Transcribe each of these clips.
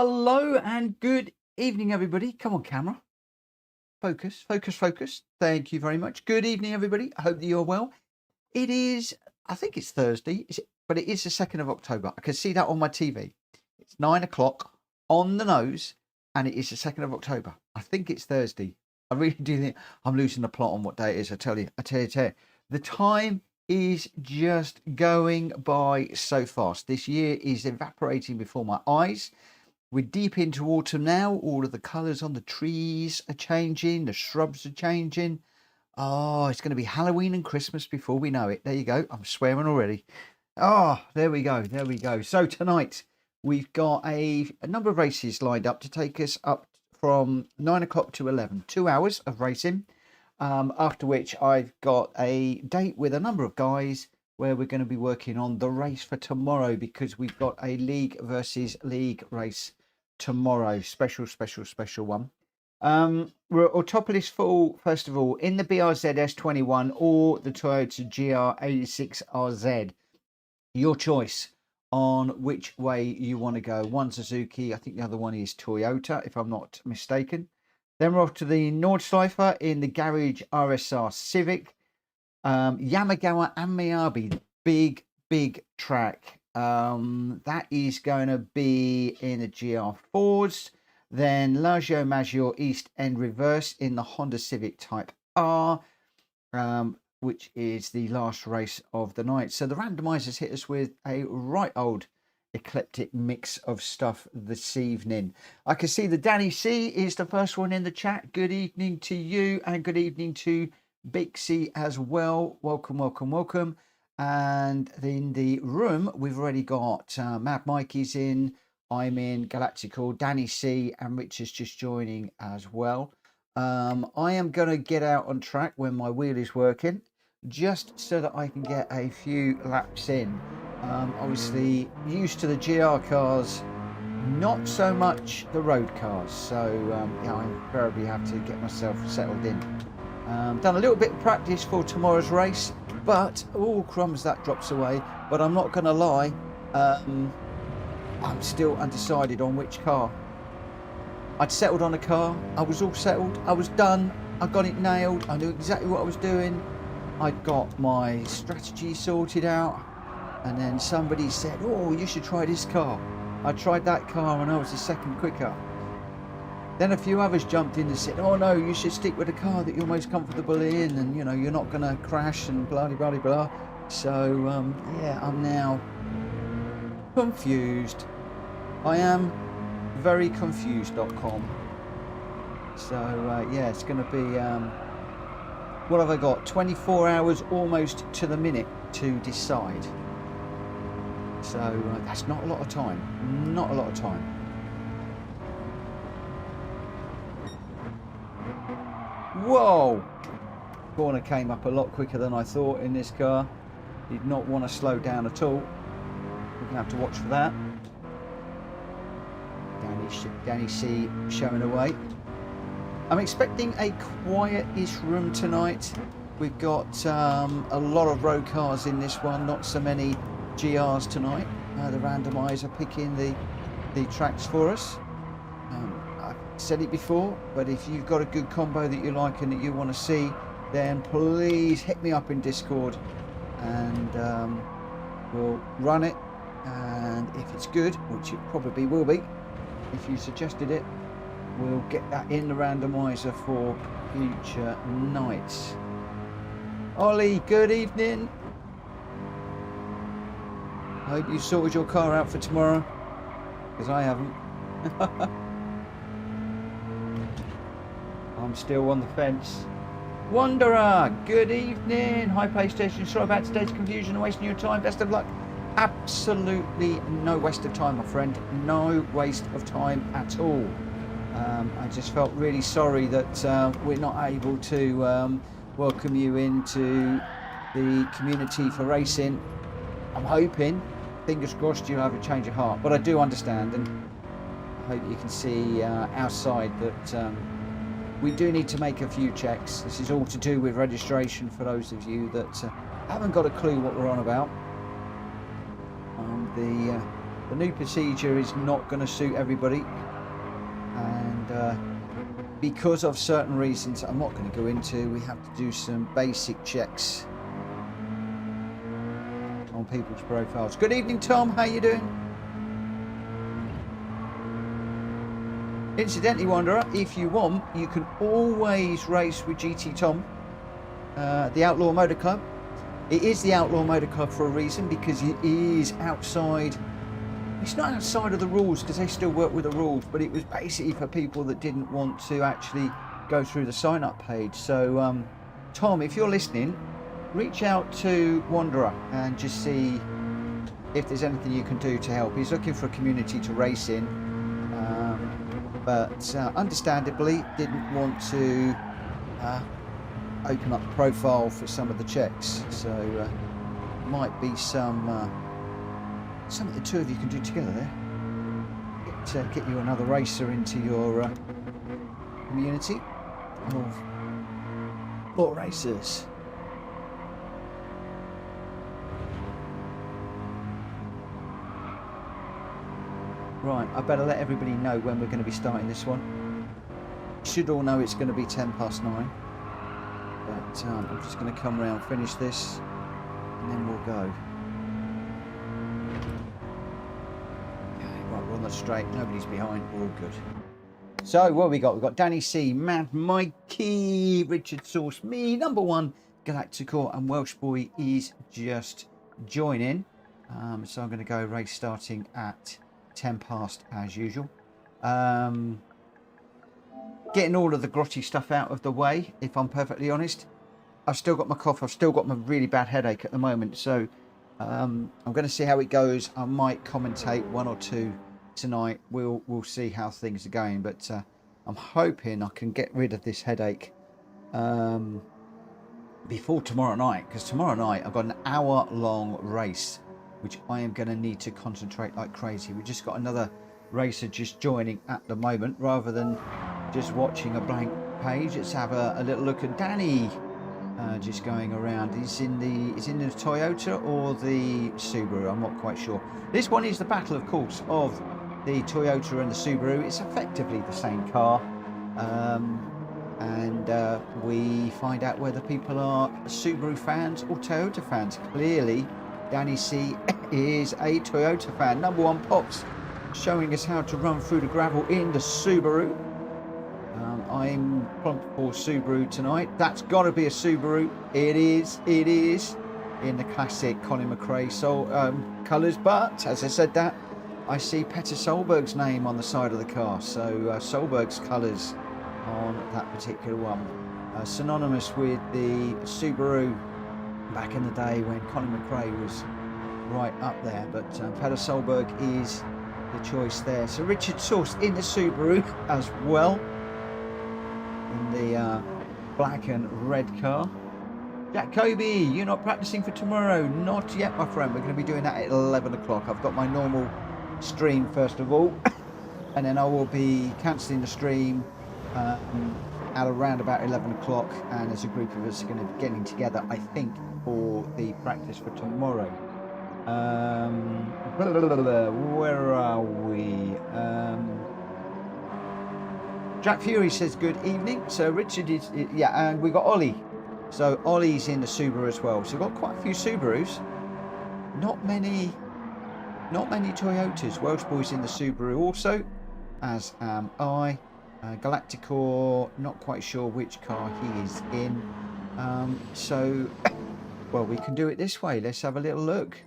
Hello and good evening, everybody. Come on, camera. Focus, focus, focus. Thank you very much. Good evening, everybody. I hope that you're well. It is, I think it's Thursday, but it is the 2nd of October. I can see that on my TV. It's 9 o'clock on the nose, and it is the 2nd of October. I think it's Thursday. I really do think I'm losing the plot on what day it is. I tell you. The time is just going by so fast. This year is evaporating before my eyes. We're deep into autumn now. All of the colours on the trees are changing. The shrubs are changing. Oh, it's going to be Halloween and Christmas before we know it. There you go. I'm swearing already. Oh, there we go. There we go. So tonight we've got a number of races lined up to take us up from 9 o'clock to 11. 2 hours of racing. After which I've got a date with a number of guys where we're going to be working on the race for tomorrow, because we've got a league versus league race tomorrow. Special one. We're at Autopolis full, first of all, in the BRZ S21 or the Toyota GR86RZ. Your choice on which way you want to go. One Suzuki, I think the other one is Toyota, if I'm not mistaken. Then we're off to the Nordschelife in the Garage RSR Civic. Yamagiwa and Miyabi, big track. That is going to be in the GR4s. Then Lago Maggiore East End Reverse in the Honda Civic Type R, which is the last race of the night. So the randomizers hit us with a right old eclectic mix of stuff this evening. I can see the Danny C is the first one in the chat. Good evening to you, and good evening to Bixie as well. Welcome. And in the room we've already got Mad Mikey's in, I'm in, Galactical, Danny C, and Rich is just joining as well. I am going to get out on track when my wheel is working, just so that I can get a few laps in. Obviously used to the GR cars, not so much the road cars, so yeah, I invariably have to get myself settled in. Done a little bit of practice for tomorrow's race, but all crumbs, that drops away. But I'm not going to lie, I'm still undecided on which car. I'd settled on a car. I was all settled. I was done. I got it nailed. I knew exactly what I was doing. I got my strategy sorted out, and then somebody said, "Oh, you should try this car." I tried that car, and I was a second quicker. Then a few others jumped in and said, "Oh no, you should stick with a car that you're most comfortable in, and you know you're not going to crash and blah blah blah blah." So yeah, I'm now confused. I am very confused.com. So yeah, it's going to be what have I got? 24 hours almost to the minute to decide. So that's not a lot of time. Not a lot of time. Whoa! Corner came up a lot quicker than I thought in this car. Did not want to slow down at all. We're going to have to watch for that. Danny C showing away. I'm expecting a quiet-ish room tonight. We've got a lot of road cars in this one, not so many GRs tonight. The randomizer picking the tracks for us. I've said it before, but if you've got a good combo that you like and that you want to see, then please hit me up in Discord, and we'll run it. And if it's good, which it probably will be, if you suggested it, we'll get that in the randomizer for future nights. Ollie, good evening. I hope you sorted your car out for tomorrow, because I haven't. I'm still on the fence. Wanderer, good evening. Hi PlayStation, sorry about today's confusion and wasting your time. Best of luck. Absolutely no waste of time, my friend. No waste of time at all. I just felt really sorry that we're not able to welcome you into the community for racing. I'm hoping, fingers crossed, you'll have a change of heart. But I do understand, and I hope you can see our side that we do need to make a few checks. This is all to do with registration for those of you that haven't got a clue what we're on about. The The new procedure is not going to suit everybody, and because of certain reasons I'm not going to go into, we have to do some basic checks on people's profiles. Good evening, Tom. How you doing? Incidentally, Wanderer, if you want, you can always race with GT Tom, the Outlaw Motor Club. It is the Outlaw Motor Club for a reason, because it is outside. It's not outside of the rules, because they still work with the rules, but it was basically for people that didn't want to actually go through the sign-up page. So, Tom, if you're listening, reach out to Wanderer and just see if there's anything you can do to help. He's looking for a community to race in, but understandably didn't want to open up the profile for some of the checks. So, might be something the two of you can do together there. Get you another racer into your community of more racers. Right, I better let everybody know when we're going to be starting this one. Should all know it's going to be 9:10, but I'm just going to come around, finish this, and then we'll go. Right, we're on the straight, nobody's behind, all good. So, what have we got? We've got Danny C, Mad Mikey, Richard Sauce, me, number one, Galacticor, and Welsh Boy is just joining. So I'm going to go race starting at 10:00 as usual. Getting all of the grotty stuff out of the way, if I'm perfectly honest. I've still got my cough, I've still got my really bad headache at the moment, so I'm going to see how it goes. I might commentate one or two tonight. We'll see how things are going, but I'm hoping I can get rid of this headache before tomorrow night, because tomorrow night I've got an hour-long race, which I am going to need to concentrate like crazy. We just got another racer just joining at the moment, rather than just watching a blank page. Let's have a little look at Danny. Just going around. He's in the Toyota or the Subaru. I'm not quite sure. This one is the battle, of course, of the Toyota and the Subaru. It's effectively the same car, and we find out whether people are Subaru fans or Toyota fans. Clearly, Danny C is a Toyota fan. Number one Pops showing us how to run through the gravel in the Subaru. I'm prompt for Subaru tonight. That's got to be a Subaru. It is in the classic Colin McRae colours. But as I said that, I see Petter Solberg's name on the side of the car. So Solberg's colours on that particular one, synonymous with the Subaru back in the day when Colin McRae was right up there. But Petter Solberg is the choice there. So Richard Sauce in the Subaru as well, in the black and red car. Jack Kobe, you're not practicing for tomorrow? Not yet, my friend. We're going to be doing that at 11 o'clock. I've got my normal stream first of all, and then I will be cancelling the stream at around about 11 o'clock, and as a group of us are going to be getting together, I think, for the practice for tomorrow. Where are we? Jack Fury says good evening. So Richard is, yeah, and we got Ollie. So Ollie's in the Subaru as well. So we've got quite a few Subarus. Not many Toyotas. Welsh Boy's in the Subaru also, as am I. Galacticor, not quite sure which car he is in. So, well, we can do it this way. Let's have a little look.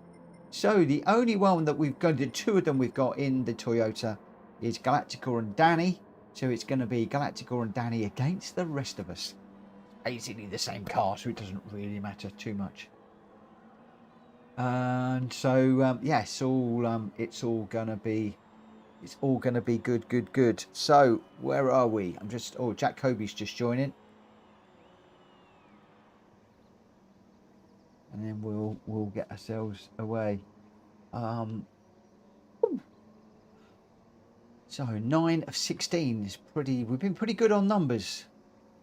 So the only one that we've got, the two of them we've got in the Toyota, is Galacticor and Danny. So it's going to be Galacticor and Danny against the rest of us. Basically the same car, so it doesn't really matter too much. And so yes, it's all gonna be good. So where are we? I'm just, oh, Jack Kobe's just joining, and then we'll get ourselves away. So 9 of 16 is pretty. We've been pretty good on numbers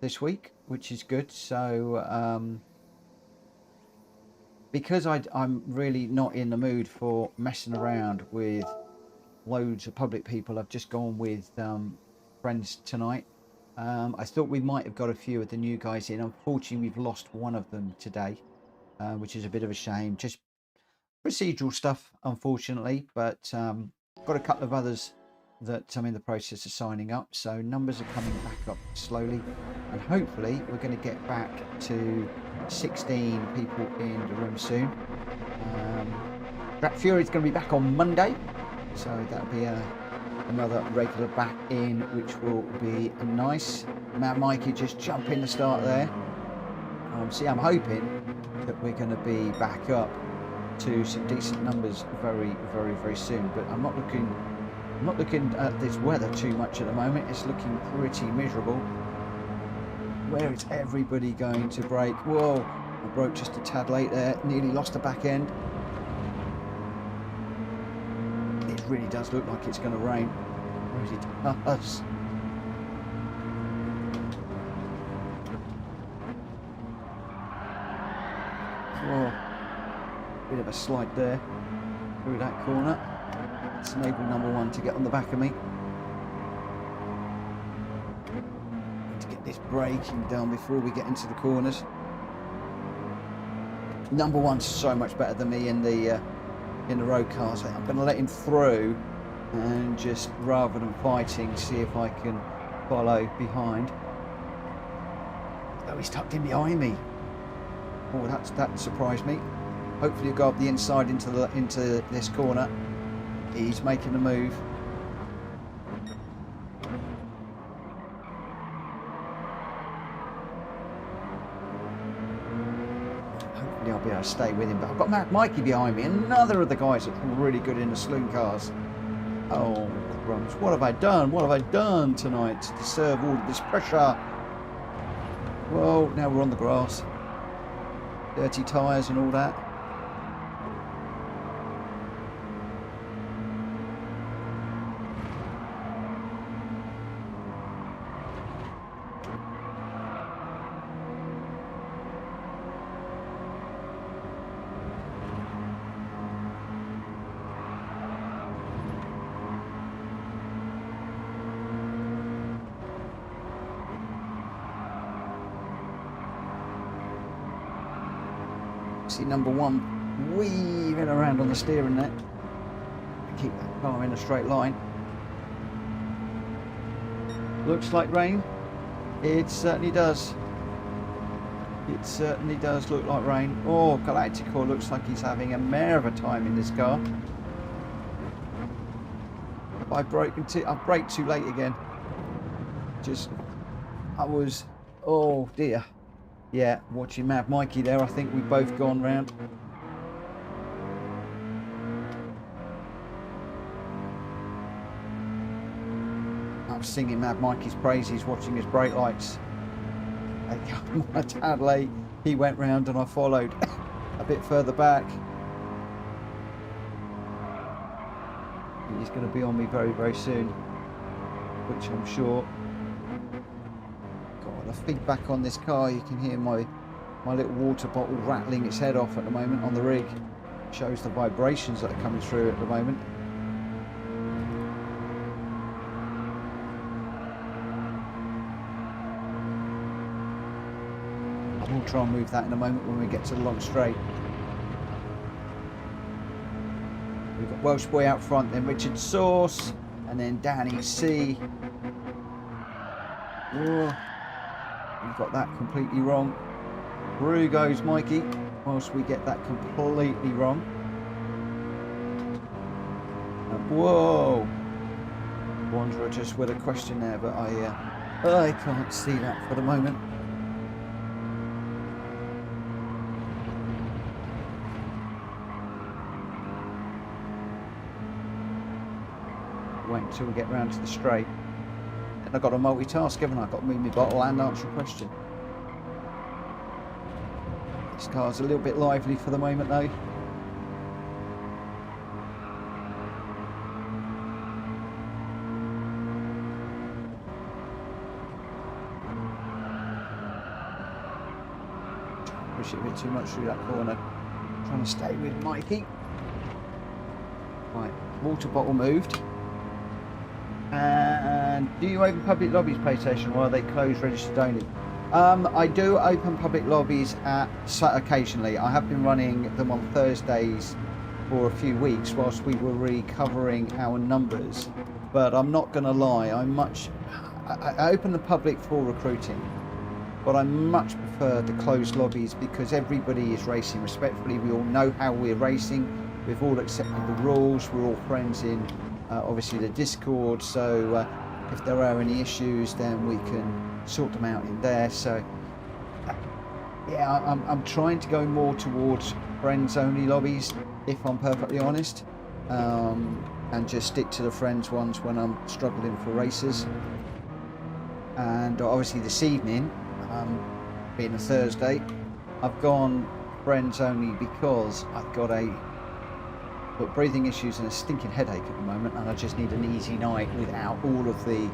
this week, which is good. So because I'm really not in the mood for messing around with loads of public people. I've just gone with friends tonight. I thought we might have got a few of the new guys in. Unfortunately, we've lost one of them today, which is a bit of a shame. Just procedural stuff, unfortunately, but got a couple of others that I'm in the process of signing up. So numbers are coming back up slowly, and hopefully we're going to get back to 16 people in the room soon. Black Fury is going to be back on Monday, so that'll be another regular back in, which will be nice. Mad Mikey just jumping the start there. See, I'm hoping that we're going to be back up to some decent numbers very, very, very soon. But I'm not looking at this weather too much at the moment. It's looking pretty miserable. Where is everybody going to break? Whoa, I broke just a tad late there. Nearly lost the back end. It really does look like it's going to rain. It really does. Whoa, bit of a slide there through that corner. It's enabled number one to get on the back of me. To get this braking down before we get into the corners. Number one's so much better than me in the road cars. I'm going to let him through and just, rather than fighting, see if I can follow behind. Oh, he's tucked in behind me. Oh, that surprised me. Hopefully he'll go up the inside into this corner. He's making the move. Hopefully I'll be able to stay with him. But I've got Mad Mikey behind me, another of the guys that's really good in the saloon cars. Oh, crumbs. What have I done? What have I done tonight to deserve all of this pressure? Well, now we're on the grass. Dirty tyres and all that. See number one weaving around on the steering there. Keep that car in a straight line. Looks like rain. It certainly does. It certainly does look like rain. Oh, Galacticore looks like he's having a mare of a time in this car. I braked too late again. Oh dear. Yeah, watching Mad Mikey there, I think we've both gone round. I'm singing Mad Mikey's praises, watching his brake lights. I got my tad late. He went round and I followed a bit further back. He's going to be on me very, very soon, which I'm sure. The feedback on this car, you can hear my little water bottle rattling its head off at the moment on the rig. Shows the vibrations that are coming through at the moment. I will try and move that in a moment when we get to the long straight. We've got Welsh Boy out front, then Richard Sauce, and then Danny C. Whoa. We've got that completely wrong. Through goes Mikey, whilst we get that completely wrong. Whoa! Wanderer just with a question there, but I can't see that for the moment. Wait until we get round to the straight. I've got a multitask, haven't I? I've got to move my bottle and answer a question. This car's a little bit lively for the moment though. Push it a bit too much through that corner. Trying to stay with Mikey. Right, water bottle moved. And do you open public lobbies, PlayStation, or are they closed registered only? I do open public lobbies occasionally. I have been running them on Thursdays for a few weeks whilst we were recovering our numbers. But I'm not going to lie, I open the public for recruiting, but I much prefer the closed lobbies because everybody is racing respectfully. We all know how we're racing. We've all accepted the rules. We're all friends in obviously the Discord. So if there are any issues, then we can sort them out in there. So yeah, I'm trying to go more towards friends only lobbies, if I'm perfectly honest, and just stick to the friends ones when I'm struggling for races. And obviously this evening, being a Thursday, I've gone friends only because I've got breathing issues and a stinking headache at the moment, and I just need an easy night without all of the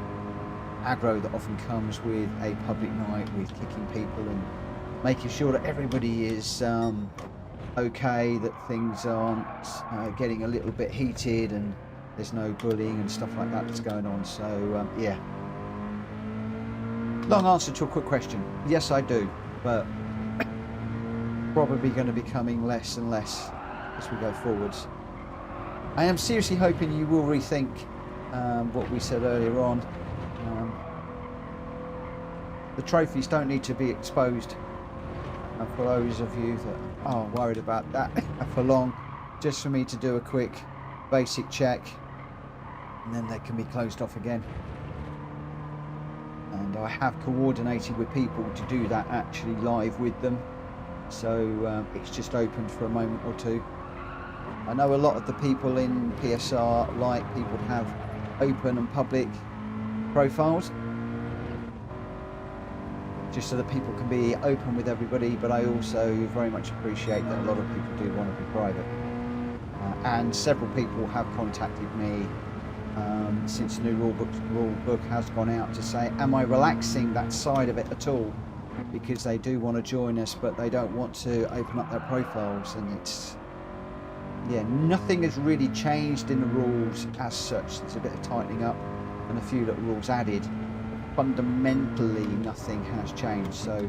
aggro that often comes with a public night, with kicking people and making sure that everybody is okay, that things aren't getting a little bit heated and there's no bullying and stuff like that that's going on. So yeah, long answer to a quick question. Yes, I do, but probably going to be becoming less and less as we go forwards. I am seriously hoping you will rethink what we said earlier on. The trophies don't need to be exposed. And for those of you that are worried about that for long, just for me to do a quick basic check, and then they can be closed off again. And I have coordinated with people to do that actually live with them, so it's just opened for a moment or two. I know a lot of the people in PSR like people to have open and public profiles, just so that people can be open with everybody, but I also very much appreciate that a lot of people do want to be private. And several people have contacted me since the new rule book has gone out to say, am I relaxing that side of it at all? Because they do want to join us, but they don't want to open up their profiles. And it's, yeah, nothing has really changed in the rules as such. There's a bit of tightening up and a few little rules added. Fundamentally nothing has changed. So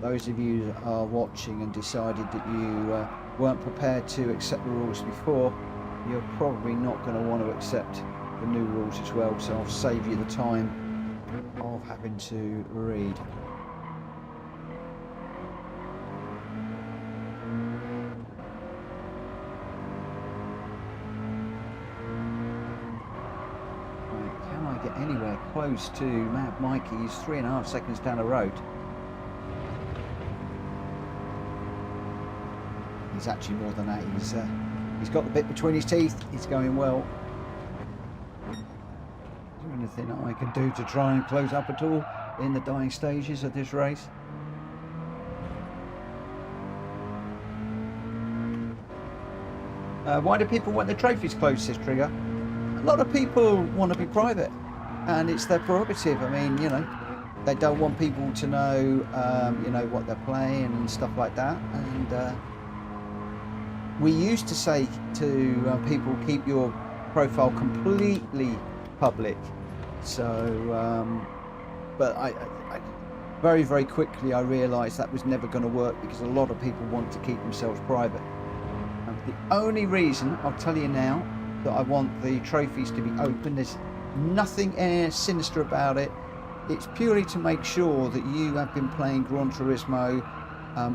those of you that are watching and decided that you weren't prepared to accept the rules before, you're probably not going to want to accept the new rules as well, so I'll save you the time of having to read. Can I get anywhere close to Mad Mikey? He's 3.5 seconds down the road. He's actually more than that. He's got the bit between his teeth. He's going well. Is there anything I can do to try and close up at all in the dying stages of this race? Why do people want their trophies closed, says Trigger? A lot of people want to be private, and it's their prerogative. I mean, you know, they don't want people to know, you know, what they're playing and stuff like that. And we used to say to people, keep your profile completely public. So, but I very, very quickly I realised that was never going to work, because a lot of people want to keep themselves private. And the only reason, I'll tell you now, that I want the trophies to be open, there's nothing sinister about it. It's purely to make sure that you have been playing Gran Turismo,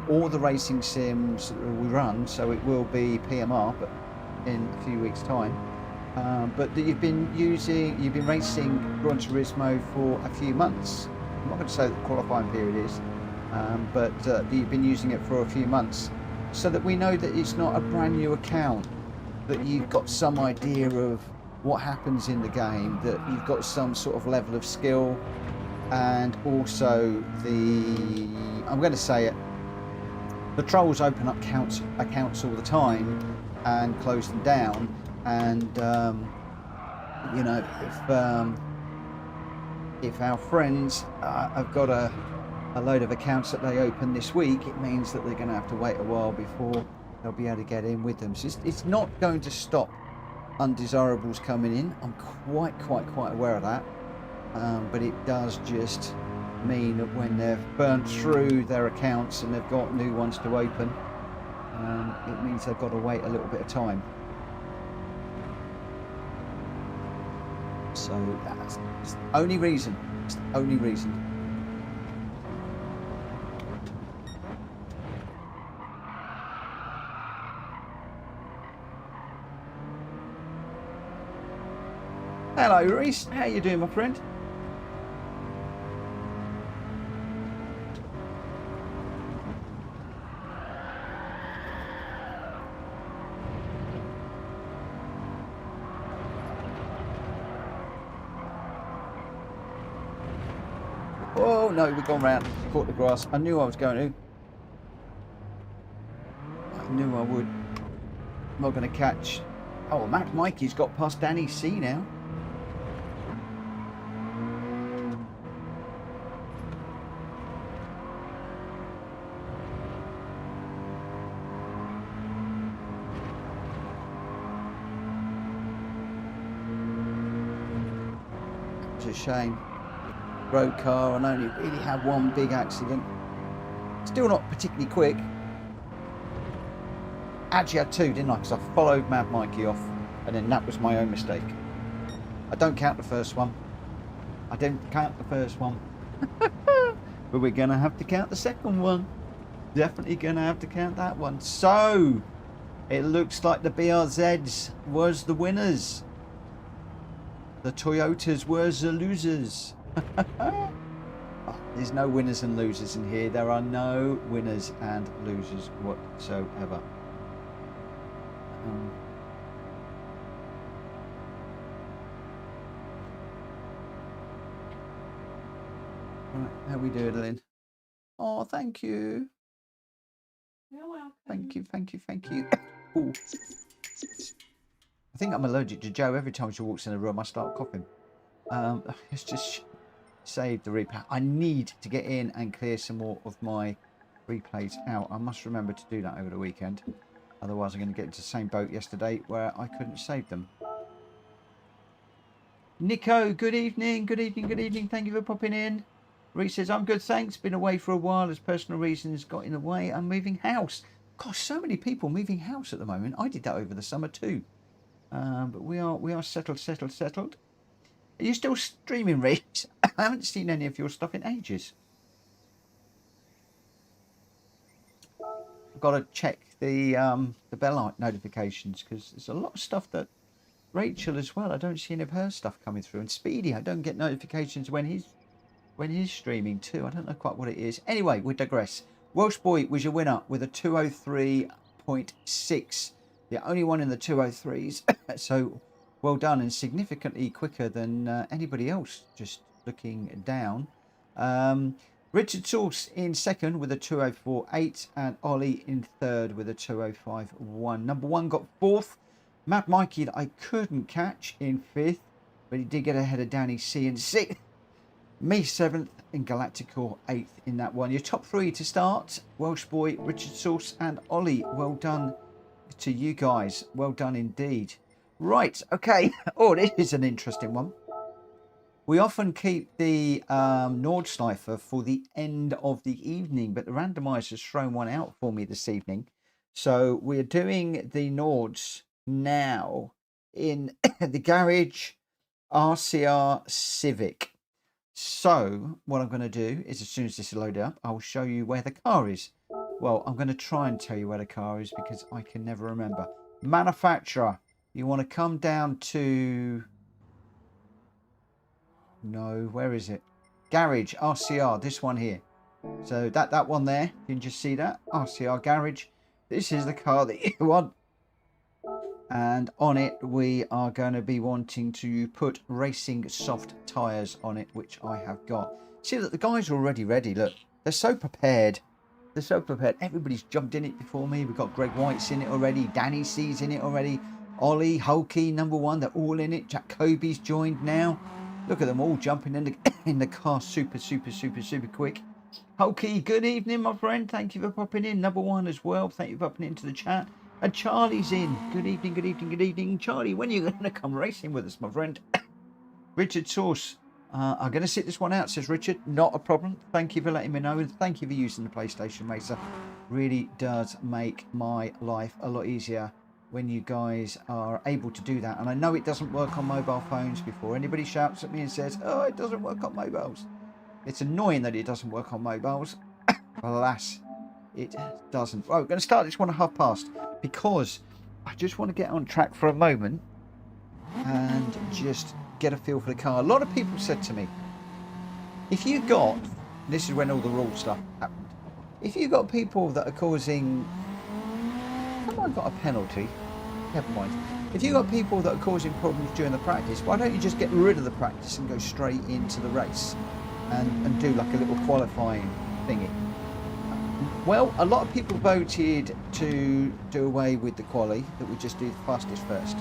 all the racing sims that we run, so it will be PMR, but in a few weeks' time. But that you've been racing Gran Turismo for a few months. I'm not going to say that the qualifying period is, but that you've been using it for a few months, so that we know that it's not a brand new account, that you've got some idea of what happens in the game, that you've got some sort of level of skill, and also I'm going to say it, the trolls open up accounts all the time and close them down, and you know, if our friends have got a load of accounts that they open this week, it means that they're going to have to wait a while before they'll be able to get in with them. So it's not going to stop undesirables coming in. I'm quite aware of that. But it does just mean that when they've burnt through their accounts and they've got new ones to open, it means they've got to wait a little bit of time. So that's the only reason. It's the only reason. Hello, Reese. How you doing, my friend? Oh no, we've gone round, caught the grass. I knew I was going to. I knew I would. I'm not going to catch. Oh, Matt Mikey's got past Danny C now. It's a shame. Road car and only really had one big accident. Still not particularly quick. Actually had two, didn't I? Because I followed Mad Mikey off and then that was my own mistake. I don't count the first one. I don't count the first one. But we're going to have to count the second one. Definitely going to have to count that one. So, it looks like the BRZs was the winners. The Toyotas were the losers. Oh, there's no winners and losers in here. There are no winners and losers whatsoever. Right, how we doodling? Oh, thank you. You're welcome. Thank you. Ooh. I think I'm allergic to Jo. Every time she walks in the room, I start coughing. Let's just save the replay. I need to get in and clear some more of my replays out. I must remember to do that over the weekend. Otherwise, I'm going to get into the same boat yesterday where I couldn't save them. Nico, good evening. Thank you for popping in. Reese says, I'm good, thanks. Been away for a while as personal reasons got in the way. I'm moving house. Gosh, so many people moving house at the moment. I did that over the summer too. But we are settled. Are you still streaming, Reese? I haven't seen any of your stuff in ages. I've got to check the bell notifications because there's a lot of stuff that Rachel as well. I don't see any of her stuff coming through. And Speedy, I don't get notifications when he's streaming too. I don't know quite what it is. Anyway, we digress. Welsh Boy was your winner with a 203.6. The only one in the 203s. So well done and significantly quicker than anybody else. Just looking down. Richard Sauce in second with a 204.8 and Ollie in third with a 205.1. Number one got fourth. Matt Mikey that I couldn't catch in fifth, but he did get ahead of Danny C in sixth. Me 7th and Galacticor 8th in that one. Your top three to start. Welsh Boy, Richard Sauce and Ollie. Well done to you guys. Well done indeed. Right, okay. Oh, this is an interesting one. We often keep the Nordschelife for the end of the evening, but the randomiser's thrown one out for me this evening. So we're doing the Nords now in the garage RCR Civic. So what I'm going to do is as soon as this is loaded up, I'll show you where the car is. Well, I'm going to try and tell you where the car is because I can never remember. Manufacturer, you want to come down to... No, where is it? Garage, RCR, this one here. So that one there, you can just see that. RCR Garage. This is the car that you want. And on it, we are going to be wanting to put racing soft tyres on it, which I have got. See, look, the guys are already ready. Look, they're so prepared. They're so prepared. Everybody's jumped in it before me. We've got Greg White's in it already. Danny C's in it already. Ollie, Hulky, number one. They're all in it. Jack Kobe's joined now. Look at them all jumping in the car super quick. Hulky, good evening, my friend. Thank you for popping in. Number one as well. Thank you for popping into the chat. And Charlie's in. Good evening, good evening, good evening. Charlie, when are you going to come racing with us, my friend? Richard Source. I'm going to sit this one out, says Richard. Not a problem. Thank you for letting me know. And thank you for using the PlayStation Racer. Really does make my life a lot easier when you guys are able to do that. And I know it doesn't work on mobile phones. Before anybody shouts at me and says, oh, it doesn't work on mobiles. It's annoying that it doesn't work on mobiles. Alas, it doesn't. Oh, I'm going to start this one at 1:30 because I just want to get on track for a moment and just get a feel for the car. A lot of people said to me, if you got, this is when all the rule stuff happened, if you got people that are causing, someone got a penalty, never mind. If you got people that are causing problems during the practice, why don't you just get rid of the practice and go straight into the race and do like a little qualifying thingy? Well, a lot of people voted to do away with the quali, that we just do the fastest first.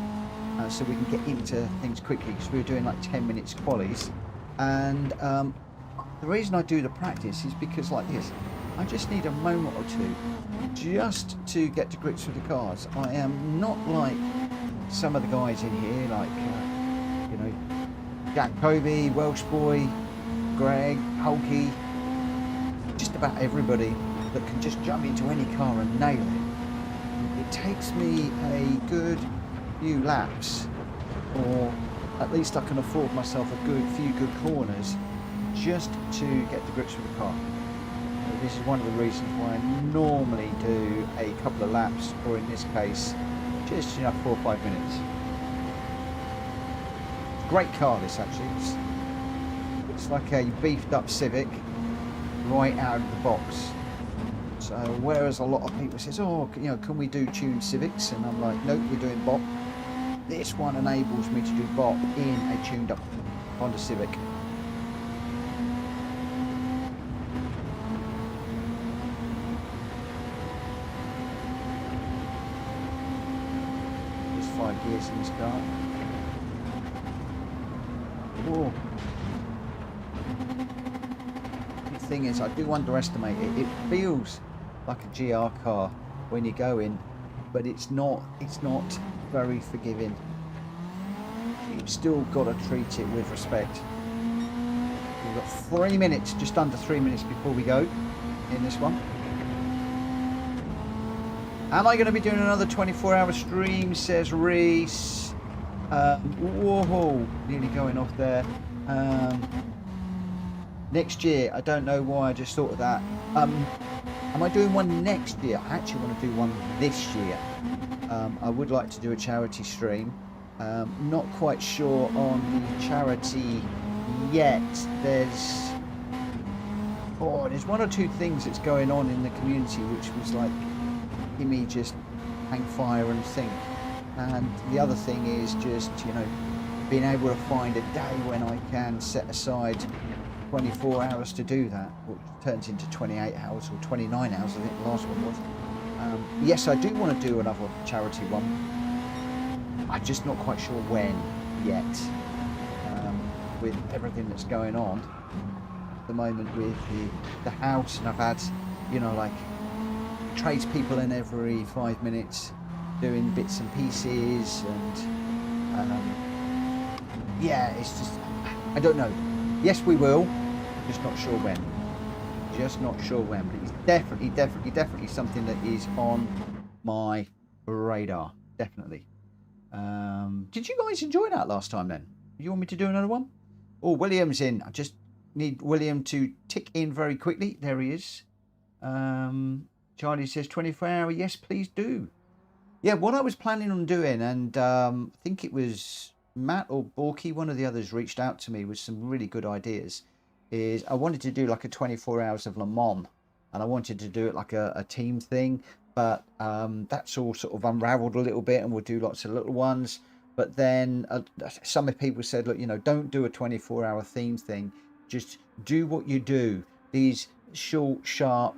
So we can get into things quickly, because we were doing like 10 minutes qualies. And the reason I do the practice is because like this, I just need a moment or two just to get to grips with the cars. I am not like some of the guys in here, like, you know, Jack Kobe, Welsh Boy, Greg, Hulky, just about everybody that can just jump into any car and nail it. It takes me a good few laps, or at least I can afford myself a few good corners just to get to grips with the car. This is one of the reasons why I normally do a couple of laps, or in this case, just 4 or 5 minutes. It's a great car, this actually. It's like a beefed up Civic right out of the box. So whereas a lot of people says, oh, can we do tuned Civics? And I'm like, nope, we're doing bop. This one enables me to do bop in a tuned up Honda Civic. There's 5 gears in this car. Whoa. The thing is, I do underestimate it. It feels like a GR car when you go in, but it's not very forgiving. You've still got to treat it with respect. We've got 3 minutes, just under 3 minutes before we go in this one. Am I going to be doing another 24-hour stream, says Reese. Whoa, nearly going off there. Next year, I don't know why I just thought of that. Am I doing one next year? I actually want to do one this year. I would like to do a charity stream. Not quite sure on the charity yet. There's one or two things that's going on in the community which was like, give me just hang fire and think. And the other thing is just, being able to find a day when I can set aside 24 hours to do that, which turns into 28 hours or 29 hours, I think the last one was. Yes, I do want to do another charity one. I'm just not quite sure when yet, with everything that's going on at the moment with the house, and I've had, like tradespeople in every 5 minutes doing bits and pieces, and yeah, it's just, I don't know. Yes, we will, just not sure when. Just not sure when, but it's definitely something that is on my radar. Definitely. Did you guys enjoy that last time then? You want me to do another one? Oh, William's in. I just need William to tick in very quickly. There he is. Charlie says 24-hour. Yes, please do. Yeah, what I was planning on doing, and I think it was Matt or Borky, one of the others, reached out to me with some really good ideas, is I wanted to do like a 24 hours of Le Mans, and I wanted to do it like a team thing, but that's all sort of unraveled a little bit, and we'll do lots of little ones. But then some people said, look, don't do a 24-hour theme thing, just do what you do. These short, sharp,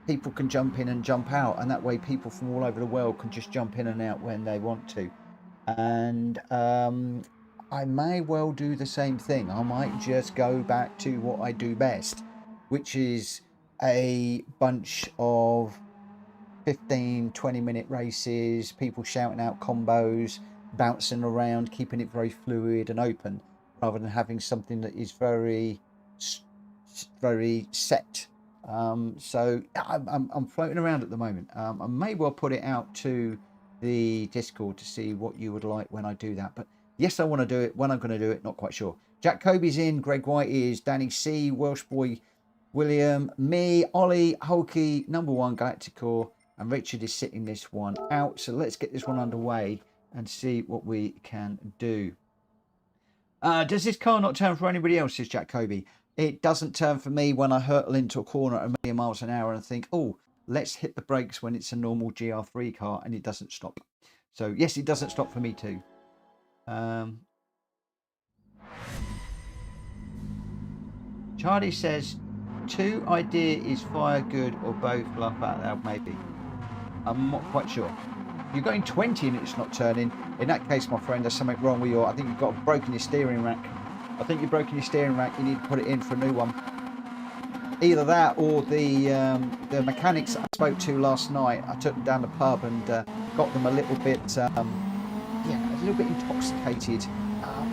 people can jump in and jump out, and that way people from all over the world can just jump in and out when they want to. And I may well do the same thing. I might just go back to what I do best, which is a bunch of 15, 20-minute races, people shouting out combos, bouncing around, keeping it very fluid and open, rather than having something that is very set. So I'm floating around at the moment. I may well put it out to the Discord to see what you would like when I do that. But yes, I want to do it. When I'm going to do it, not quite sure. Jack Kobe's in, Greg White is, Danny C, Welsh Boy, William, me, Ollie, Hulky, number one Galacticor, and Richard is sitting this one out. So let's get this one underway and see what we can do. Does this car not turn for anybody else, says Jack Kobe? It doesn't turn for me when I hurtle into a corner at 1,000,000 miles an hour and think, oh, let's hit the brakes when it's a normal GR3 car, and it doesn't stop. So yes, it doesn't stop for me too. Charlie says, 2 idea is fire good or both, laugh out loud maybe. I'm not quite sure. You're going 20 and it's not turning. In that case, my friend, there's something wrong with your, I think you've got broken your steering rack. I think you've broken your steering rack. You need to put it in for a new one. Either that or the mechanics I spoke to last night. I took them down the pub and got them a little bit, yeah, a little bit intoxicated.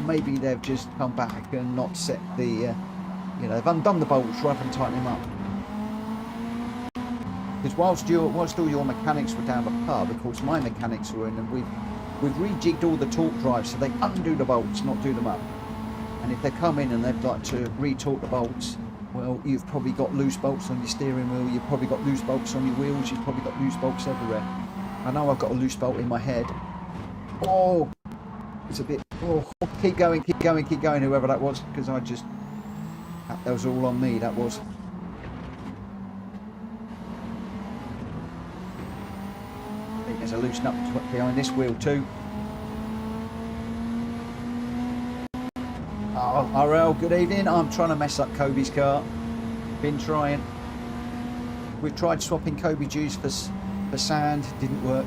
Maybe they've just come back and not set the, you know, they've undone the bolts rather than tightening them up. Because whilst all your mechanics were down the pub, of course my mechanics were in, and we've rejigged all the torque drives so they undo the bolts, not do them up. And if they come in and they'd like to re-torque the bolts, well, you've probably got loose bolts on your steering wheel, you've probably got loose bolts on your wheels, you've probably got loose bolts everywhere. I know I've got a loose bolt in my head. Oh, it's a bit, oh, keep going, whoever that was, because that was all on me, that was. I think there's a loose nut behind this wheel too. Oh, RL, good evening. I'm trying to mess up Kobe's car. Been trying. We've tried swapping Kobe juice for sand, didn't work.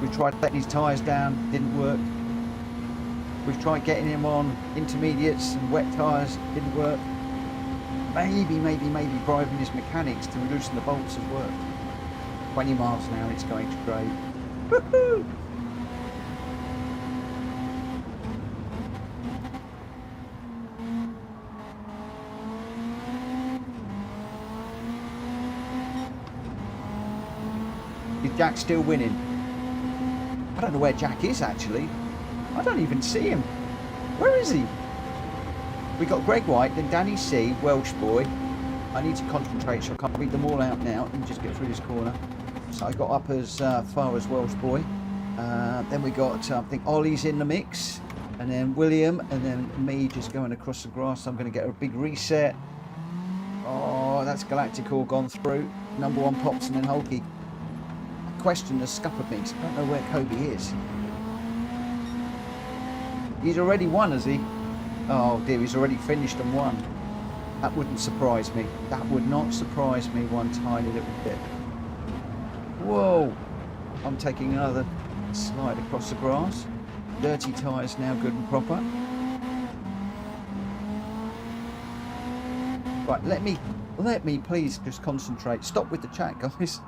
We've tried letting his tyres down, didn't work. We've tried getting him on intermediates and wet tyres, didn't work. Maybe bribing his mechanics to loosen the bolts has worked. 20 miles an hour, it's going straight. Woohoo! Is Jack still winning? I don't know where Jack is actually. I don't even see him. Where is he? We got Greg White, then Danny C, Welsh Boy. I need to concentrate so I can't read them all out now. Let me just get through this corner. So I got up as far as Welsh Boy. Then we got, I think Ollie's in the mix. And then William, and then me just going across the grass. I'm going to get a big reset. Oh, that's Galacticor gone through. Number one Pops and then Hulky. Question has scuppered me because I don't know where Kobe is. He's already won, has he? Oh dear, he's already finished and won. That wouldn't surprise me. That would not surprise me one tiny little bit. Whoa! I'm taking another slide across the grass. Dirty tyres now good and proper. Right, let me please just concentrate. Stop with the chat, guys.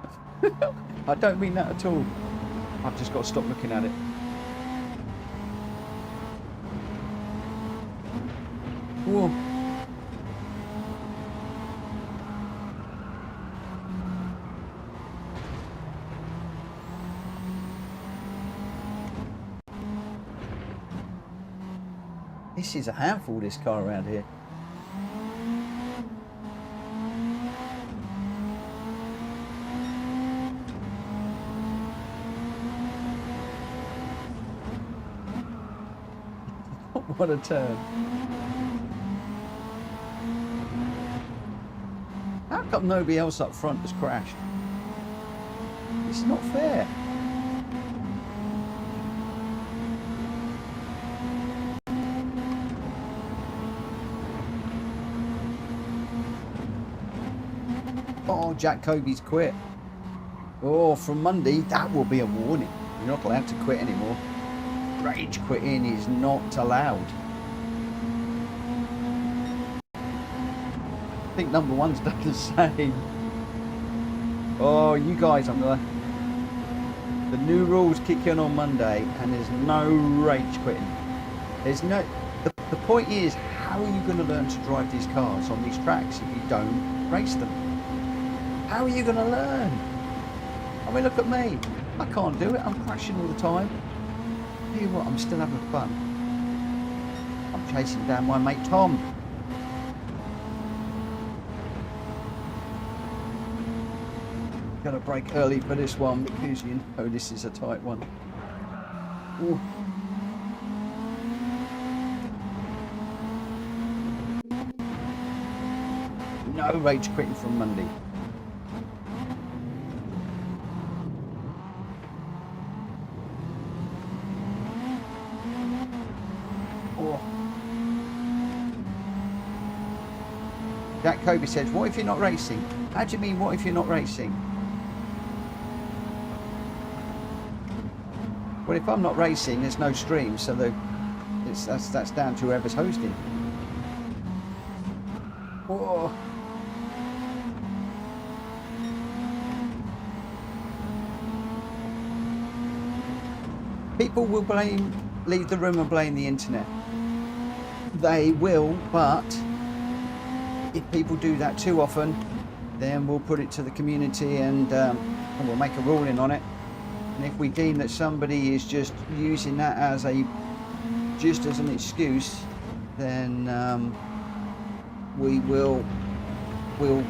I don't mean that at all. I've just got to stop looking at it. Whoa. This is a handful, this car around here. What a turn. How come nobody else up front has crashed? It's not fair. Oh, Jack Kobe's quit. Oh, from Monday, that will be a warning. You're not allowed to quit anymore. Rage quitting is not allowed. I think number one's done the same. Oh, you guys, the new rules kick in on Monday, and there's no rage quitting. There's no. The point is, how are you going to learn to drive these cars on these tracks if you don't race them? How are you going to learn? I mean, look at me. I can't do it. I'm crashing all the time. Tell you what, I'm still having fun. I'm chasing down my mate Tom. Gotta brake early for this one because you know this is a tight one. Ooh. No rage quitting from Monday. Oh. Jack Kobe says, what if you're not racing? How do you mean, what if you're not racing? Well, if I'm not racing, there's no stream, so that's down to whoever's hosting. Whoa. People will leave the room and blame the internet. They will, but if people do that too often, then we'll put it to the community and we'll make a ruling on it. And if we deem that somebody is just using that as an excuse, then we'll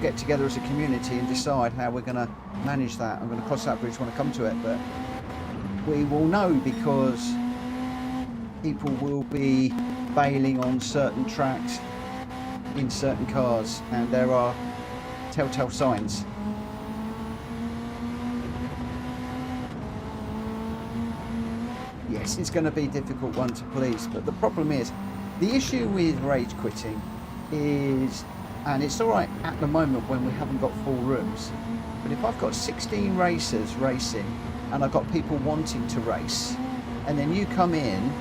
get together as a community and decide how we're going to manage that. I'm going to cross that bridge when I come to it, but we will know because people will be bailing on certain tracks in certain cars, and there are telltale signs. Yes, it's going to be a difficult one to police, but the problem is, the issue with rage quitting is, and it's alright at the moment when we haven't got full rooms, but if I've got 16 racers racing and I've got people wanting to race, and then you come in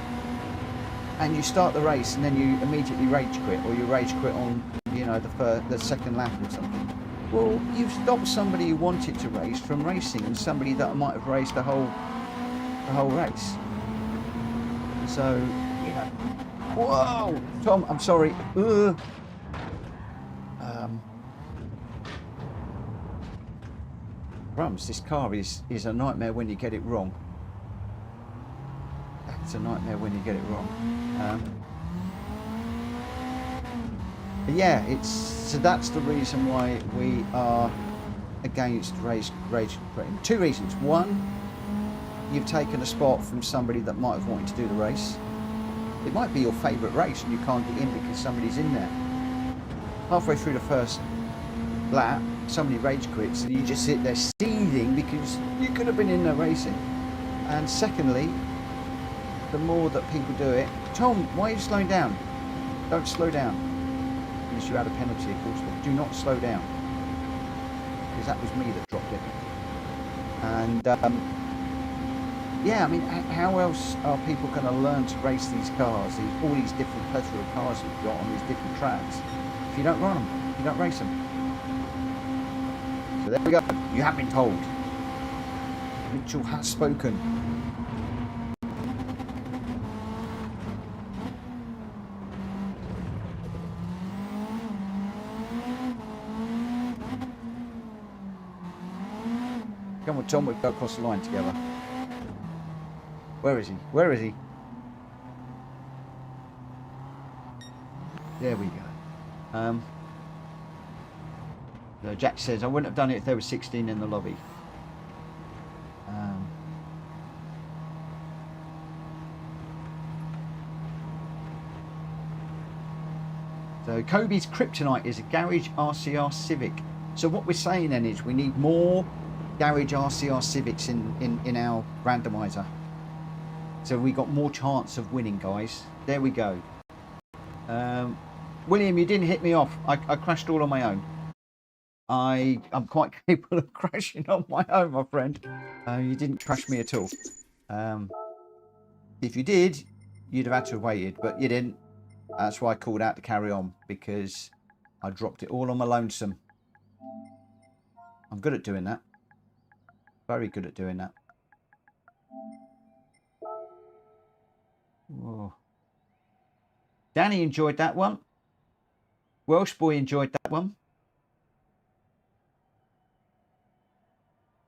and you start the race and then you immediately rage quit, or you rage quit on, you know, the second lap or something, well, you've stopped somebody who wanted to race from racing, and somebody that might have raced the whole race. So, you know, whoa, Tom, I'm sorry. Crumbs, this car is a nightmare when you get it wrong. It's a nightmare when you get it wrong. But yeah, so that's the reason why we are against rage quitting. Two reasons. One, you've taken a spot from somebody that might have wanted to do the race. It might be your favourite race and you can't get in because somebody's in there. Halfway through the first lap, somebody rage quits and you just sit there seething because you could have been in there racing. And secondly, the more that people do it, Tom, why are you slowing down? Don't slow down. Unless you had a penalty, of course, but do not slow down. Because that was me that dropped it. And yeah, I mean, how else are people going to learn to race these cars, all these different plethora of cars you've got on these different tracks, if you don't run them, if you don't race them? So there we go. You have been told. Mitchell has spoken. Come on, Tom, we'll go across the line together. Where is he? Where is he? There we go. No, Jack says, I wouldn't have done it if there were 16 in the lobby. So Kobe's kryptonite is a garage RCR Civic. So what we're saying then is we need more garage RCR Civics in our randomizer. So we got more chance of winning, guys. There we go. William, you didn't hit me off. I crashed all on my own. I'm quite capable of crashing on my own, my friend. You didn't crash me at all. If you did, you'd have had to have waited, but you didn't. That's why I called out to carry on, because I dropped it all on my lonesome. I'm good at doing that. Very good at doing that. Oh. Danny enjoyed that one. Welsh boy enjoyed that one.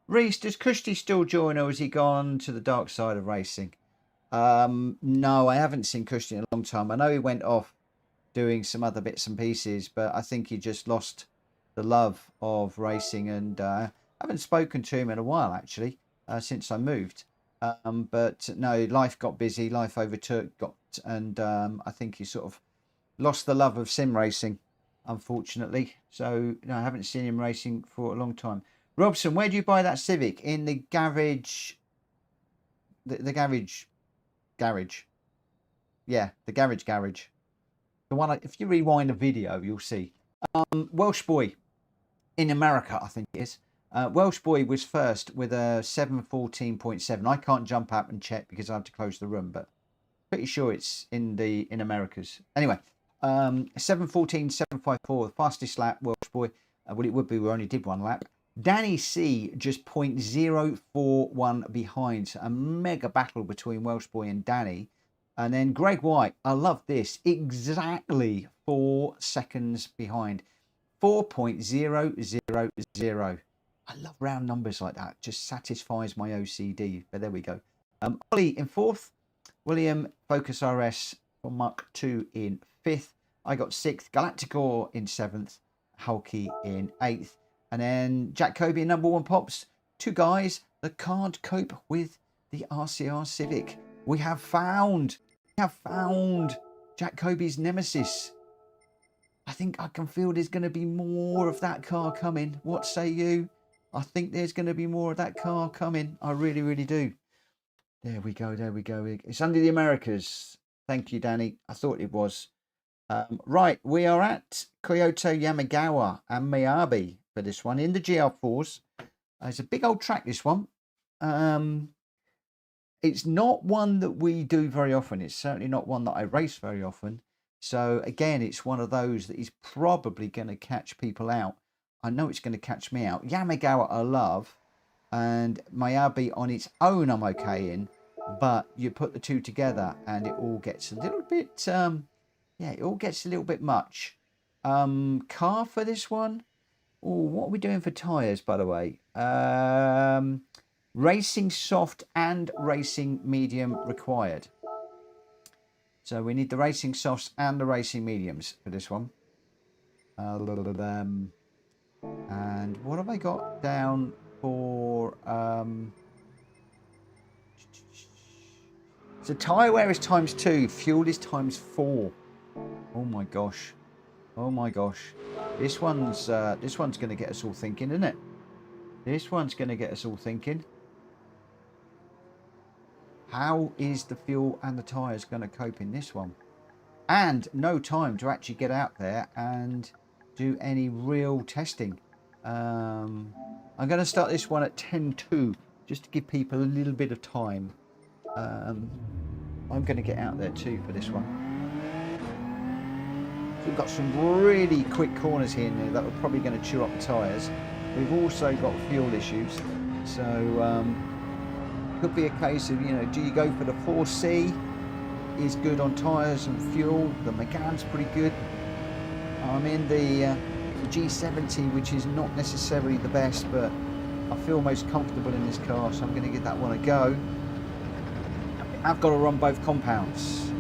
Reese, does Kushti still join, or has he gone to the dark side of racing? No, I haven't seen Kushti in a long time. I know he went off doing some other bits and pieces, but I think he just lost the love of racing, and I haven't spoken to him in a while, actually, since I moved. But no, life got busy, life overtook, and I think he sort of lost the love of sim racing, unfortunately. So no, I haven't seen him racing for a long time. Robson, where do you buy that Civic? In the garage, the garage. Yeah, the garage. The one, if you rewind the video, you'll see. Welsh boy in America, I think it is. Welsh boy was first with a 714.7. I can't jump up and check because I have to close the room, but pretty sure it's in Americas. Anyway, 714.754, the fastest lap, Welsh boy. Well, it would be. We only did one lap. Danny C just 0.041 behind. So a mega battle between Welsh boy and Danny. And then Greg White, I love this, exactly 4 seconds behind. 4.000. I love round numbers like that. Just satisfies my OCD. But there we go. Ollie in 4th. William Focus RS from Mark 2 in 5th. I got 6th. Galacticor in 7th. Hulky in 8th. And then Jack Kobe in number 1 pops. 2 guys that can't cope with the RCR Civic. We have found Jack Kobe's nemesis. I think I can feel there's going to be more of that car coming. What say you? I think there's going to be more of that car coming. I really, really do. There we go. It's under the Americas. Thank you, Danny. I thought it was. Right, we are at Kyoto, Yamagiwa and Miyabi for this one in the GR4s. It's a big old track, this one. It's not one that we do very often. It's certainly not one that I race very often. So again, it's one of those that is probably going to catch people out. I know it's going to catch me out. Yamagiwa I love, and Miyabi on its own I'm okay in, but you put the two together and it all gets a little bit, it all gets a little bit much. Car for this one? Oh, what are we doing for tyres, by the way? Racing soft and racing medium required. So we need the racing softs and the racing mediums for this one. And what have I got down for? So tyre wear is ×2, fuel is ×4. Oh my gosh. This one's going to get us all thinking, isn't it? This one's going to get us all thinking. How is the fuel and the tyres going to cope in this one? And no time to actually get out there and do any real testing. I'm going to start this one at 10:2 just to give people a little bit of time. I'm going to get out there too for this one. So we've got some really quick corners here and there that are probably going to chew up the tyres. We've also got fuel issues. So could be a case of, do you go for the 4C? Is good on tyres and fuel. The Megane's pretty good. I'm in the G70, which is not necessarily the best, but I feel most comfortable in this car, so I'm going to give that one a go. I've got to run both compounds.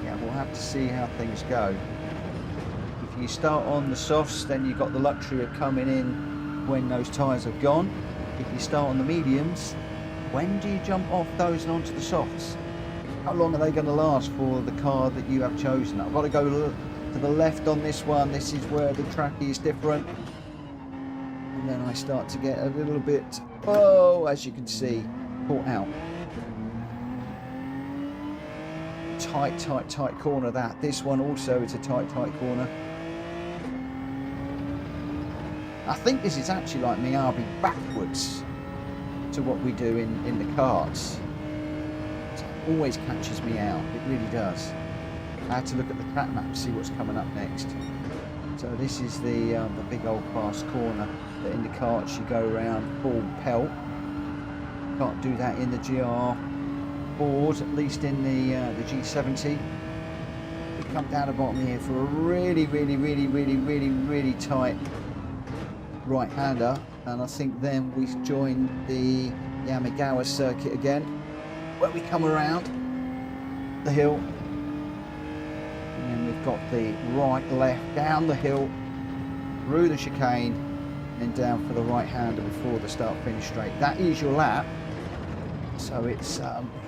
So, we'll have to see how things go. If you start on the softs, then you've got the luxury of coming in when those tyres have gone. If you start on the mediums, when do you jump off those and onto the softs? How long are they going to last for the car that you have chosen? I've got to go to the left on this one. This is where the track is different. And then I start to get a little bit, as you can see, caught out. Tight corner that. This one also is a tight corner. I think this is actually like Miyabi backwards to what we do in the karts. It always catches me out, it really does. I had to look at the track map to see what's coming up next. So this is the big old fast corner. But in the karts, you go around full pelt. Can't do that in the GR board, at least in the G70. We come down the bottom here for a really tight right-hander, and I think then we join the Yamagiwa circuit again, where we come around the hill, and then we've got the right, left, down the hill, through the chicane, and down for the right-hander before the start-finish straight. That is your lap, so it's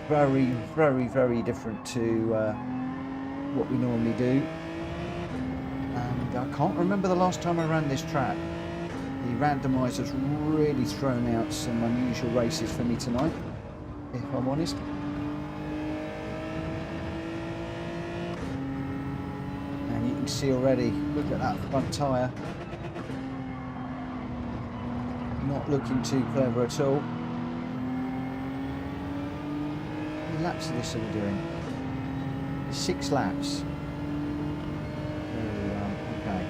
very different to what we normally do. And I can't remember the last time I ran this track. The randomiser's really thrown out some unusual races for me tonight, if I'm honest. And you can see already, look at that front tyre. Not looking too clever at all. How many laps of this are we doing? 6 laps. Okay.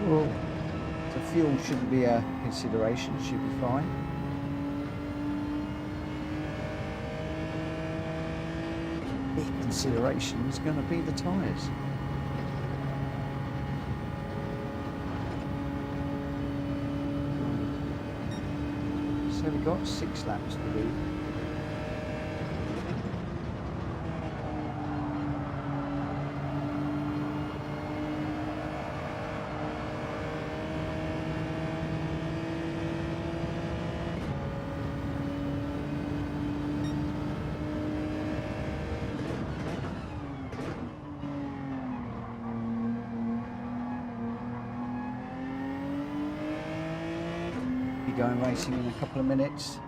Well, the fuel shouldn't be a consideration, should be fine. Big consideration is going to be the tyres. So we've got 6 laps to do. Be going racing in a couple of minutes.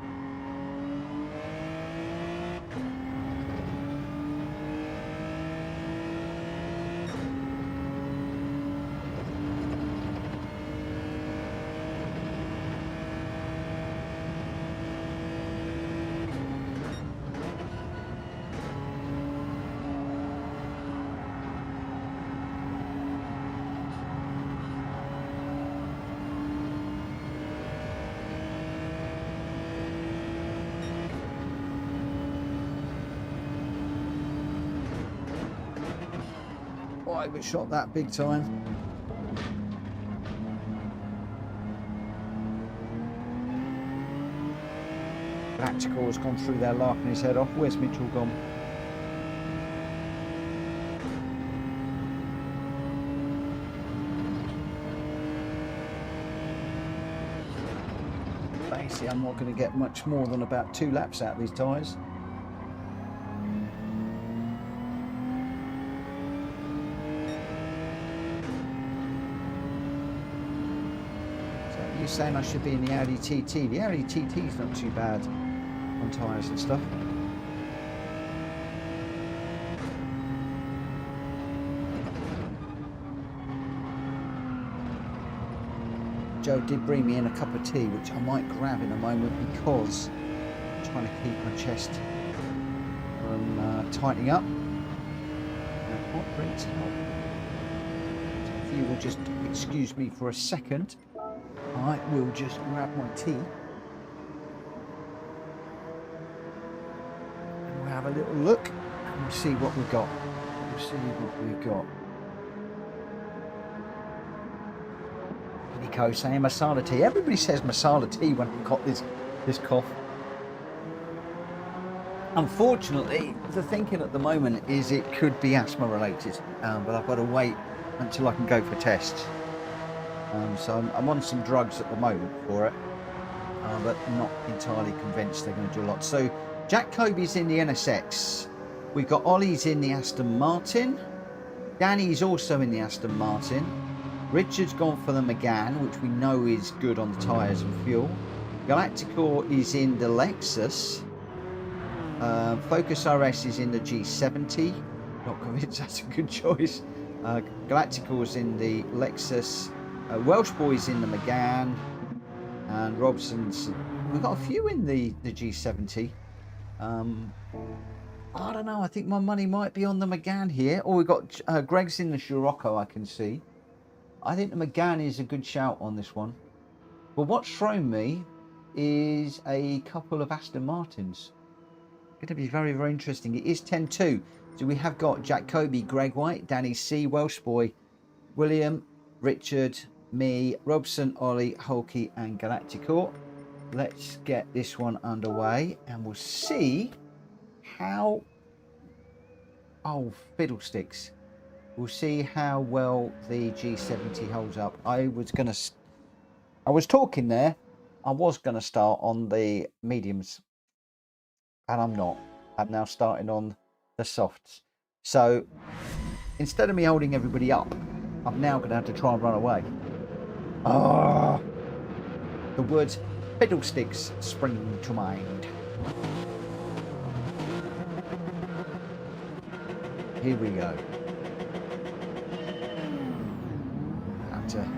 I got shot that big time. Tactical has gone through there, laughing his head off. Where's Mitchell gone? Basically, I'm not going to get much more than about 2 laps out of these tyres. You're saying I should be in the Audi TT. The Audi TT is not too bad on tyres and stuff. Joe did bring me in a cup of tea, which I might grab in a moment because I'm trying to keep my chest from tightening up. And hot drinks help. So if you will just excuse me for a second, I will just grab my tea and we'll have a little look and we'll see what we've got. We'll see what we've got. Nico saying masala tea. Everybody says masala tea when I've got this cough. Unfortunately, the thinking at the moment is it could be asthma related, but I've got to wait until I can go for tests. So I'm on some drugs at the moment for it, but not entirely convinced they're going to do a lot. So Jack Kobe's in the NSX. We've got Ollie's in the Aston Martin. Danny's also in the Aston Martin. Richard's gone for the Megane, which we know is good on the tyres and fuel. Galacticor is in the Lexus. Focus RS is in the G70. Not convinced that's a good choice. Galacticor's in the Lexus. Welsh Boy's in the Megane, and Robson's we've got a few in the G70. I don't know. I think my money might be on the Megane here. Or we've got Greg's in the Scirocco, I can see. I think the Megane is a good shout on this one. But what's thrown me is a couple of Aston Martins. Going to be very, very interesting. It is 10-2. So we have got Jack Kobe, Greg White, Danny C, Welsh Boy, William, Richard, me, Robson, Ollie, Hulky and Galacticor. Let's get this one underway and we'll see how... Oh, fiddlesticks. We'll see how well the G70 holds up. I was talking there. I was going to start on the mediums. And I'm not. I'm now starting on the softs. So, instead of me holding everybody up, I'm now going to have to try and run away. Ah! The words fiddlesticks spring to mind. Here we go. Jack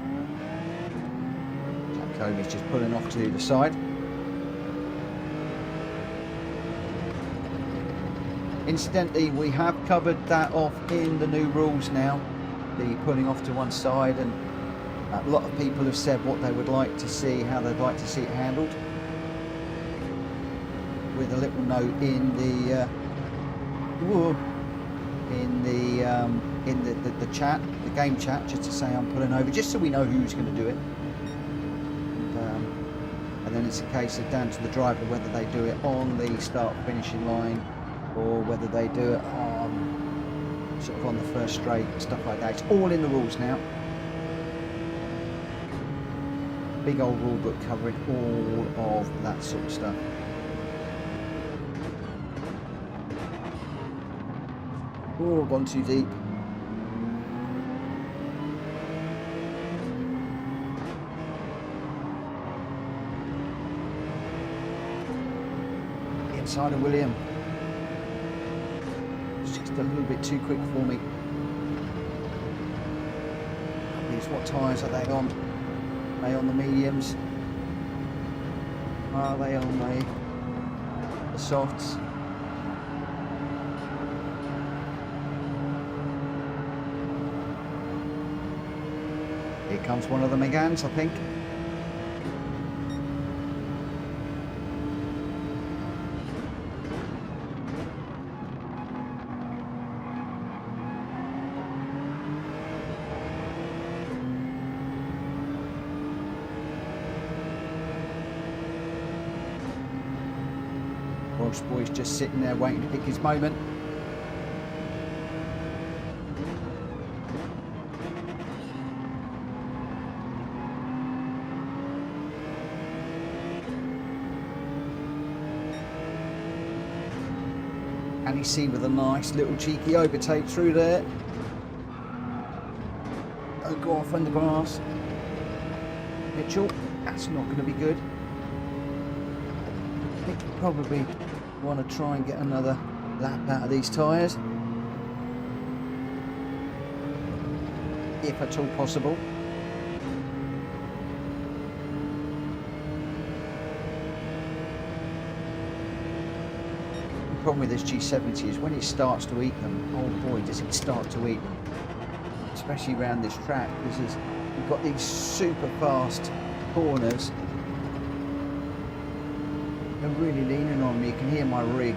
Kobe's just pulling off to the side. Incidentally, we have covered that off in the new rules now, the pulling off to one side, and a lot of people have said what they would like to see, how they'd like to see it handled, with a little note in the chat, the game chat, just to say I'm pulling over, just so we know who's going to do it. And then it's a case of down to the driver whether they do it on the start finishing line or whether they do it on sort of on the first straight, stuff like that. It's all in the rules now. Big old rule book covering all of that sort of stuff. Oh, gone too deep. Inside of William. It's just a little bit too quick for me. What tyres are they on? Are they on the mediums? Are they on the softs? Here comes one of the Meganes, I think. Welsh Boy's just sitting there waiting to pick his moment. And you see with a nice little cheeky overtake through there. Don't go off on the grass. Mitchell, that's not going to be good. I think you probably want to try and get another lap out of these tyres, if at all possible. The problem with this G70 is when it starts to eat them, oh boy does it start to eat them, especially around this track, because you've got these super fast corners. They're really leaning on me. You can hear my rig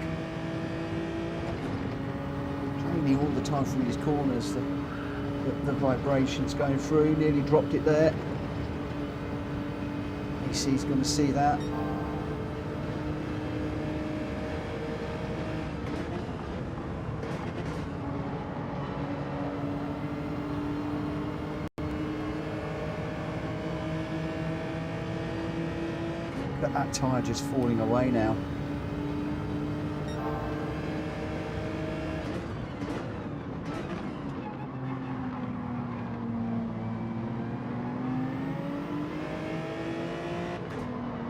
training all the time through these corners. The vibrations going through. Nearly dropped it there. AC's going to see that. But that tyre just falling away now.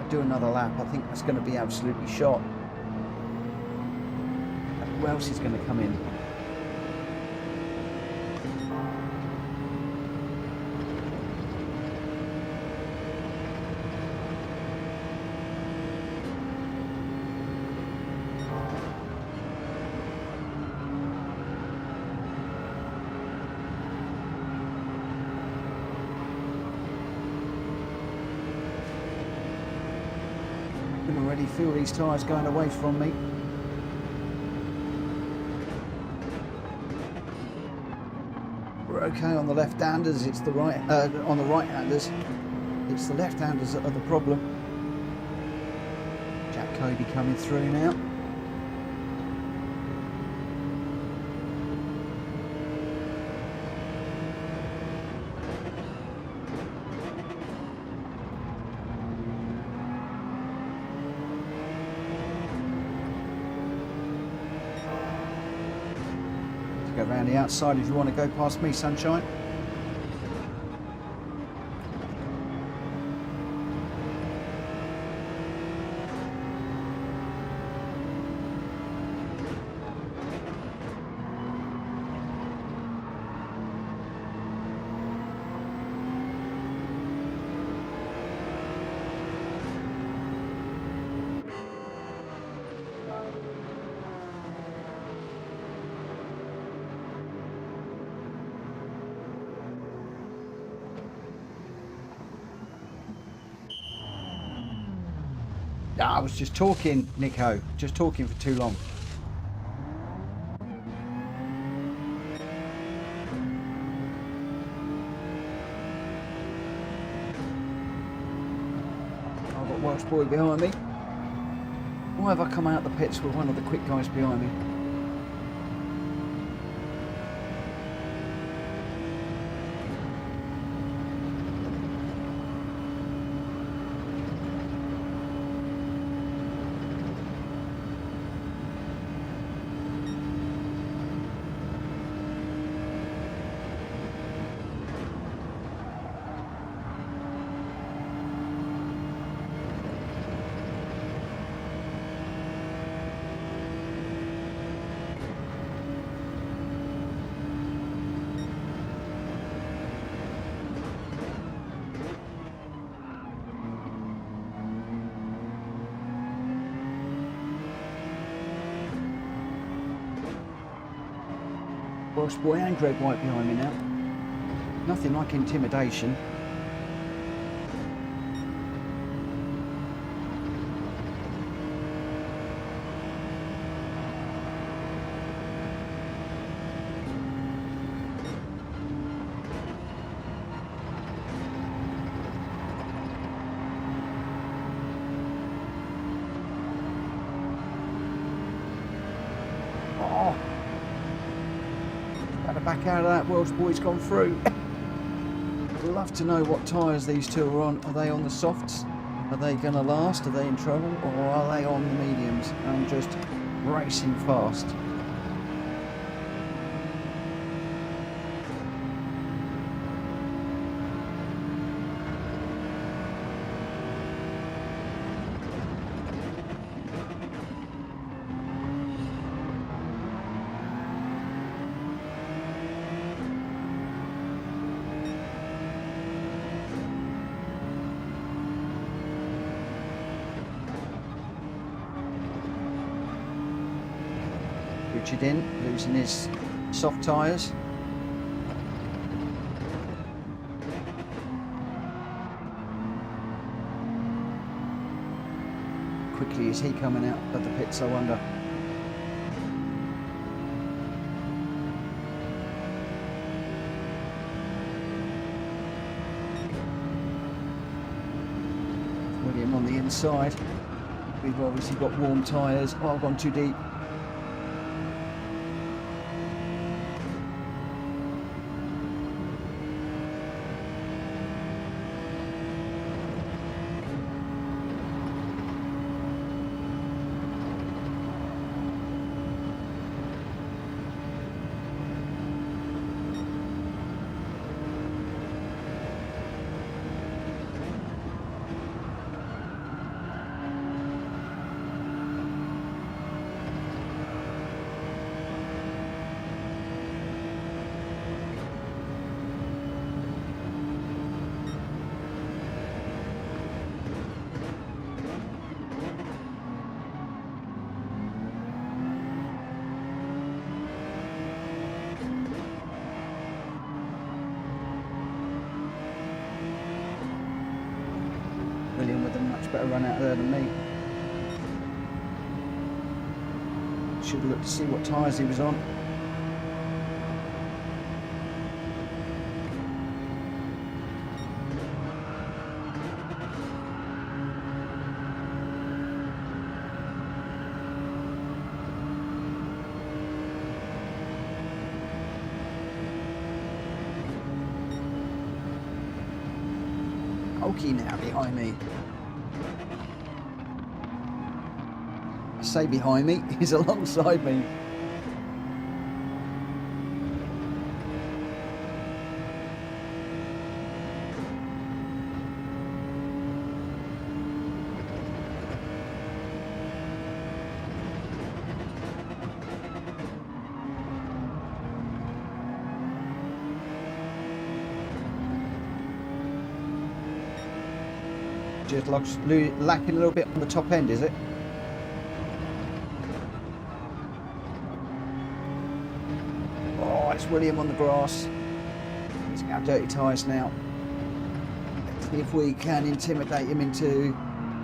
I'll do another lap. I think that's going to be absolutely shot. Who else is going to come in? already feel these tyres going away from me. We're okay on the left-handers. It's the right on the right-handers. It's the left-handers that are the problem. Jack Cody coming through now. Go around the outside if you want to go past me, sunshine. I was just talking, Nico. Just talking for too long. I've got Welsh boy behind me. Why have I come out the pits with one of the quick guys behind me? Welsh boy and Greg White behind me now. Nothing like intimidation. Back out of that, Welsh boy's gone through. I'd love to know what tyres these two are on. Are they on the softs? Are they going to last? Are they in trouble? Or are they on the mediums? I'm just racing fast. Richard in, losing his soft tyres. Quickly is he coming out of the pits, I wonder. William on the inside. We've obviously got warm tyres. Oh, I've gone too deep. William with a much better run out there than me. Should look to see what tyres he was on. Okay, now behind me. I say behind me, he's alongside me. Just lacking a little bit on the top end, is it? Oh, it's William on the grass. He's got dirty tyres now. Let's see if we can intimidate him into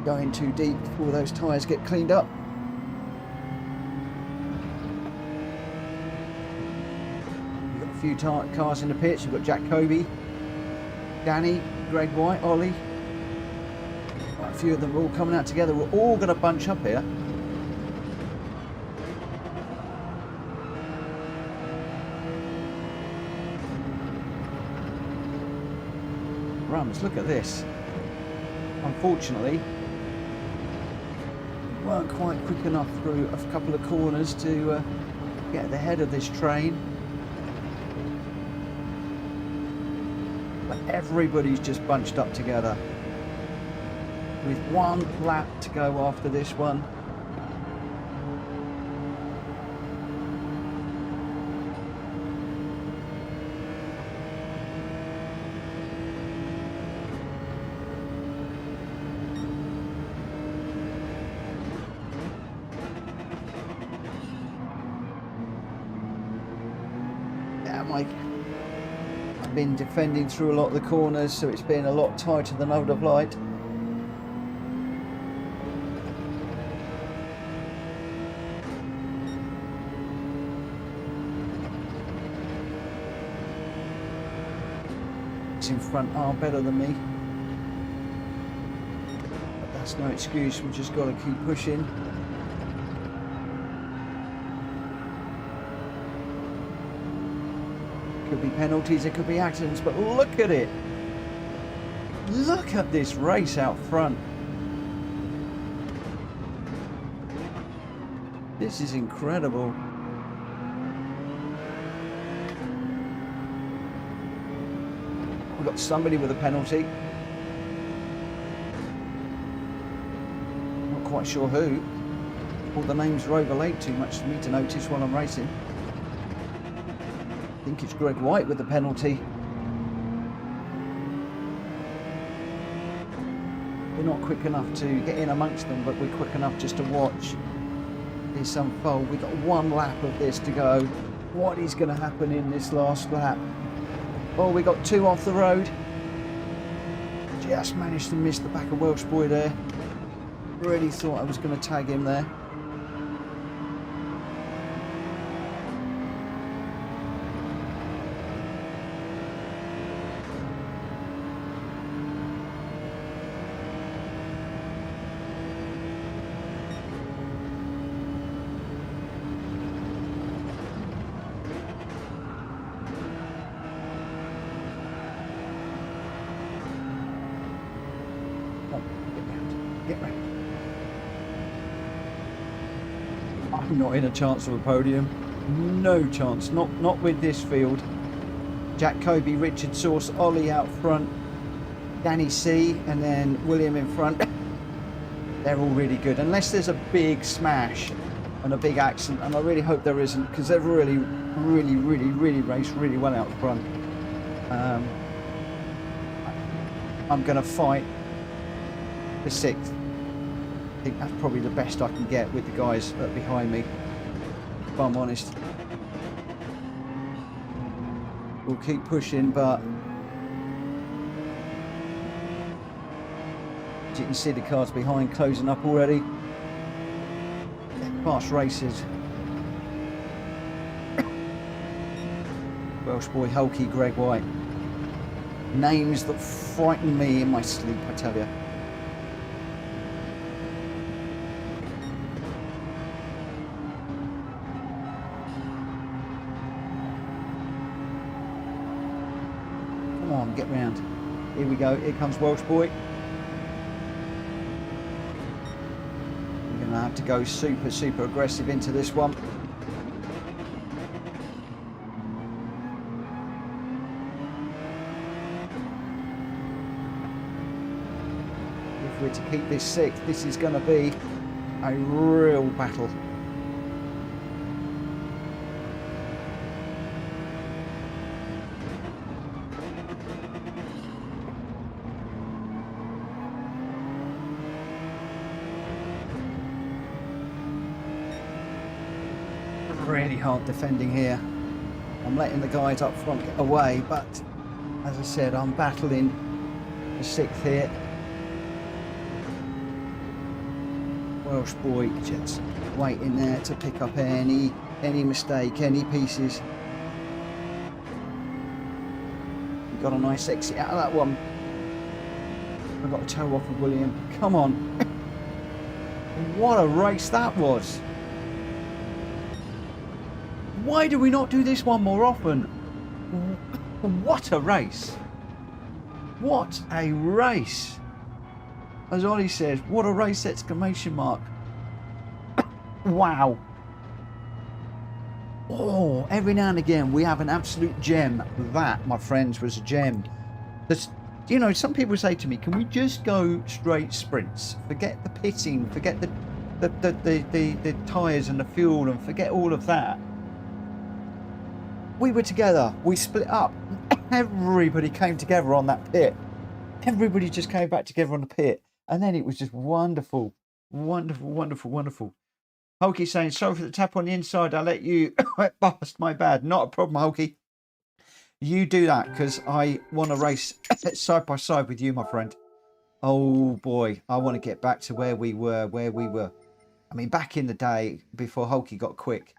going too deep before those tyres get cleaned up. We've got a few cars in the pits. We've got Jack Kobe, Danny, Greg White, Ollie. A few of them are all coming out together. We're all going to bunch up here. Rums, look at this. Unfortunately, we weren't quite quick enough through a couple of corners to get the head of this train. But everybody's just bunched up together. With one lap to go after this one. Yeah, Mike. I've been defending through a lot of the corners, so it's been a lot tighter than I would have liked. In front are better than me, but that's no excuse. We've just got to keep pushing. Could be penalties, it could be accidents, but look at it. Look at this race out front. This is incredible. We've got somebody with a penalty. Not quite sure who. All the names are overlaid too much for me to notice while I'm racing. I think it's Greg White with the penalty. We're not quick enough to get in amongst them, but we're quick enough just to watch this unfold. We've got one lap of this to go. What is going to happen in this last lap? Oh, we got two off the road. Just managed to miss the back of Welsh boy there. Really thought I was going to tag him there. Get ready. I'm not in a chance of a podium. No chance. Not with this field. Jack Kobe, Richard Source, Ollie out front, Danny C, and then William in front. They're all really good. Unless there's a big smash and a big accident, and I really hope there isn't, because they've really raced really well out front. I'm going to fight for sixth. I think that's probably the best I can get with the guys behind me, if I'm honest. We'll keep pushing, but as you can see, the cars behind closing up already. Fast races. Welsh boy, Hulky, Greg White. Names that frighten me in my sleep, I tell you. Come on, get round. Here we go. Here comes Welsh boy. We're going to have to go super, super aggressive into this one. If we're to keep this sixth, this is going to be a real battle. Really hard defending here. I'm letting the guys up front get away, but as I said, I'm battling the sixth here. Welsh boy just waiting there to pick up any mistake, any pieces. We got a nice exit out of that one. I got a toe off of William. Come on. What a race that was. Why do we not do this one more often? What a race. What a race. As Ollie says, what a race, exclamation mark. Wow. Oh, every now and again we have an absolute gem. That, my friends, was a gem. That's, you know, some people say to me, can we just go straight sprints? Forget the pitting, forget the tyres and the fuel, and forget all of that. We were together, we split up. Everybody came together on that pit. Everybody just came back together on the pit. And then it was just wonderful. Wonderful, wonderful, wonderful. Hulky saying, sorry for the tap on the inside. I let you bust, my bad. Not a problem, Hulky. You do that because I want to race side by side with you, my friend. Oh boy, I want to get back to where we were. I mean, back in the day before Hulky got quick,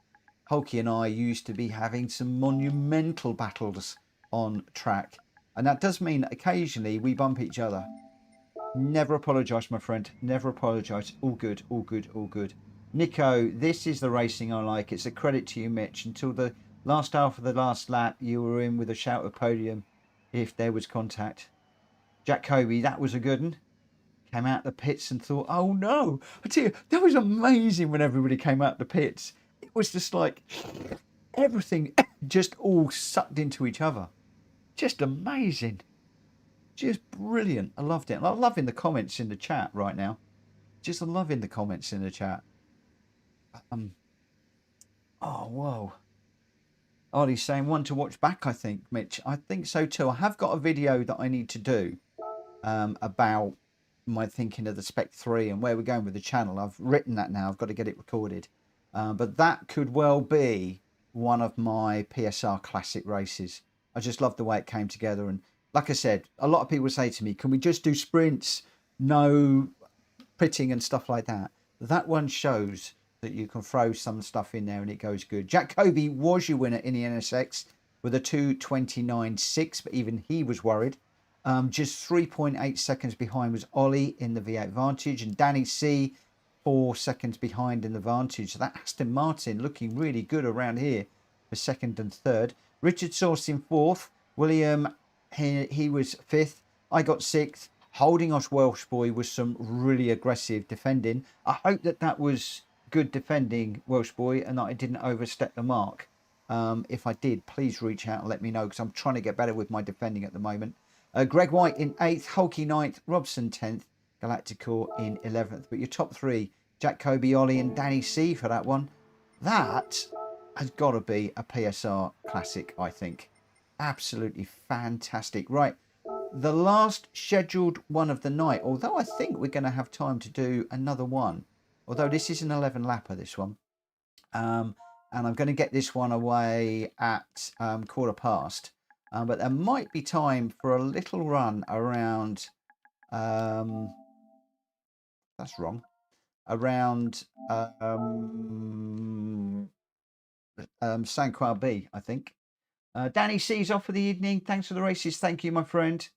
Hulky and I used to be having some monumental battles on track. And that does mean that occasionally we bump each other. Never apologise, my friend. Never apologise. All good, all good, all good. Nico, this is the racing I like. It's a credit to you, Mitch. Until the last half of the last lap, you were in with a shout of podium if there was contact. Jack Kobe, that was a good one. Came out the pits and thought, oh no. I tell you, that was amazing when everybody came out the pits. It was just like everything just all sucked into each other. Just amazing. Just brilliant. I loved it. And I'm loving the comments in the chat right now. Just loving the comments in the chat. Oh, whoa. Ollie's saying one to watch back, I think, Mitch. I think so too. I have got a video that I need to do about my thinking of the Spec 3 and where we're going with the channel. I've written that now. I've got to get it recorded. But that could well be one of my PSR classic races. I just love the way it came together. And like I said, a lot of people say to me, can we just do sprints? No pitting and stuff like that. That one shows that you can throw some stuff in there and it goes good. Jack Kobe was your winner in the NSX with a 2:29.6, but even he was worried. Just 3.8 seconds behind was Ollie in the V8 Vantage, and Danny C 4 seconds behind in the Vantage. So that Aston Martin looking really good around here for second and third. Richard Sauce in fourth. William, he was fifth. I got sixth. Holding us Welsh boy was some really aggressive defending. I hope that that was good defending, Welsh boy, and that I didn't overstep the mark. If I did, please reach out and let me know, because I'm trying to get better with my defending at the moment. Greg White in 8th, Hulky 9th, Robson 10th, Galacticor in 11th. But your top three, Jack Kobe, Ollie and Danny C for that one. That has got to be a PSR classic, I think. Absolutely fantastic. Right, the last scheduled one of the night, although I think we're going to have time to do another one. Although this is an 11 lapper, this one. And I'm going to get this one away at 1:15. But there might be time for a little run around, that's wrong, around San Croix B, I think. Danny C's off for the evening. Thanks for the races. Thank you, my friend.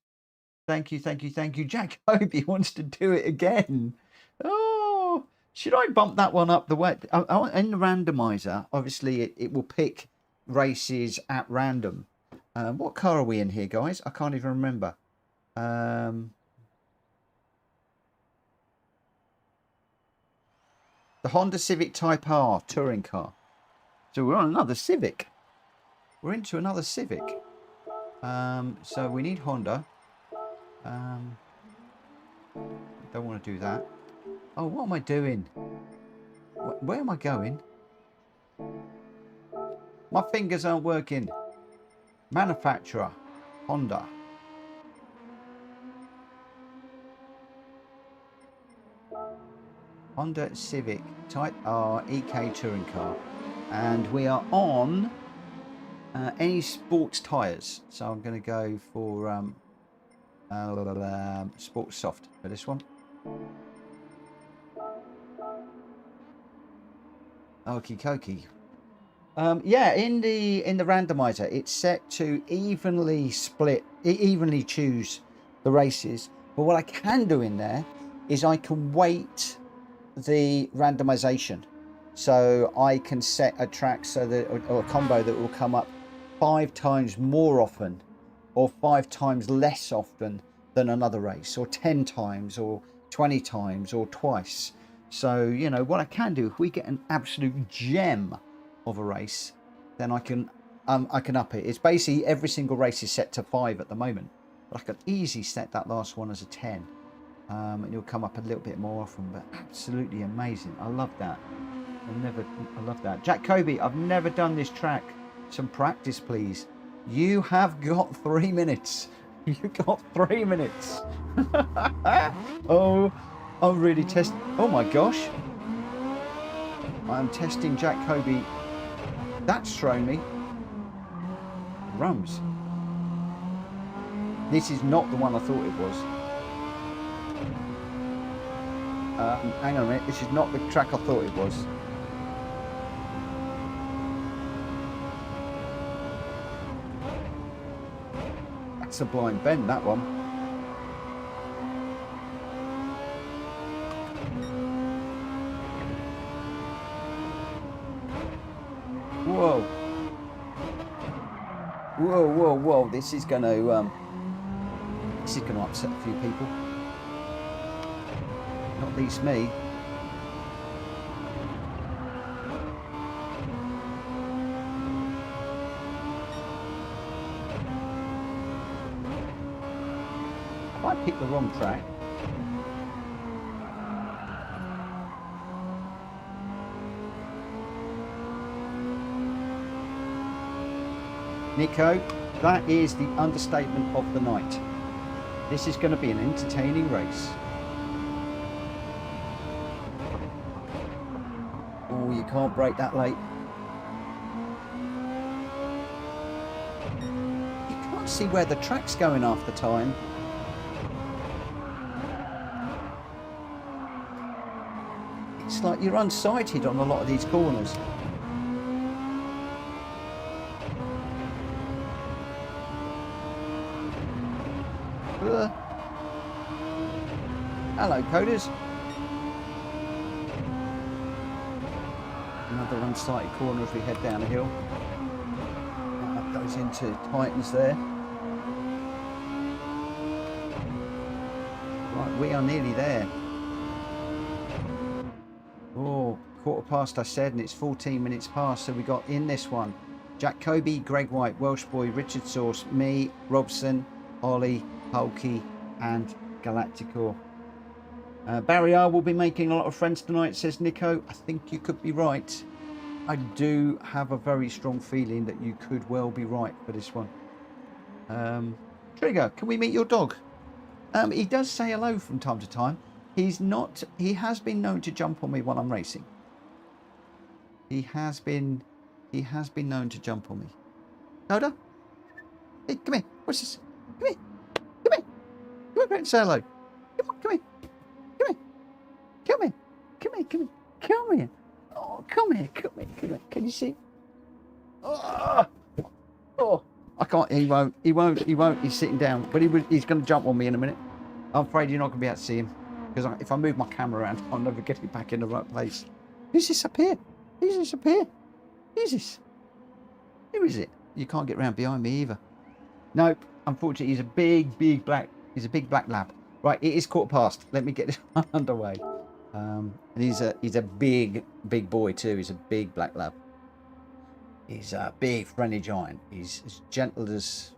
Thank you, thank you, thank you. Jack Hobie wants to do it again. Oh, should I bump that one up the way? In the randomizer, obviously, it will pick races at random. What car are we in here, guys? I can't even remember. The Honda Civic Type R touring car. So we're on another Civic. We're into another Civic. So we need Honda. Don't want to do that. Oh, what am I doing? Where am I going? My fingers aren't working. Manufacturer, Honda. Honda Civic Type R EK touring car. And we are on any sports tyres. So I'm going to go for sports soft for this one. Okie dokie. Yeah, in the randomizer, it's set to evenly choose the races. But what I can do in there is I can weight the randomization, so I can set a track so that, or a combo that will come up 5 times more often, or 5 times less often than another race, or 10 times, or 20 times, or twice. So, you know, what I can do, if we get an absolute gem of a race, then I can up it. It's basically every single race is set to 5 at the moment, but I can easily set that last one as a 10, and it'll come up a little bit more often. But absolutely amazing. I love that. I love that. Jack Kobe, I've never done this track. Some practice, please. You have got 3 minutes. You got 3 minutes. Oh, I'm really testing. Oh my gosh. I'm testing Jack Kobe. That's thrown me. Rums. This is not the one I thought it was. Hang on a minute. This is not the track I thought it was. That's a blind bend, that one. Whoa. Whoa, whoa, whoa. This is going to upset a few people. Not least me. If I pick the wrong track. Nico, that is the understatement of the night. This is going to be an entertaining race. Oh, you can't brake that late. You can't see where the track's going half the time. It's like you're unsighted on a lot of these corners. Hello, coders. Another unsighted corner as we head down the hill. That goes into Titans there. Right, we are nearly there. Oh, 1/4 past I said, and it's 14 minutes past. So we got in this one Jack Kobe, Greg White, Welsh Boy, Richard Sauce, me, Robson, Ollie, Hulky, and Galacticor. Barry R will be making a lot of friends tonight, says Nico. I think you could be right. I do have a very strong feeling that you could well be right for this one. Trigger, can we meet your dog? He does say hello from time to time. He has been known to jump on me while I'm racing. He has been known to jump on me. Noda? Hey, come here. What's this? Come here. Come here. Come here and say hello. Come on, come here. Come here. Come here. Come here. Come here. Come here. Oh, come here. Come here. Come here. Can you see? Oh. Oh. can't. He won't. He won't. He won't. He's sitting down. But he's going to jump on me in a minute. I'm afraid you're not going to be able to see him. Because if I move my camera around, I'll never get it back in the right place. Who's this up here? Who's this up here? Who's this? Who is it? You can't get round behind me either. Nope. Unfortunately, he's a big black lab. Right, it is 15:15. Let me get this underway. And he's a big boy too. He's a big black lab. He's a big friendly giant. He's as gentle as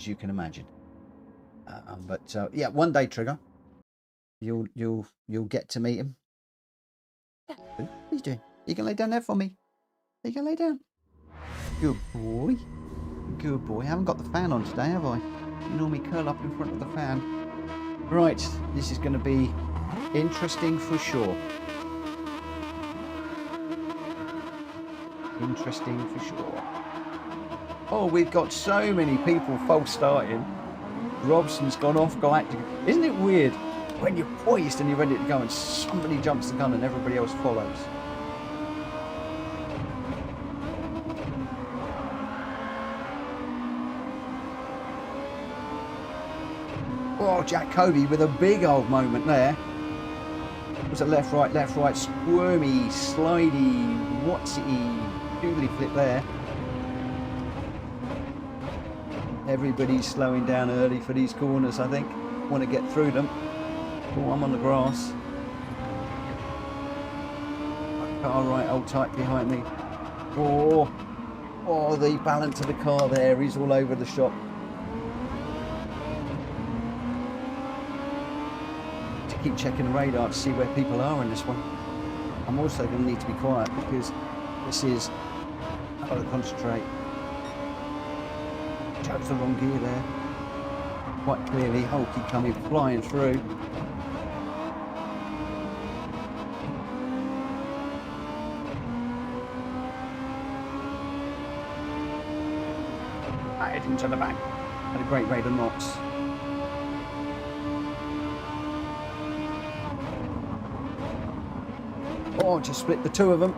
you can imagine. But yeah, one day, Trigger, you'll get to meet him. What are you doing? You can lay down there for me. You can lay down. Good boy. Good boy. I haven't got the fan on today, have I? You normally curl up in front of the fan. Right, this is going to be interesting for sure. Interesting for sure. Oh, we've got so many people false starting. Robson's gone off galactic. Isn't it weird when you're poised and you're ready to go and somebody jumps the gun and everybody else follows? Oh, Jack Kobe with a big old moment there. Was it left, right, squirmy, slidey, whatsy, doodly flip there. Everybody's slowing down early for these corners, I think. Want to get through them. Oh, I'm on the grass. Car right, hold tight behind me. Oh, the balance of the car there is all over the shop. Keep checking the radar to see where people are in this one. I'm also going to need to be quiet because this is, I've got to concentrate. Chose the wrong gear there. Quite clearly, Hulky coming flying through. Head into the back at a great rate of knots. Oh, just split the two of them.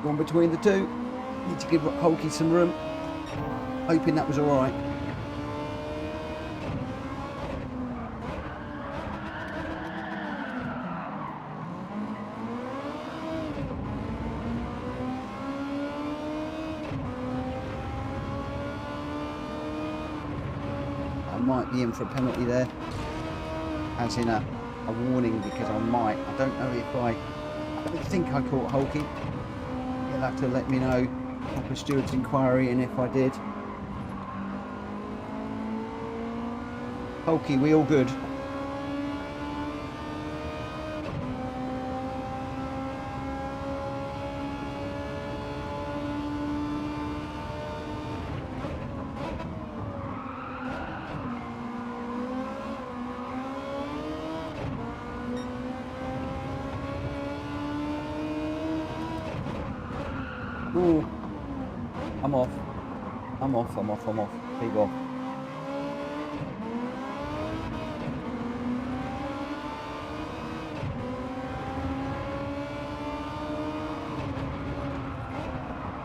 One between the two. Need to give Hulky some room. Hoping that was all right. I might be in for a penalty there. As in a warning because I might. I don't know if I don't think I caught Hulky. You'll have to let me know after steward's inquiry and if I did. Hulky, we all good? Ooh, I'm off. Big off.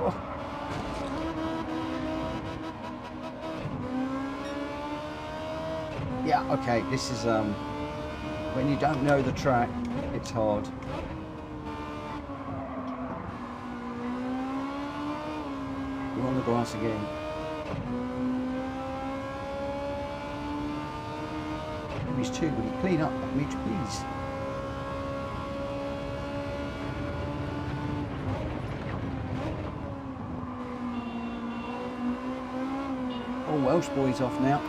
Oh. Yeah, okay, this is, when you don't know the track, it's hard. We're on the grass again. He's two, will you clean up, Mitch, please? Oh, Welsh boy's off now.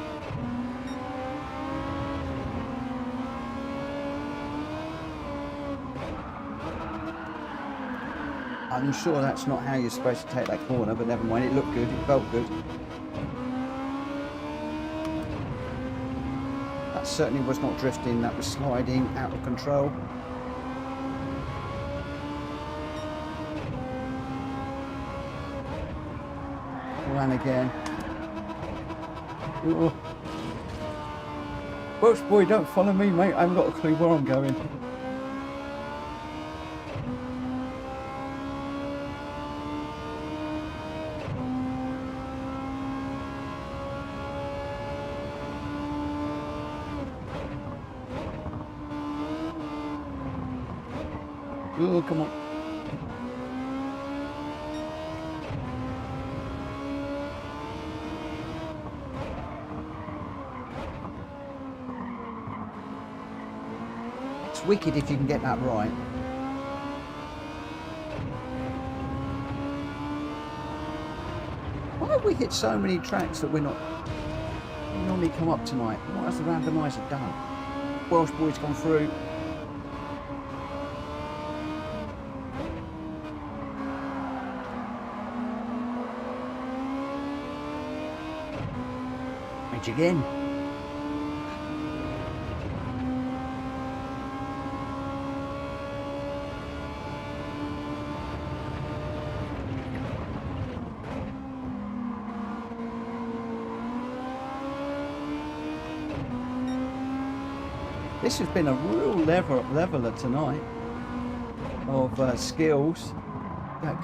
I'm sure that's not how you're supposed to take that corner, but never mind, it looked good, it felt good. That certainly was not drifting, that was sliding out of control. Ran again. Ooh. Welsh boy, don't follow me, mate, I haven't got a clue where I'm going. Oh, come on. It's wicked if you can get that right. Why have we hit so many tracks that we're not... We normally come up tonight. What has the randomiser done? Welsh boys gone through. Rage again. This has been a real leveler tonight of skills.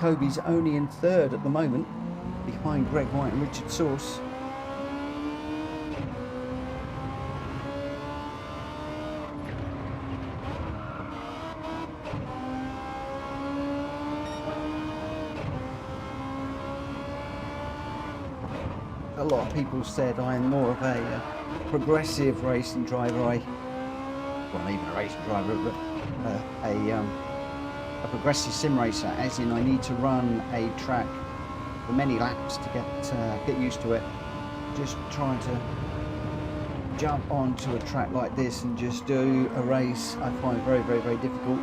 Kobe's only in third at the moment, behind Greg White and Richard Sauce. A lot of people said I am more of a progressive racing driver. Well, not even a racing driver, but a progressive sim racer, as in I need to run a track for many laps to get used to it. Just trying to jump onto a track like this and just do a race I find very, very, very difficult.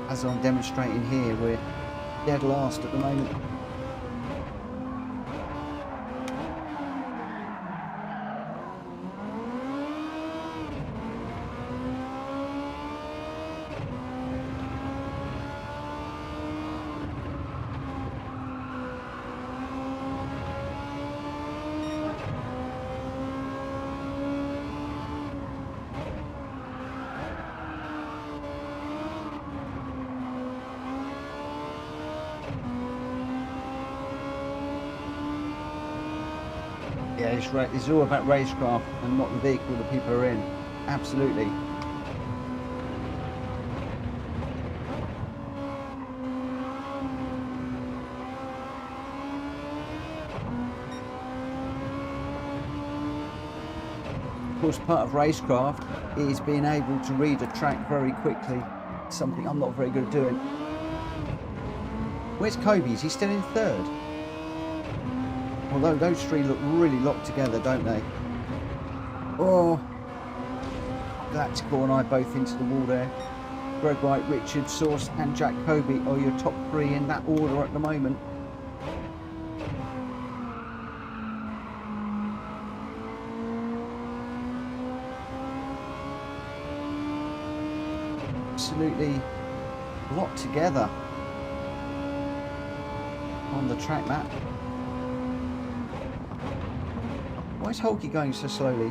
As I'm demonstrating here, we're dead last at the moment. Yeah, it's all about racecraft and not the vehicle that people are in. Absolutely. Of course, part of racecraft is being able to read a track very quickly. Something I'm not very good at doing. Where's Kobe? Is he still in third? Although those three look really locked together, don't they? Oh, that's Cor and I both into the wall there. Greg White, Richard Sauce and Jack Kobe are your top three in that order at the moment. Absolutely locked together on the track map. Why is Hulky going so slowly?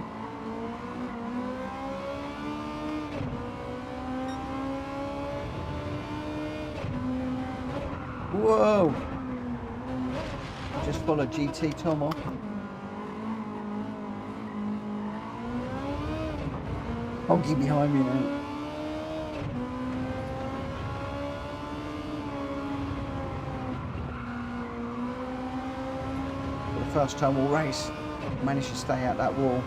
Whoa! Just followed GT Tom off. Hulky behind me now. For the first time all race. Managed to stay out that wall.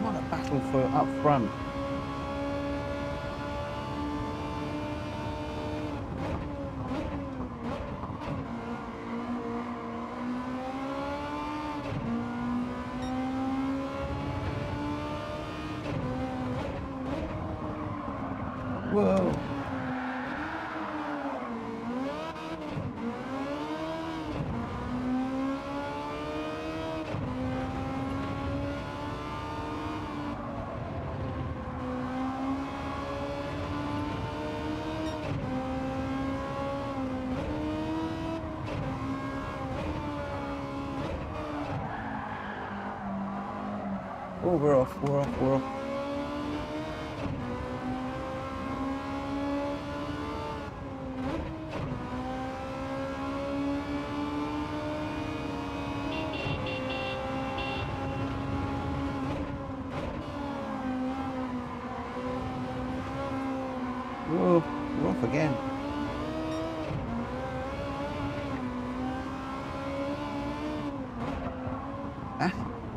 What a battle for up front. Whoa. Oh, we're off, we're off, we're off. Whoa, we're off again.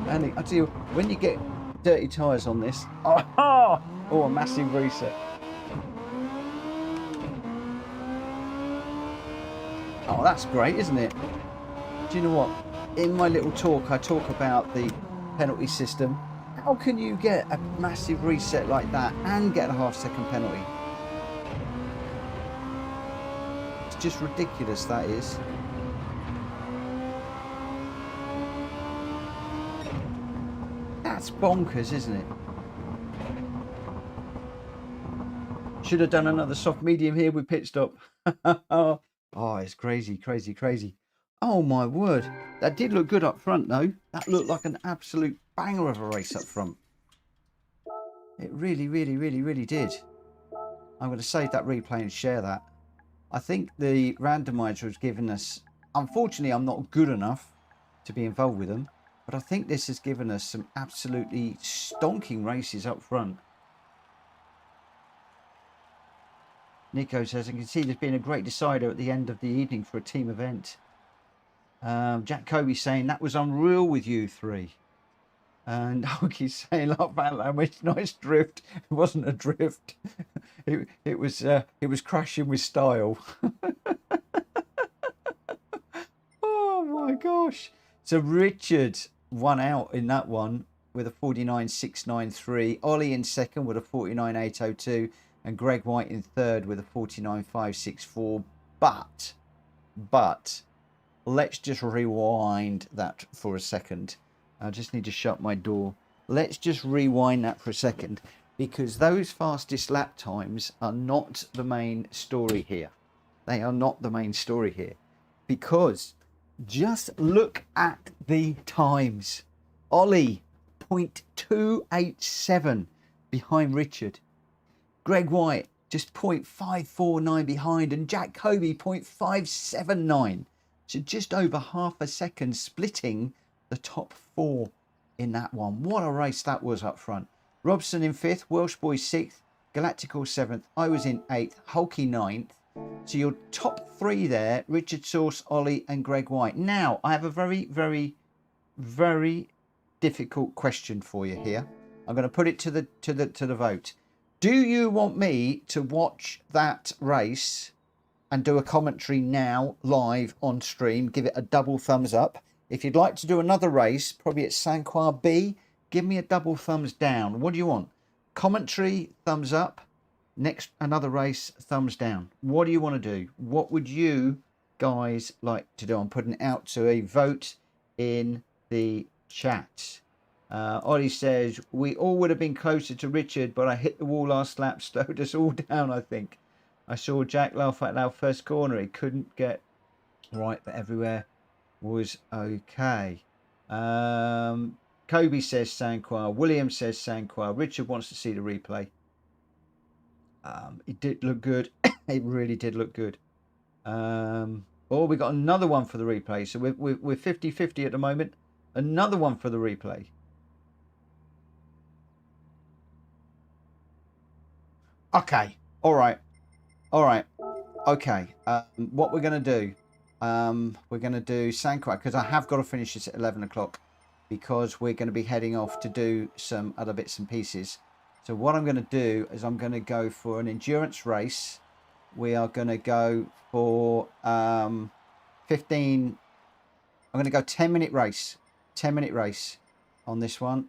And I tell you, when you get dirty tyres on this, oh, a massive reset. Oh, that's great, isn't it? Do you know what? In my little talk, I talk about the penalty system. How can you get a massive reset like that and get a half-second penalty? It's just ridiculous, that is. That's bonkers, isn't it? Should have done another soft medium here with pit stop. Oh, it's crazy, crazy, crazy. Oh my word. That did look good up front though. That looked like an absolute banger of a race up front. It really, really, really, really did. I'm going to save that replay and share that. I think the randomizer has given us... Unfortunately, I'm not good enough to be involved with them. But I think this has given us some absolutely stonking races up front. Nico says, I can see there's been a great decider at the end of the evening for a team event. Jack Kobe saying, that was unreal with you three. And Oki's saying, like that, nice drift. It wasn't a drift. It was crashing with style. Oh my gosh. So Richard won out in that one with a 49.693. Ollie in second with a 49.802. And Greg White in third with a 49.564. But let's just rewind that for a second. I just need to shut my door. Let's just rewind that for a second, because those fastest lap times are not the main story here. They are not the main story here, because just look at the times. Ollie 0.287 behind Richard. Greg White just 0.549 behind, and Jack Kobe 0.579. So just over half a second splitting the top four in that one. What a race that was up front. Robson in fifth, Welsh Boy sixth, Galactical seventh. I was in eighth, Hulky ninth. So your top three there, Richard Source, Ollie and Greg White. Now, I have a very, very, very difficult question for you here. I'm going to put it to the vote. Do you want me to watch that race and do a commentary now live on stream? Give it a double thumbs up. If you'd like to do another race, probably at Sanquhar B, give me a double thumbs down. What do you want? Commentary, thumbs up. Next, another race, thumbs down. What do you want to do? What would you guys like to do? I'm putting it out to a vote in the chat. Ollie says, we all would have been closer to Richard, but I hit the wall last lap, slowed us all down, I think. I saw Jack laugh at our first corner. He couldn't get right, but everywhere was okay. Kobe says Sanquhar. William says Sanquhar. Richard wants to see the replay. It did look good. It really did look good. Oh, we got another one for the replay. So we're 50-50 at the moment. Another one for the replay. Okay. All right. All right. Okay. What we're going to do, we're going to do Sanquhar, because I have got to finish this at 11 o'clock, because we're going to be heading off to do some other bits and pieces. So what I'm going to do is I'm going to go for an endurance race. We are going to go for 15. I'm going to go 10-minute race. 10-minute race on this one.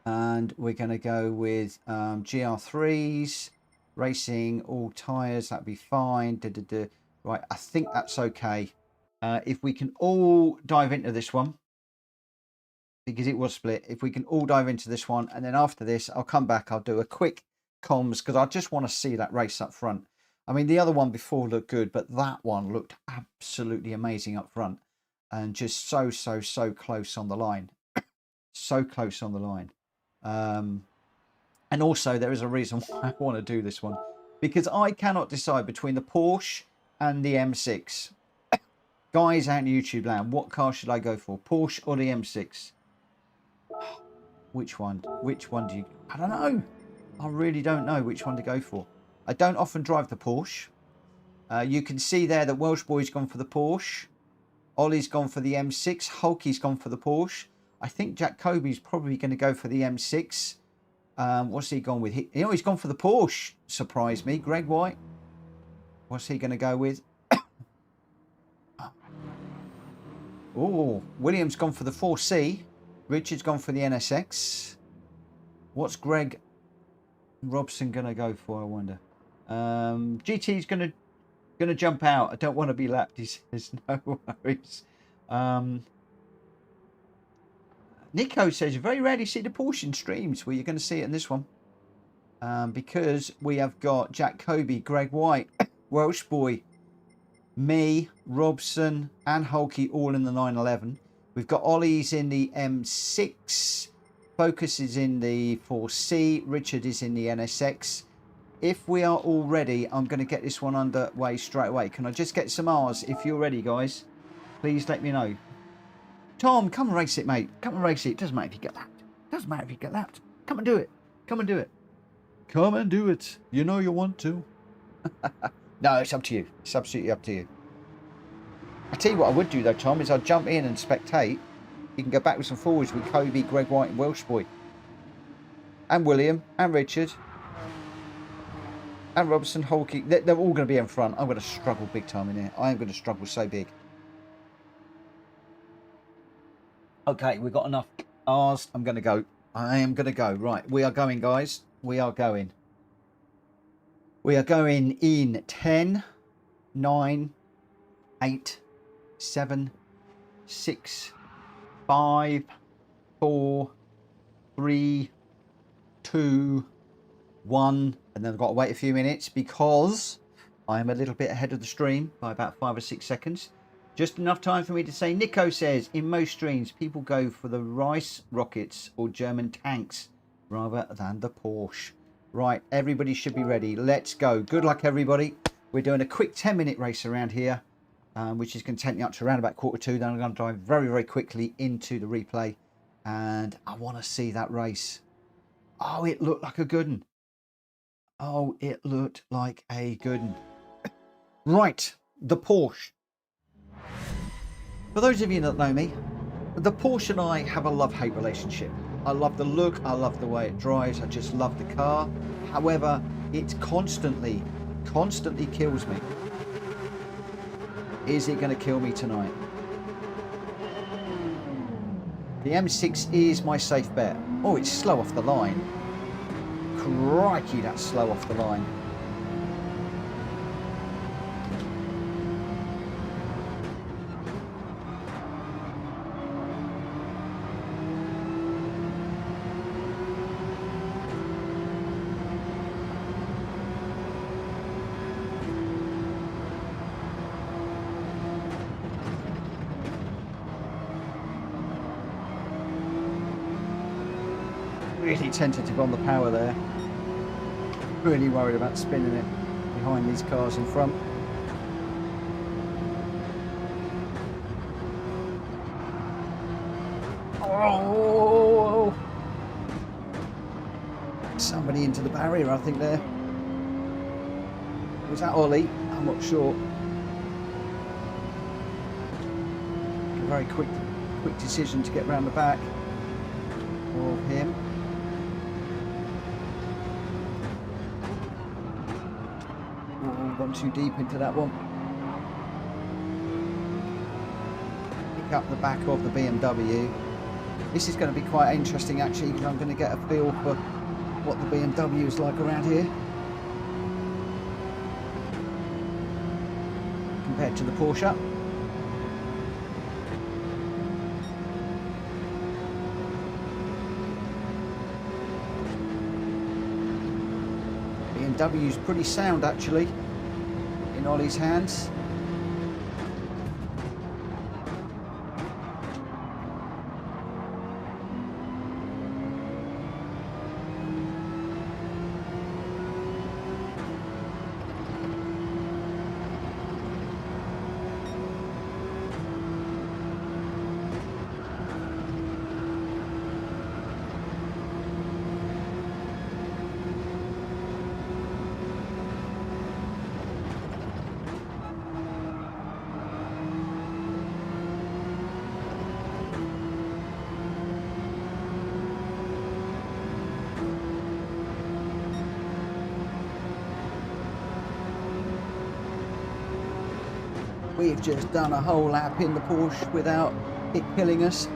And we're going to go with GR3s, racing all tyres. That'd be fine. Right, I think that's okay. If we can all dive into this one, because it was split. If we can all dive into this one, and then after this, I'll come back. I'll do a quick comms, because I just want to see that race up front. I mean, the other one before looked good, but that one looked absolutely amazing up front, and just so close on the line. So close on the line. And also, there is a reason why I want to do this one, because I cannot decide between the Porsche and the M6. Guys out in YouTube land, what car should I go for? Porsche or the M6? Which one? Which one do you... I don't know. I really don't know which one to go for. I don't often drive the Porsche. You can see there that Welsh Boy's gone for the Porsche. Ollie's gone for the M6. Hulky's gone for the Porsche. I think Jack Kobe's probably going to go for the M6. What's he gone with? He's gone for the Porsche. Surprised me. Greg White. What's he going to go with? Oh, William's gone for the 4C. Richard's gone for the NSX. What's Greg Robson going to go for, I wonder? GT's going to jump out. I don't want to be lapped, he says. No worries. Nico says, you very rarely see the Porsche in streams. Well, you're going to see it in this one. Because we have got Jack Kobe, Greg White, Welsh Boy, me, Robson, and Hulky all in the 911. We've got Ollie's in the M6. Focus is in the 4C. Richard is in the NSX. If we are all ready, I'm going to get this one underway straight away. Can I just get some R's? If you're ready, guys, please let me know. Tom, come and race it, mate. Come and race it. Doesn't matter if you get lapped. Doesn't matter if you get lapped. Come and do it. Come and do it. Come and do it. You know you want to. No, it's up to you. It's absolutely up to you. I tell you what I would do though, Tom, is I'd jump in and spectate. You can go backwards and forwards with Kobe, Greg White and Welsh Boy. And William and Richard. And Robson, Hulky. They're all going to be in front. I'm going to struggle big time in here. I am going to struggle so big. Okay, we've got enough R's. I'm going to go. I am going to go. Right, we are going, guys. We are going. We are going in 10, 9, 8, 7, 6, 5, 4, 3, 2, 1. And then I've got to wait a few minutes because I am a little bit ahead of the stream by about 5 or 6 seconds. Just enough time for me to say, Nico says, in most streams, people go for the Rice rockets or German tanks rather than the Porsche. Right, everybody should be ready. Let's go. Good luck, everybody. We're doing a quick 10-minute race around here, which is going to take me up to around about 1:45. Then I'm going to drive very, very quickly into the replay. And I want to see that race. Oh, it looked like a good one. Oh, it looked like a good one. Right, the Porsche. For those of you that know me, the Porsche and I have a love-hate relationship. I love the look, I love the way it drives, I just love the car. However, it constantly kills me. Is it going to kill me tonight? The M6 is my safe bet. Oh, it's slow off the line. Crikey, that's slow off the line. Really tentative on the power there. Really worried about spinning it behind these cars in front. Oh! Somebody into the barrier, I think there. Was that Ollie? I'm not sure. A very quick decision to get round the back of him. Gone too deep into that one. Pick up the back of the BMW. This is going to be quite interesting actually, because I'm going to get a feel for what the BMW is like around here compared to the Porsche. BMW is pretty sound actually in Ollie's hands. We've just done a whole lap in the Porsche without it killing us.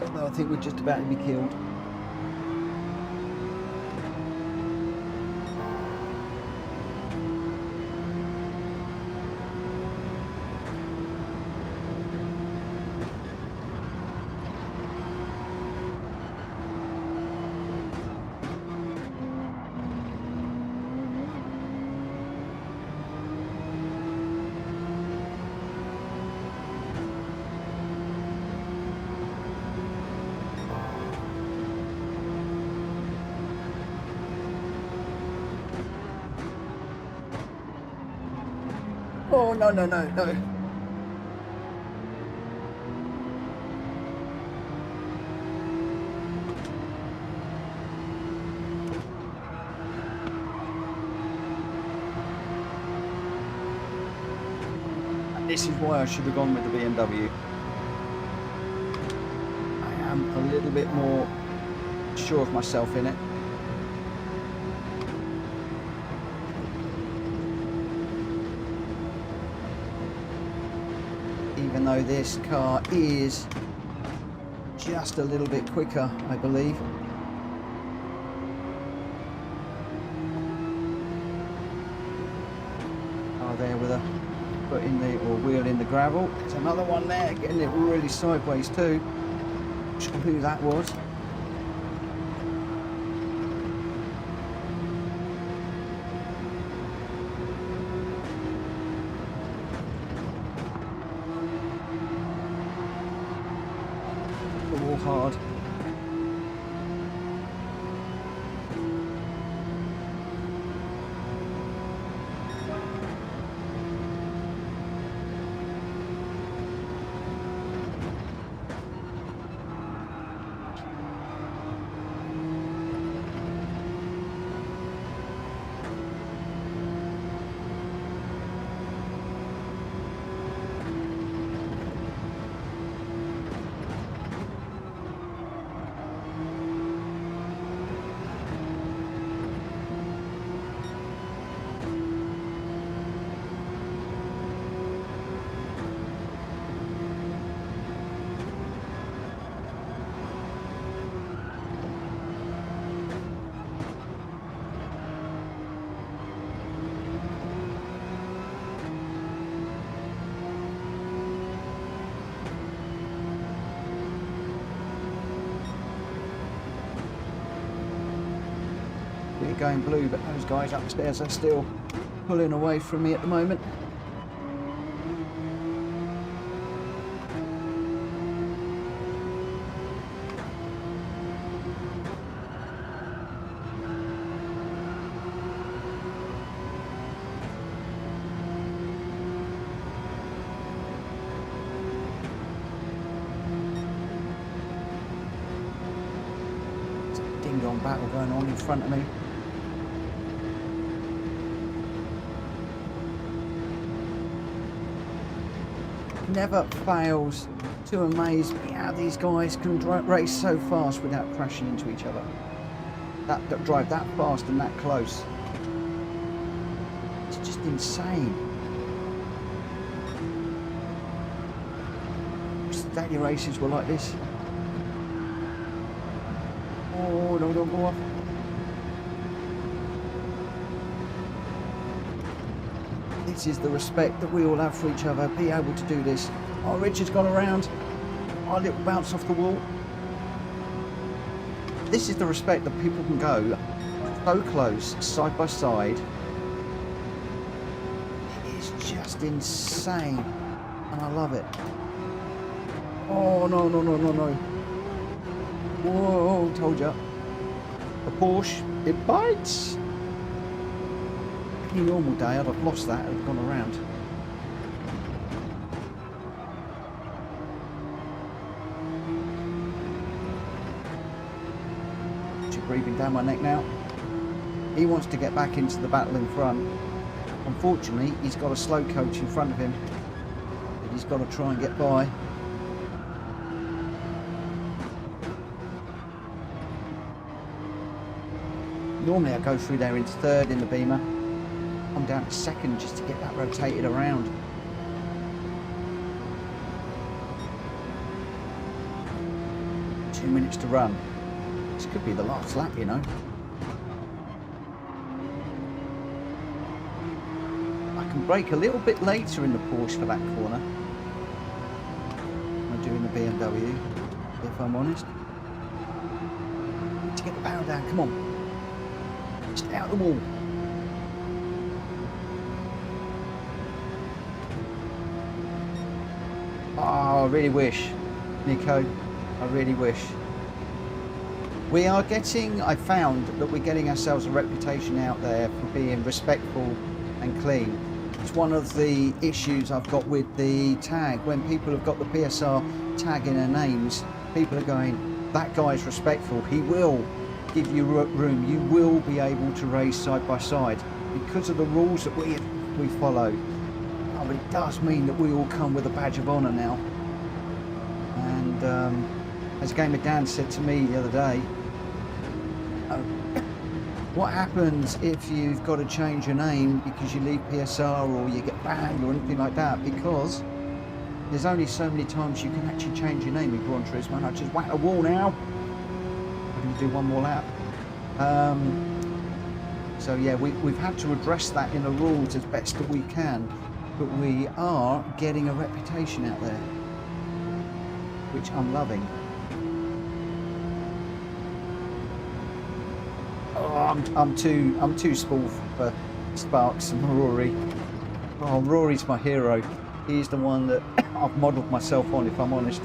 Although I think we're just about to be killed. Oh, no, no, no, no. And this is why I should have gone with the BMW. I am a little bit more sure of myself in it. Even though this car is just a little bit quicker, I believe. Oh, there with a foot in the, or wheel in the gravel. There's another one there, getting it really sideways too. Not sure who that was. Hard. We're going blue, but those guys upstairs are still pulling away from me at the moment. There's a ding-dong battle going on in front of me. Never fails to amaze me how these guys can race so fast without crashing into each other. That drive that fast and that close. It's just insane. Daily races were like this. Oh, no, don't go off. This is the respect that we all have for each other, be able to do this. Oh, Richard's gone around. Oh, a little bounce off the wall. This is the respect that people can go so close, side by side. It is just insane, and I love it. Oh, no, no, no, no, no. Whoa, told ya. The Porsche, it bites. Any normal day I'd have lost that and have gone around. She's breathing down my neck now. He wants to get back into the battle in front. Unfortunately, he's got a slow coach in front of him. He's got to try and get by. Normally I go through there into third in the Beamer. I'm down to second just to get that rotated around. Minutes to run. This could be the last lap, you know. I can brake a little bit later in the Porsche for that corner. I'm doing the BMW, if I'm honest. To get the barrel down, come on. Stay out the wall. Oh, I really wish, Nico. I really wish. We are getting, I found that we're getting ourselves a reputation out there for being respectful and clean. It's one of the issues I've got with the tag. When people have got the PSR tag in their names, people are going, that guy's respectful. He will give you room. You will be able to race side by side because of the rules that we follow. Oh, but it does mean that we all come with a badge of honour now. And as Gamer Dan said to me the other day, what happens if you've got to change your name because you leave PSR or you get banned or anything like that? Because there's only so many times you can actually change your name in Gran Turismo. And I just whack a wall now. I'm going to do one more lap. So yeah, we've had to address that in the rules as best that we can, but we are getting a reputation out there, which I'm loving. Oh, I'm too small for Sparks and Rory. Oh, Rory's my hero. He's the one that I've modelled myself on, if I'm honest.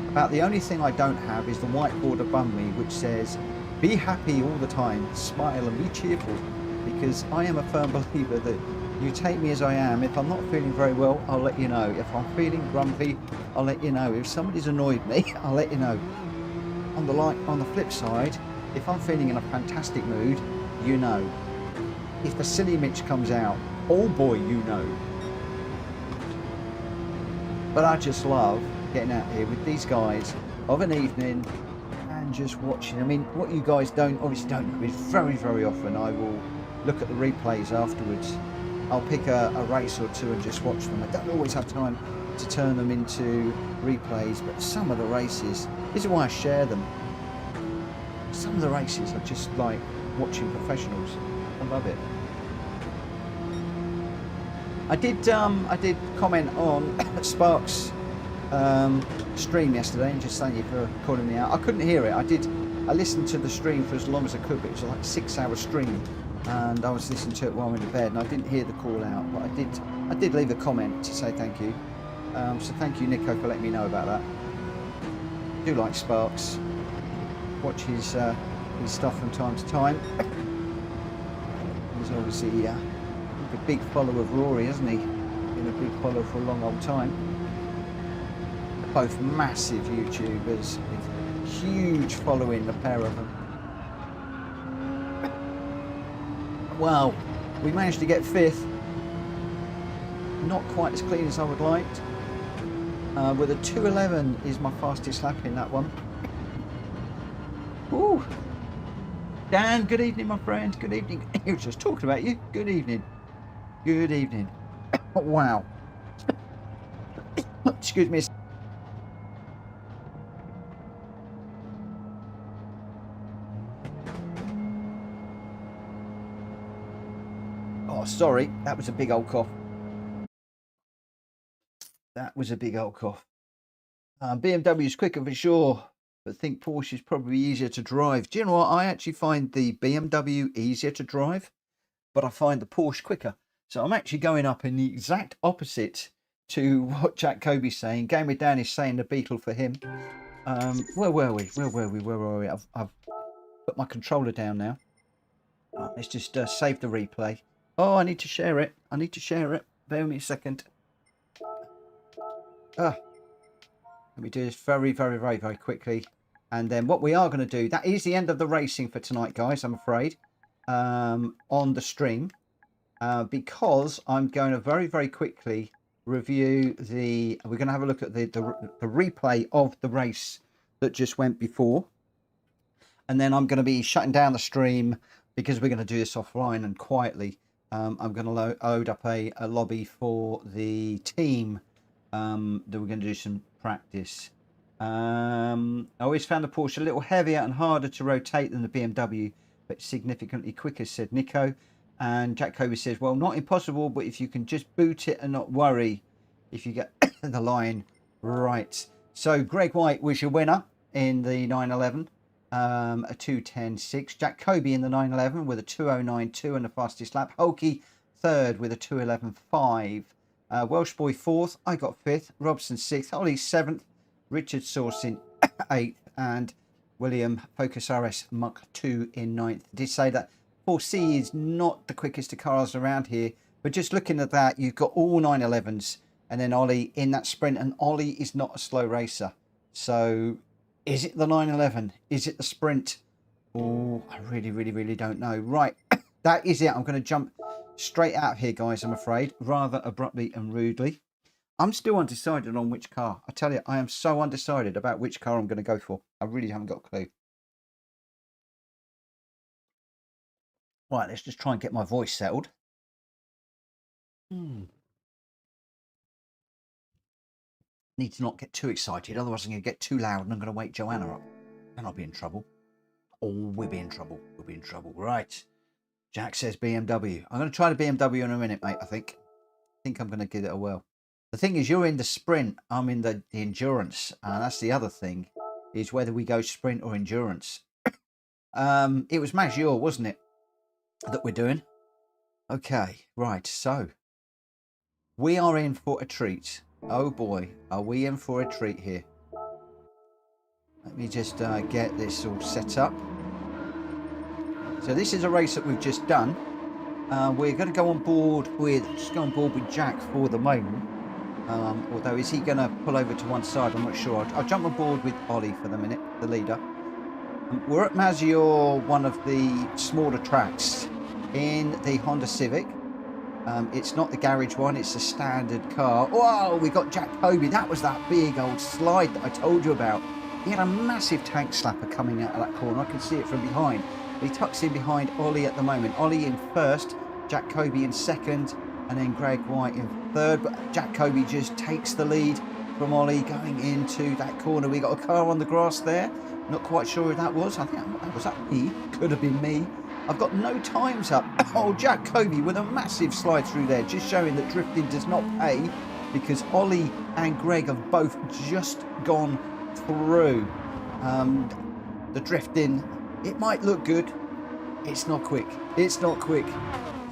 About the only thing I don't have is the whiteboard above me, which says, "Be happy all the time, smile and be cheerful," because I am a firm believer that you take me as I am. If I'm not feeling very well, I'll let you know. If I'm feeling grumpy, I'll let you know. If somebody's annoyed me, I'll let you know. On the flip side, if I'm feeling in a fantastic mood, you know. If the silly Mitch comes out, oh boy, you know. But I just love getting out here with these guys of an evening and just watching. I mean, what you guys obviously don't know is very, very often I will look at the replays afterwards. I'll pick a race or two and just watch them. I don't always have time to turn them into replays, but some of the races, this is why I share them. Some of the races are just like watching professionals. I love it. I did comment on Sparks' stream yesterday and just thank you for calling me out. I couldn't hear it. I listened to the stream for as long as I could, but it was like a 6-hour stream, and I was listening to it while I'm in bed, and I didn't hear the call out, but I did leave a comment to say thank you. So thank you, Nico, for letting me know about that. I do like Sparks. Watch his stuff from time to time. He's obviously a big follower of Rory, hasn't he? Been a big follower for a long old time. Both massive YouTubers with huge following, the pair of them. Well, we managed to get 5th. Not quite as clean as I would like. With a 2:11 is my fastest lap in that one. Ooh. Dan, good evening, my friend. Good evening. He was just talking about you. Good evening. Good evening. Wow. Excuse me. Oh, sorry. That was a big old cough. That was a big old cough. BMW is quicker for sure, but I think Porsche is probably easier to drive. Do you know what? I actually find the BMW easier to drive, but I find the Porsche quicker. So I'm actually going up in the exact opposite to what Jack Kobe's saying. Gamer Dan is saying the Beetle for him. Where were we? I've put my controller down now. Let's just save the replay. Oh, I need to share it. Bear with me a second. Let me do this very, very, very, very quickly. And then what we are going to do, that is the end of the racing for tonight, guys, I'm afraid, on the stream. Because I'm going to very, very quickly review the. We're going to have a look at the replay of the race that just went before, and then I'm going to be shutting down the stream because we're going to do this offline and quietly. I'm going to load up a lobby for the team that we're going to do some practice. I always found the Porsche a little heavier and harder to rotate than the BMW, but significantly quicker, said Nico. And Jack Kobe says, well, not impossible, but if you can just boot it and not worry if you get the line right. So Greg White was your winner in the 911. A 2:10.6. Jack Kobe in the 911 with a 2:09.2 and the fastest lap. Holkey third with a 2:11.5. Welsh Boy fourth. I got fifth. Robson sixth. Ollie seventh. Richard Saucin 8th. And William Focus RS Mach 2 in 9th. I did say that 4C is not the quickest of cars around here. But just looking at that, you've got all 911s. And then Ollie in that sprint. And Ollie is not a slow racer. So is it the 911? Is it the sprint? Oh, I really don't know. Right, that is it. I'm going to jump straight out here, guys, I'm afraid, rather abruptly and rudely. I'm still undecided on which car. I tell you, I am so undecided about which car I'm going to go for. I really haven't got a clue. Right, let's just try and get my voice settled. Need to not get too excited, otherwise I'm going to get too loud and I'm going to wake Joanna up. And I'll be in trouble. Oh, we'll be in trouble. We'll be in trouble. Right. Jack says BMW. I'm going to try the BMW in a minute, mate, I think. I think I'm going to give it a whirl. The thing is, you're in the sprint. I'm in the endurance. And that's the other thing, is whether we go sprint or endurance. It was Maggiore, wasn't it, that we're doing? Okay, right. So, we are in for a treat. Oh, boy. Are we in for a treat here? Let me just get this all set up. So this is a race that we've just done. We're going to go on board with Jack for the moment. Although, is he going to pull over to one side? I'm not sure. I'll jump on board with Ollie for the minute, the leader. We're at Maggiore, one of the smaller tracks in the Honda Civic. It's not the garage one, it's a standard car. Whoa, we got Jack Kobe. That was that big old slide that I told you about. He had a massive tank slapper coming out of that corner. I can see it from behind. He tucks in behind Ollie at the moment. Ollie in first, Jack Kobe in second, and then Greg White in third. But Jack Kobe just takes the lead from Ollie going into that corner. We got a car on the grass there. Not quite sure who that was. I think that was me. Could have been me. I've got no times up. Oh, Jack Kobe with a massive slide through there, just showing that drifting does not pay, because Ollie and Greg have both just gone through. The drifting, it might look good. It's not quick. It's not quick.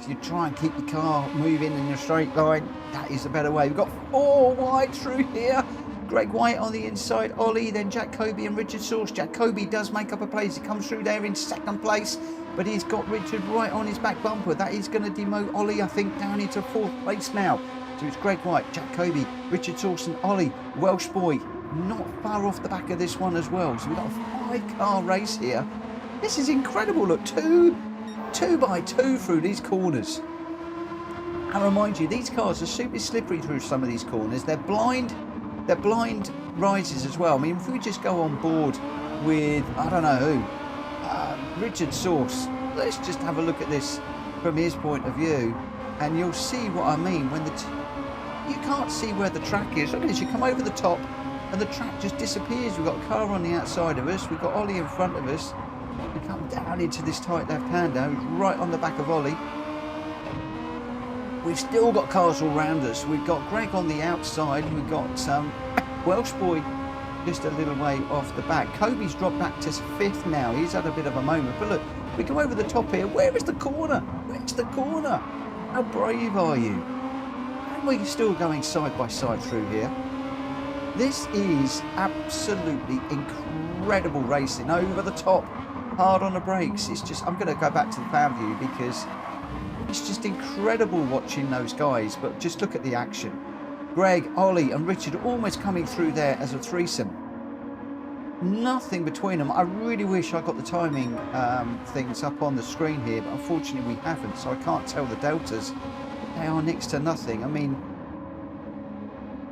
If you try and keep the car moving in a straight line, that is a better way. We've got 4 wide through here. Greg White on the inside, Ollie, then Jack Kobe and Richard Sauce. Jack Kobe does make up a place. He comes through there in second place, but he's got Richard right on his back bumper. That is going to demote Ollie, I think, down into 4th place now. So it's Greg White, Jack Kobe, Richard Sauce and Ollie. Welsh Boy not far off the back of this one as well. So we've got a 5-car race here. This is incredible. Look, two by two through these corners. I remind you, these cars are super slippery through some of these corners. They're blind rises as well. I mean, if we just go on board with, I don't know who, Richard Sauce, let's just have a look at this from his point of view, and you'll see what I mean. When you can't see where the track is. Look at this, you come over the top and the track just disappears. We've got a car on the outside of us, we've got Ollie in front of us. We come down into this tight left-hander, right on the back of Ollie. We've still got cars all around us. We've got Greg on the outside. We've got Welsh Boy just a little way off the back. Kobe's dropped back to 5th now. He's had a bit of a moment. But look, we go over the top here. Where is the corner? Where's the corner? How brave are you? And we're still going side by side through here. This is absolutely incredible racing. Over the top, hard on the brakes. It's just, I'm going to go back to the fan view because it's just incredible watching those guys, but just look at the action. Greg, Ollie and Richard almost coming through there as a threesome. Nothing between them. I really wish I got the timing things up on the screen here, but unfortunately we haven't, so I can't tell the deltas. They are next to nothing. I mean,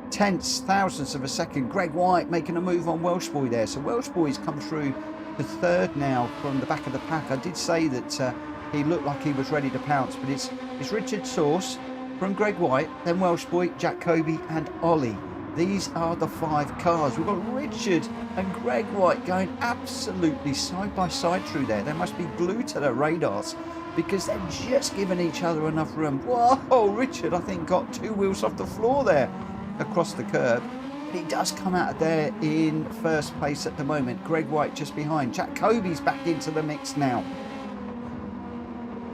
tenths, thousandths of a second. Greg White making a move on Welsh Boy there. So Welsh Boy's come through to third now from the back of the pack. I did say that he looked like he was ready to pounce, but it's Richard Sauce from Greg White, then Welsh Boy, Jack Kobe and Ollie. These are the 5 cars. We've got Richard and Greg White going absolutely side by side through there. They must be glued to their radars because they're just giving each other enough room. Whoa, Richard, I think, got 2 wheels off the floor there across the curb. But he does come out of there in first place at the moment. Greg White just behind. Jack Kobe's back into the mix now.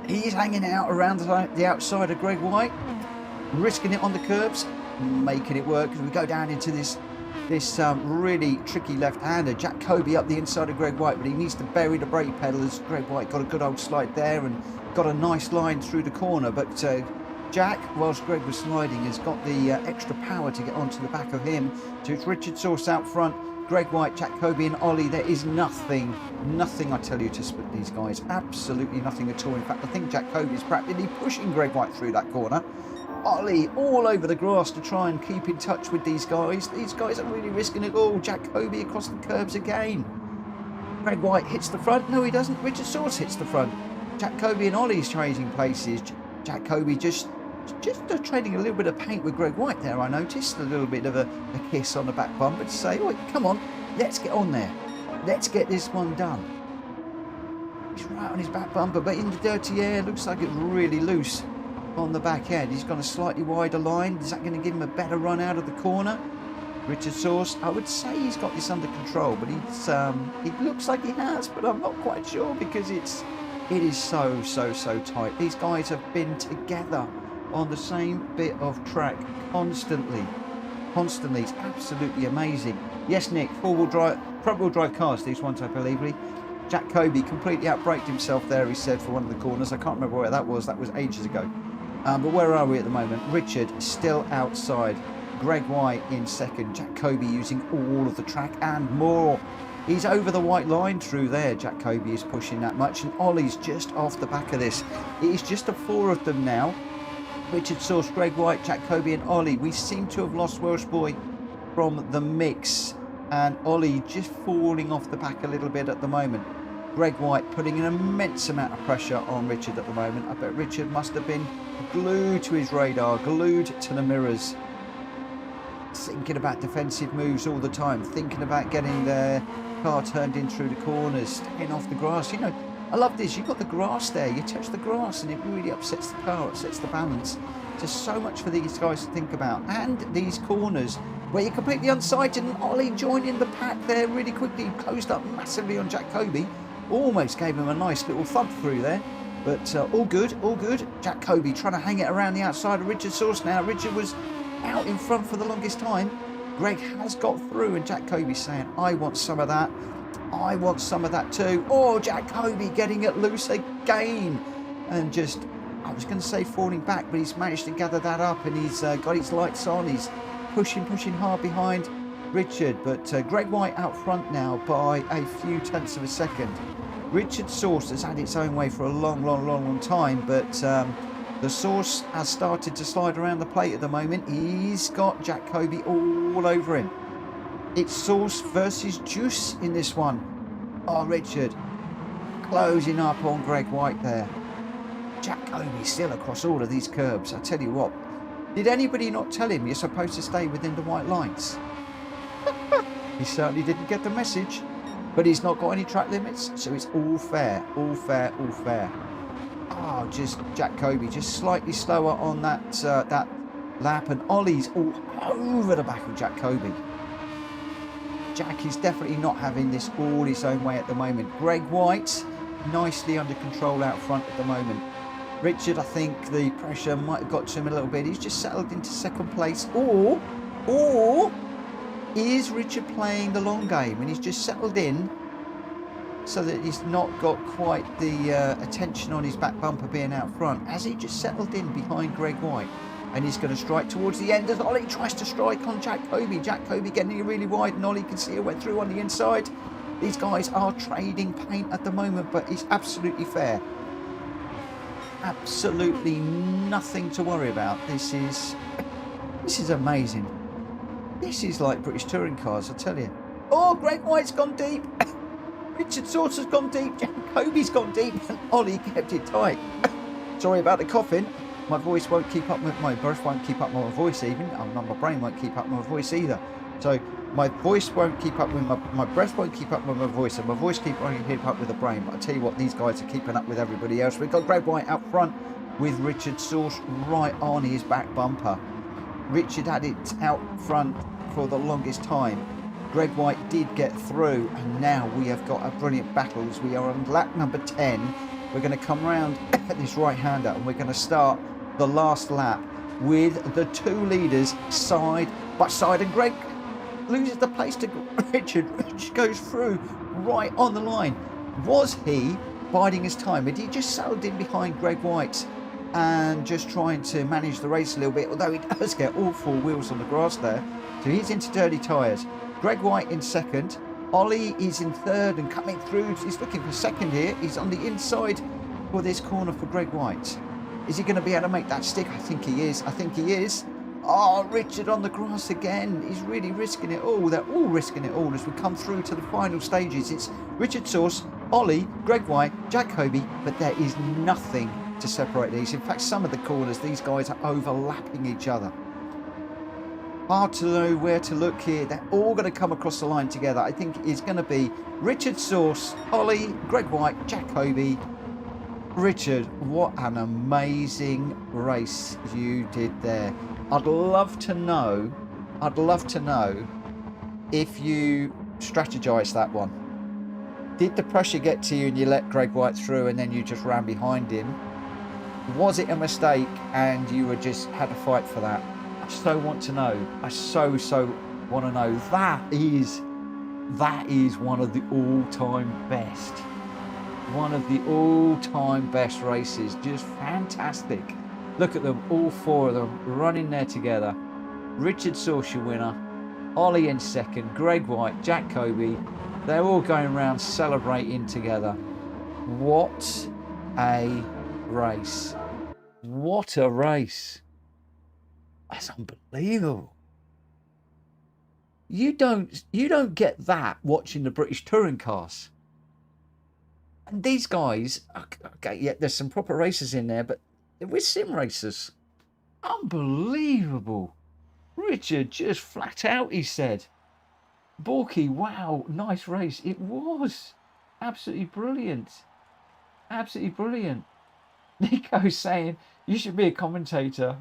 He's hanging out around the outside of Greg White, risking it on the curbs, making it work as we go down into this really tricky left-hander. Jack Kobe up the inside of Greg White, but he needs to bury the brake pedal as Greg White got a good old slide there and got a nice line through the corner. But Jack, whilst Greg was sliding, has got the extra power to get onto the back of him. So it's Richard Sauce out front, Greg White, Jack Kobe and Ollie. There is nothing I tell you to split these guys. Absolutely nothing at all. In fact, I think Jack Kobe is practically pushing Greg White through that corner. Ollie all over the grass to try and keep in touch with these guys. These guys are really risking it all. Jack Kobe across the curbs again. Greg White hits the front. No, he doesn't. Richard Sauce hits the front. Jack Kobe and Ollie's trading places. Jack Kobe just trading a little bit of paint with Greg White there, I noticed. A little bit of a kiss on the back bumper to say, oh, come on, let's get on there. Let's get this one done. He's right on his back bumper, but in the dirty air, looks like it's really loose on the back end. He's got a slightly wider line. Is that going to give him a better run out of the corner? Richard Sauce, I would say he's got this under control, but it looks like he has, but I'm not quite sure because it is so tight. These guys have been together on the same bit of track constantly. It's absolutely amazing. Yes, Nick, front-wheel drive cars, these ones, I believe. Jack Kobe completely outbraked himself there, he said, for one of the corners. I can't remember where that was ages ago. But where are we at the moment? Richard still outside. Greg White in second. Jack Kobe using all of the track and more. He's over the white line through there. Jack Kobe is pushing that much, and Ollie's just off the back of this. It is just the 4 of them now. Richard Sauce, Greg White, Jack Kobe and Ollie. We seem to have lost Welsh Boy from the mix, and Ollie just falling off the back a little bit at the moment. Greg White putting an immense amount of pressure on Richard at the moment. I bet Richard must have been glued to his radar, glued to the mirrors, thinking about defensive moves all the time, thinking about getting their car turned in through the corners, staying off the grass. You know, I love this. You've got the grass there. You touch the grass and it really upsets the car, upsets the balance. Just so much for these guys to think about. And these corners where you're completely unsighted, and Ollie joining the pack there really quickly. Closed up massively on Jack Kobe. Almost gave him a nice little thump through there. But all good, all good. Jack Kobe trying to hang it around the outside of Richard Sauce now. Richard was out in front for the longest time. Greg has got through, and Jack Kobe saying, I want some of that. I want some of that too. Oh, Jack Kobe getting it loose again. And just, I was going to say falling back, but he's managed to gather that up, and he's got his lights on. He's pushing hard behind Richard. But Greg White out front now by a few tenths of a second. Richard Sauce has had its own way for a long time, but the Sauce has started to slide around the plate at the moment. He's got Jack Kobe all over him. It's Sauce versus Juice in this one. Oh, Richard closing up on Greg White there. Jack Kobe still across all of these curbs. I tell you what, did anybody not tell him you're supposed to stay within the white lines? He certainly didn't get the message. But he's not got any track limits, so it's all fair, all fair, all fair. Oh, just Jack Kobe, just slightly slower on that that lap, and Ollie's all over the back of Jack Kobe. Jack is definitely not having this all his own way at the moment. Greg White, nicely under control out front at the moment. Richard, I think the pressure might have got to him a little bit. He's just settled into second place, or is Richard playing the long game and he's just settled in so that he's not got quite the attention on his back bumper being out front? Has he just settled in behind Greg White? And he's going to strike towards the end as Ollie tries to strike on Jack Kobe. Jack Kobe getting it really wide, and Ollie can see it went through on the inside. These guys are trading paint at the moment, but it's absolutely fair. Absolutely nothing to worry about. This is amazing. This is like British touring cars, I tell you. Oh, Greg White's gone deep. Richard Saucer's gone deep. Jacoby's gone deep. And Ollie kept it tight. Sorry about the coughing. My voice won't keep up with my breath, won't keep up with my voice even. My brain won't keep up with my voice either. So my voice won't keep up with my breath won't keep up with my voice, and my voice won't keep up with the brain. But I tell you what, these guys are keeping up with everybody else. We've got Greg White up front with Richard Sauce right on his back bumper. Richard had it out front for the longest time. Greg White did get through, and now we have got a brilliant battle as we are on lap number 10. We're going to come round at this right-hander, and we're going to start the last lap with the two leaders side by side, and Greg loses the place to Richard. Richard goes through right on the line. Was he biding his time? Had he just settled in behind Greg White and just trying to manage the race a little bit, although he does get all four wheels on the grass there, so he's into dirty tyres. Greg White in second, Ollie is in third and coming through. He's looking for second here. He's on the inside for this corner for Greg White. Is he going to be able to make that stick? I think he is. Oh, Richard on the grass again. He's really risking it all. They're all risking it all as we come through to the final stages. It's Richard Sauce, Ollie, Greg White, Jacoby, but there is nothing to separate these. In fact, some of the corners, these guys are overlapping each other. Hard to know where to look here. They're all going to come across the line together. I think it's going to be Richard Sauce, Ollie, Greg White, Jacoby. Richard, what an amazing race you did there. I'd love to know if you strategized that one. Did the pressure get to you and you let Greg White through and then you just ran behind him? Was it a mistake and you were just had to fight for that? I so want to know. I so want to know. That is one of the all-time best. One of the all-time best races. Just fantastic. Look at them, all four of them running there together. Richard Sauce, your winner. Ollie in second. Greg White, Jacoby. They're all going around celebrating together. What a race. What a race. That's unbelievable. You don't get that watching the British touring cars. And these guys, okay, yeah, there's some proper racers in there, but we're sim racers. Unbelievable. Richard just flat out, he said. Borky, wow, nice race. It was absolutely brilliant. Absolutely brilliant. Nico's saying, you should be a commentator.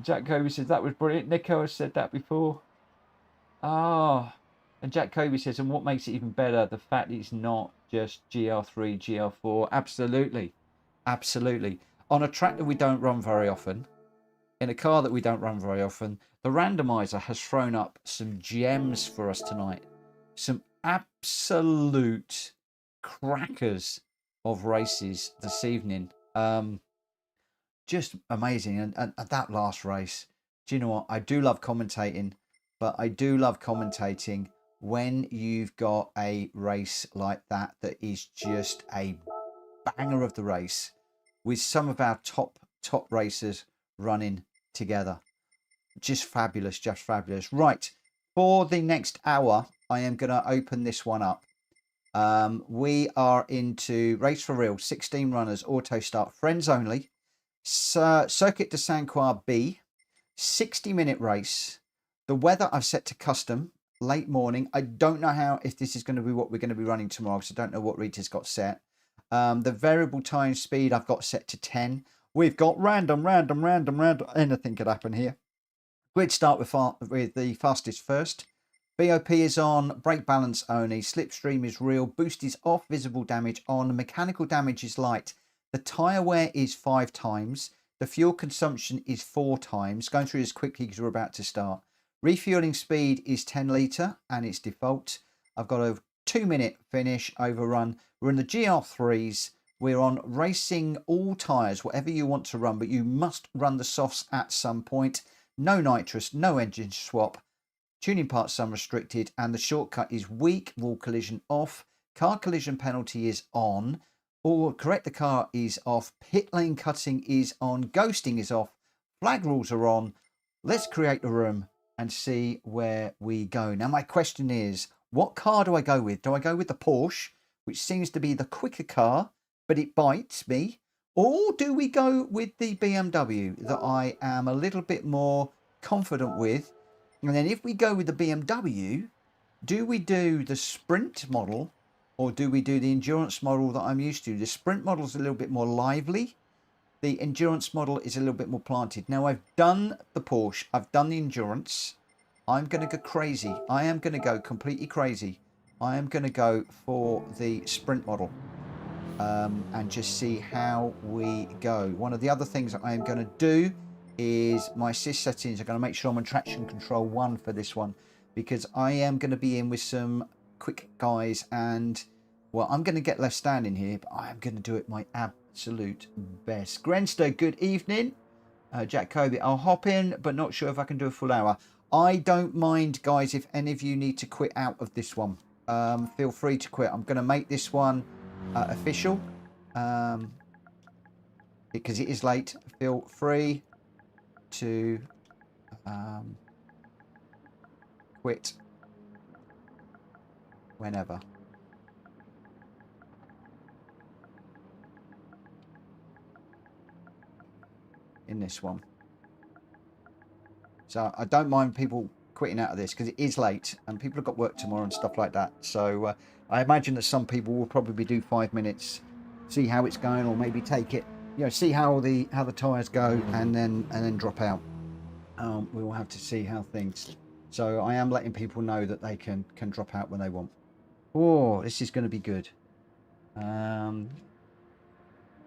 Jack Kobe says, that was brilliant. Nico has said that before. And Jack Kobe says, and what makes it even better, the fact it's not just GR3, GR4. Absolutely. Absolutely. On a track that we don't run very often, in a car that we don't run very often, the randomizer has thrown up some gems for us tonight. Some absolute crackers of races this evening. Just amazing. And that last race, do you know what? I do love commentating, but I do love commentating when you've got a race like that is just a banger of the race with some of our top racers running together. Just fabulous, just fabulous. Right, for the next hour, I am going to open this one up. We are into Race for Real, 16 runners, auto start, friends only, Circuit de Saint Croix B, 60-minute race. The weather I've set to custom, late morning. I don't know if this is going to be what we're going to be running tomorrow, because I don't know what Rita's got set. The variable time speed I've got set to 10. We've got random. Anything could happen here. Grid start with the fastest first. BOP is on, brake balance only, slipstream is real, boost is off, visible damage on, mechanical damage is light. The tyre wear is 5 times. The fuel consumption is 4 times. Going through this quickly because we're about to start. Refueling speed is 10 litre and it's default. I've got a 2-minute finish overrun. We're in the GR3s. We're on racing all tyres, whatever you want to run, but you must run the softs at some point. No nitrous, no engine swap. Tuning parts unrestricted, and the shortcut is weak. Wall collision off. Car collision penalty is on. Or correct the car is off. Pit lane cutting is on. Ghosting is off. Flag rules are on. Let's create a room. and see where we go. Now, my question is, what car do I go with? Do I go with the Porsche, which seems to be the quicker car, but it bites me? Or do we go with the BMW that I am a little bit more confident with? And then if we go with the BMW, do we do the Sprint model or do we do the Endurance model that I'm used to? The Sprint model is a little bit more lively. The Endurance model is a little bit more planted. Now, I've done the Porsche. I've done the Endurance. I'm going to go crazy. I am going to go completely crazy. I am going to go for the Sprint model and just see how we go. One of the other things that I am going to do is my assist settings. I'm going to make sure I'm on traction control 1 for this one, because I am going to be in with some quick guys, and well, I'm going to get left standing here, but I am going to do it my absolute best. Grenster, good evening. Jack Kobe, I'll hop in, but not sure if I can do a full hour. I don't mind, guys, if any of you need to quit out of this one. Feel free to quit. I'm going to make this one official because it is late. Feel free to quit whenever. In this one. So I don't mind people quitting out of this because it is late and people have got work tomorrow and stuff like that. So I imagine that some people will probably do 5 minutes, see how it's going, or maybe take it, you know, see how the tires go, and then drop out. We will have to see how things. So I am letting people know that they can drop out when they want. Oh, this is going to be good.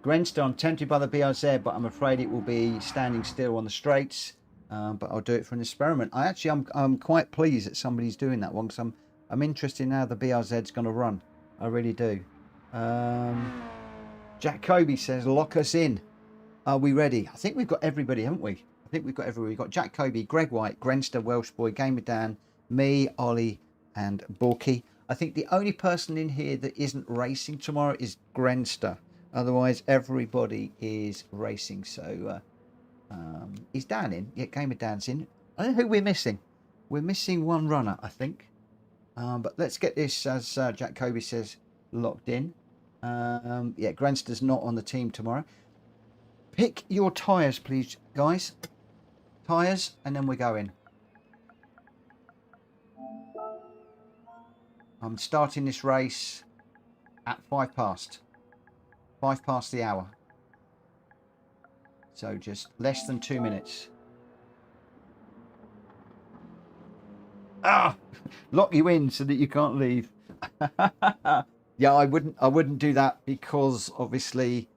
Grenster, I'm tempted by the BRZ, but I'm afraid it will be standing still on the straights. But I'll do it for an experiment. I'm quite pleased that somebody's doing that one, because I'm interested in how the BRZ's going to run. I really do. Jack Kobe says, lock us in. Are we ready? I think we've got everybody, haven't we? I think we've got everybody. We've got Jack Kobe, Greg White, Grenster, Welsh Boy, Gamer Dan, me, Ollie, and Borky. I think the only person in here that isn't racing tomorrow is Grenster. Otherwise, everybody is racing. So, is Dan in? Yeah, Gamer Dan's in. I don't know who we're missing. We're missing one runner, I think. But let's get this, as Jack Kobe says, locked in. Yeah, Grenster's not on the team tomorrow. Pick your tyres, please, guys. Tyres, and then we're going. I'm starting this race at 5 past. 5 past the hour. So just less than 2 minutes. Ah! Lock you in so that you can't leave. Yeah, I wouldn't do that because obviously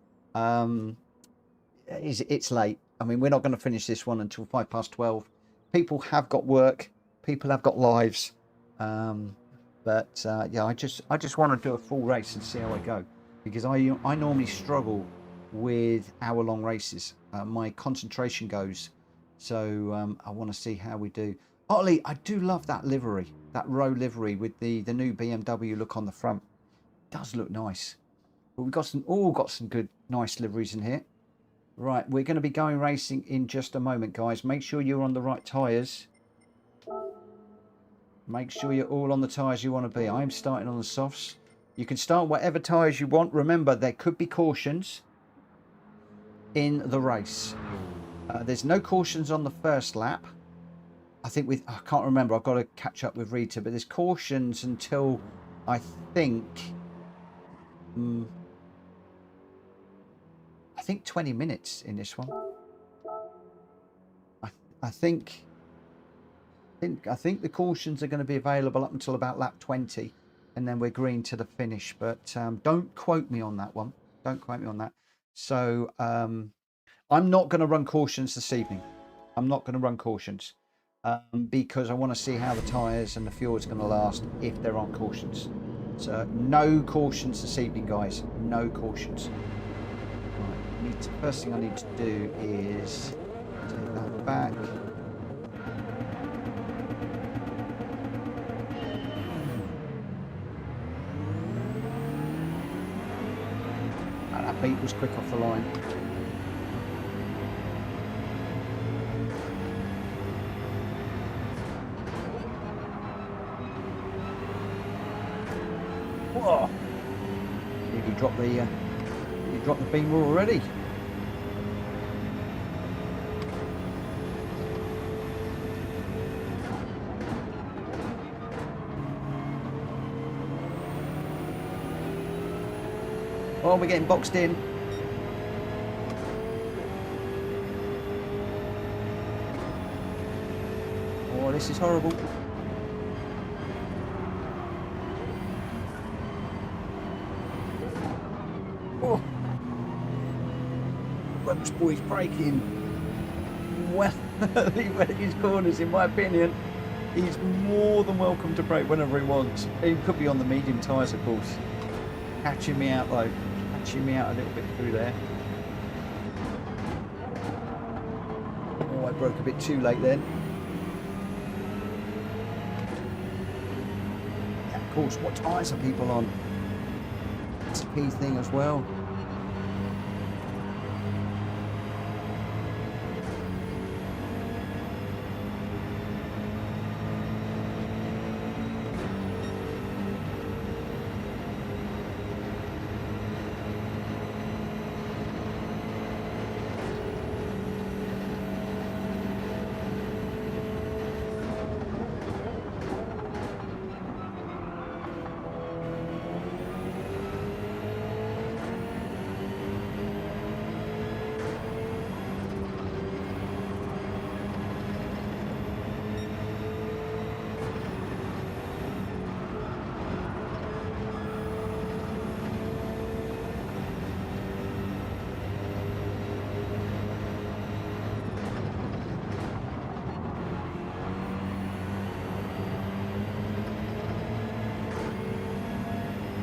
it's late. I mean, we're not going to finish this one until 12:05. People have got work. People have got lives. But yeah, I just want to do a full race and see how I go, because I normally struggle with hour-long races. My concentration goes. So I want to see how we do. Ollie, I do love that livery, that row livery with the new BMW look on the front. It does look nice. But we've got some good, nice liveries in here. Right, we're going to be going racing in just a moment, guys. Make sure you're on the right tyres. Make sure you're all on the tyres you want to be. I'm starting on the softs. You can start whatever tyres you want. Remember, there could be cautions in the race. There's no cautions on the first lap. I think I can't remember. I've got to catch up with Rita, but there's cautions until I think 20 minutes in this one. I think the cautions are going to be available up until about lap 20, and then we're green to the finish. But don't quote me on that one. Don't quote me on that. So I'm not going to run cautions this evening. I'm not going to run cautions because I want to see how the tyres and the fuel is going to last if there aren't cautions. So no cautions this evening, guys. No cautions. Right, first thing I need to do is take that back. That beat was quick off the line. Whoa! Nearly dropped the beamer already. Oh, we're getting boxed in. Oh, this is horrible. Oh, Welsh boy's braking well at his corners, in my opinion. He's more than welcome to brake whenever he wants. He could be on the medium tyres, of course. Catching me out though. Catching me out a little bit through there. Oh, I broke a bit too late then. Yeah, of course, what tyres are people on? It's a key thing as well.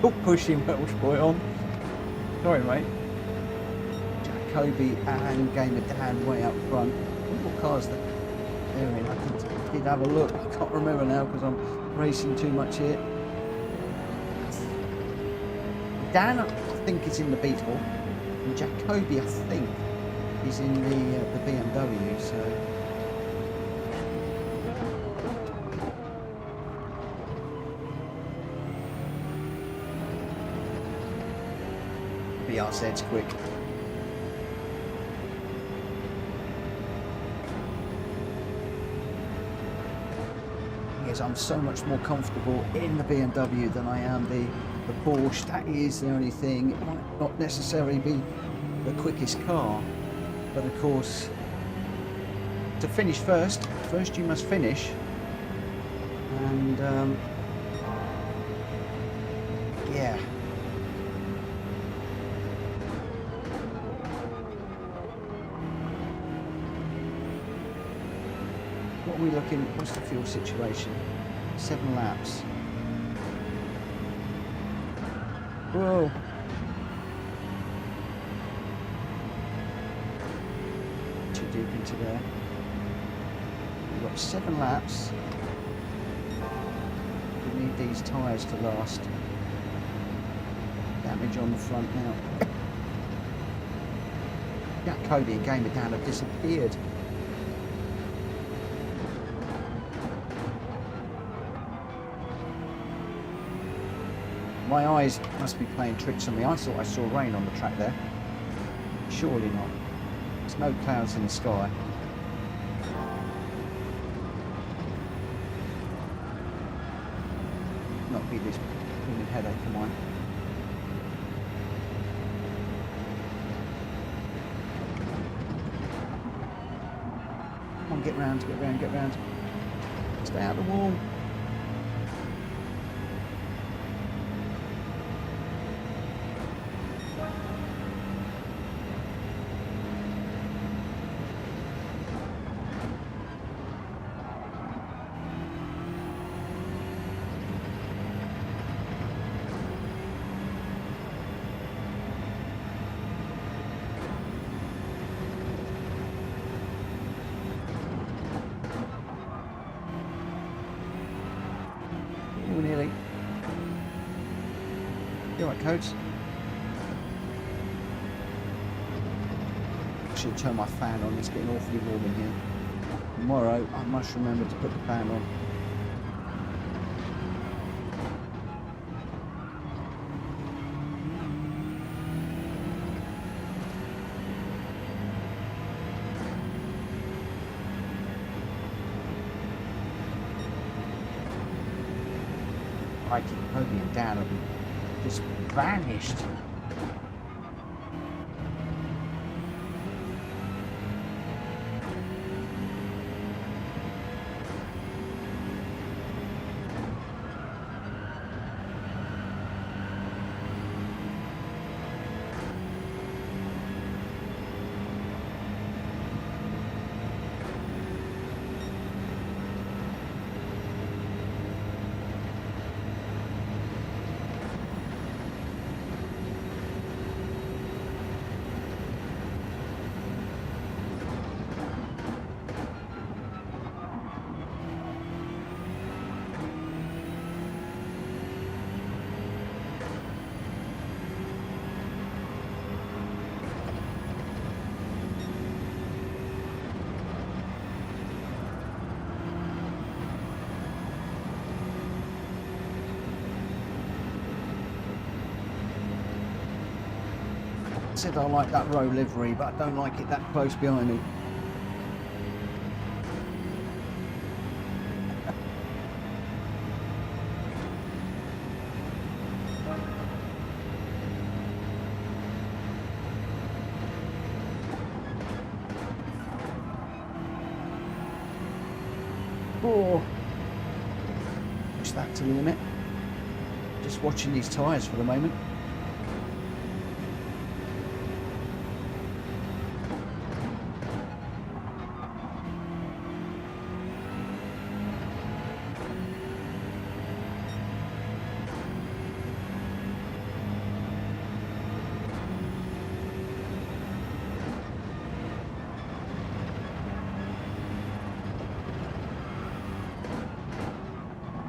Oh, pushing Welsh boy on. Sorry, mate. Jacoby and Gamer Dan way up front. What cars they're in? I did have a look. I can't remember now because I'm racing too much here. Dan, I think, is in the Beetle, and Jacoby, I think, is in the BMW. So. BR said's quick. Yes, I'm so much more comfortable in the BMW than I am the Porsche. That is the only thing. It might not necessarily be the quickest car, but of course, to finish first you must finish. And yeah. What are we looking? What's the fuel situation? 7 laps. Whoa. Too deep into there. We've got 7 laps. We need these tyres to last. Damage on the front now. Jack Cody and Gamer Dan have disappeared. My eyes must be playing tricks on me. I thought I saw rain on the track there. Surely not. There's no clouds in the sky. Not be this blooming headache of mine. Come on, get round, get round, get round. Stay out the wall. Nearly. You alright, Codes? I should turn my fan on, it's getting awfully warm in here. Tomorrow I must remember to put the fan on. Crikey, Kobe and Dan have just vanished. I said I like that row livery, but I don't like it that close behind me. Oh, push that to the limit. Just watching these tyres for the moment.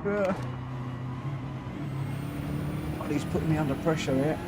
Well, he's putting me under pressure here.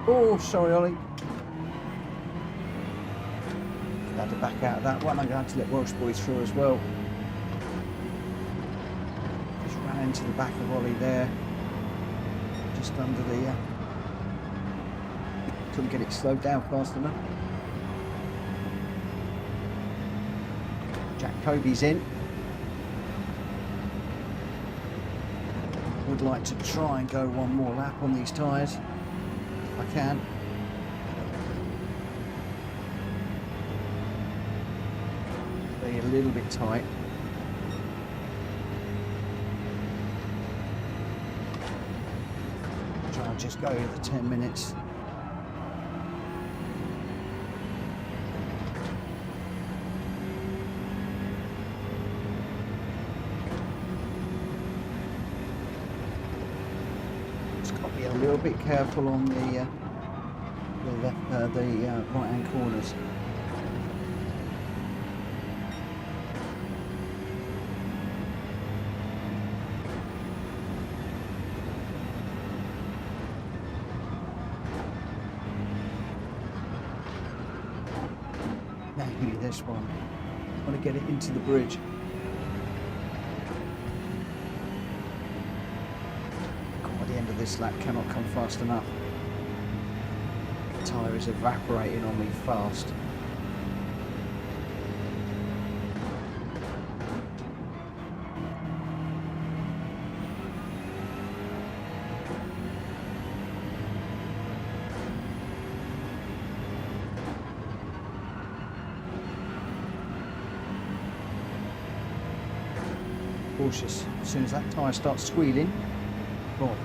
Oh, sorry, Ollie. I had to back out of that one. I'm going to have to let Welsh boys through as well. Just ran into the back of Ollie there. Just under the... couldn't get it slowed down fast enough. Jack Kobe's in. Would like to try and go one more lap on these tyres. I can. They're a little bit tight. Try and just go the 10 minutes. Just got to be a little bit careful on the right-hand corners. Now give me this one. I want to get it into the bridge. God, the end of this lap cannot come fast enough. Tyre is evaporating on me fast. Cautious. As soon as that tyre starts squealing, boom.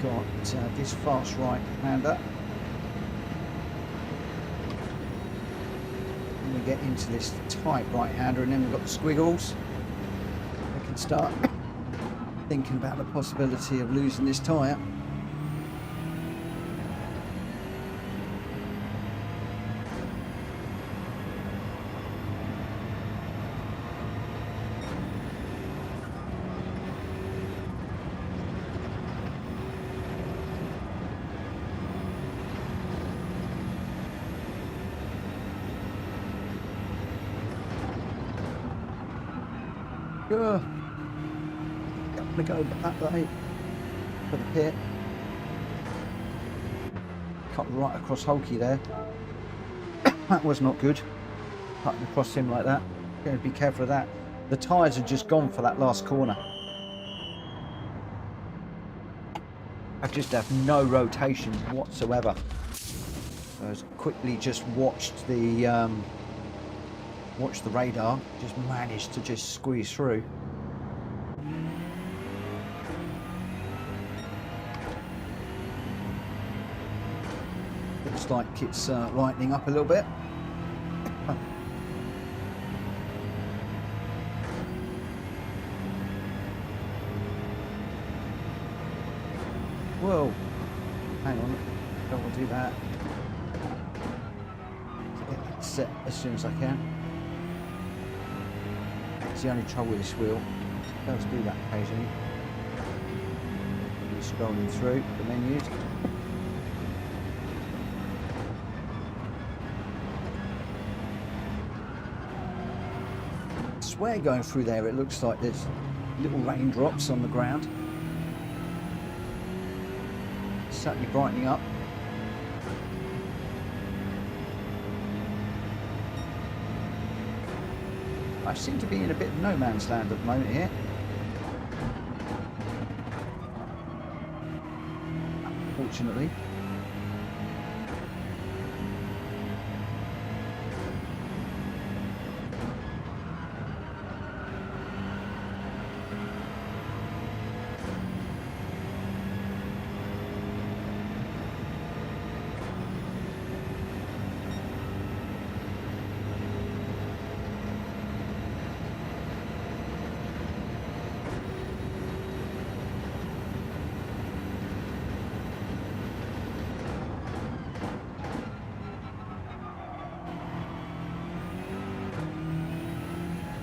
Got this fast right hander. we get into this tight right-hander and then we've got the squiggles, we can start thinking about the possibility of losing this tyre. I'm going to go that way for the pit. Cut right across Hulky there. That was not good. Cutting across him like that. Going to be careful of that. The tyres are just gone for that last corner. I just have no rotation whatsoever. So I quickly just watched the radar. Just managed to just squeeze through. Looks like it's lightening up a little bit. Whoa, hang on, don't want to do that. Get that set as soon as I can. It's the only trouble with this wheel. It does do that occasionally. You're scrolling through the menus. I swear going through there it looks like there's little raindrops on the ground. Certainly brightening up. I seem to be in a bit of no man's land at the moment here. Unfortunately.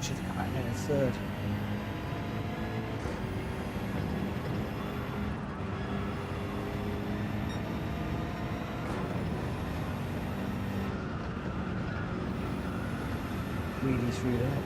Should have come out there in third. Really through there.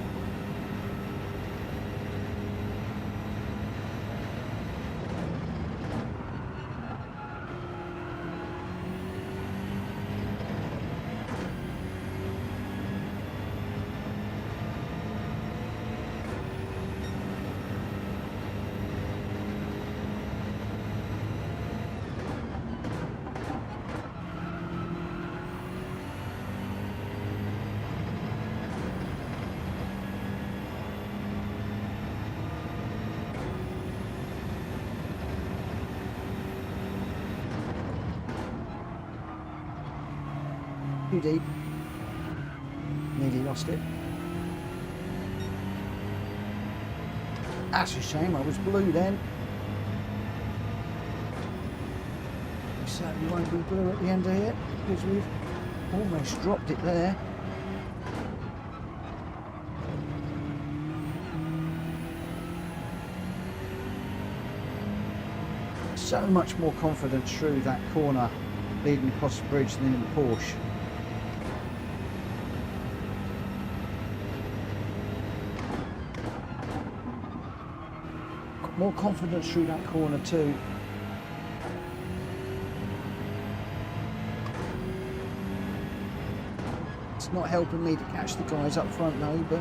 Too deep. Nearly lost it. That's a shame, I was blue then. We certainly won't be blue at the end of it, because we've almost dropped it there. So much more confidence through that corner leading across the bridge than in the Porsche. More confidence through that corner too. It's not helping me to catch the guys up front though, but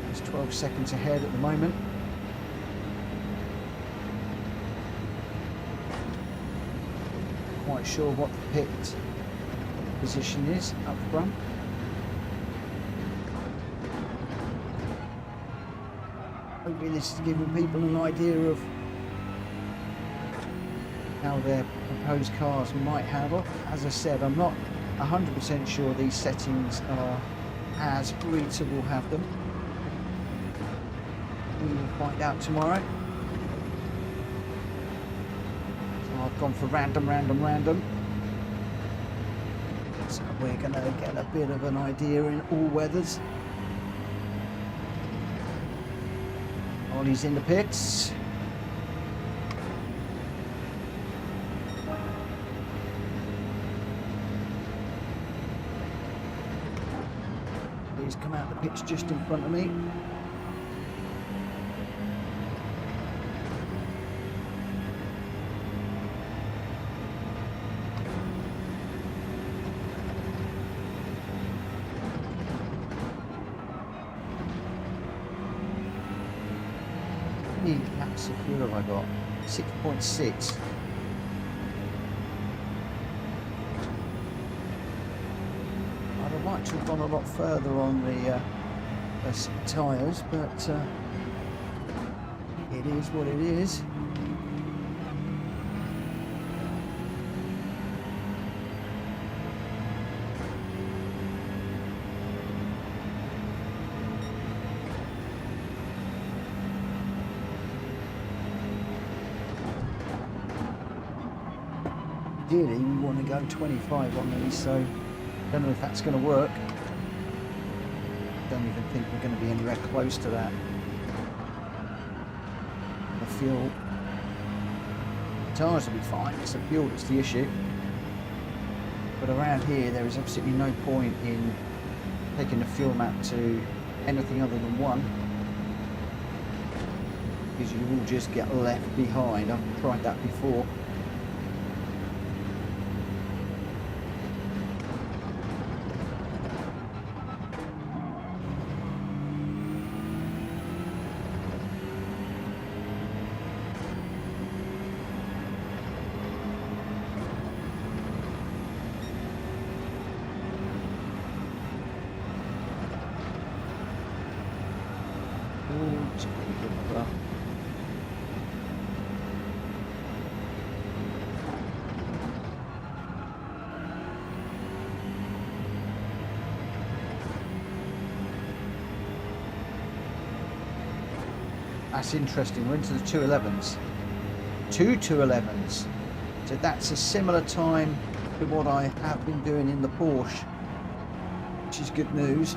it's 12 seconds ahead at the moment. Quite sure what the pit position is up front. Hopefully this is giving people an idea of how their proposed cars might handle. As I said, I'm not 100% sure these settings are as Rita will have them. We will find out tomorrow. So I've gone for random. So we're going to get a bit of an idea in all weathers. Ollie's in the pits. He's come out the pits just in front of me. How many laps of fuel have I got? 6.6. I'd have liked to have gone a lot further on the tyres, but it is what it is. Ideally, we want to go 25 on these, so I don't know if that's going to work. Don't even think we're going to be anywhere close to that. The fuel, the tyres will be fine. It's the fuel that's the issue. But around here, there is absolutely no point in taking the fuel map to anything other than 1, because you will just get left behind. I've tried that before. That's interesting. We're into the 211s. Two 211s. So that's a similar time to what I have been doing in the Porsche, which is good news.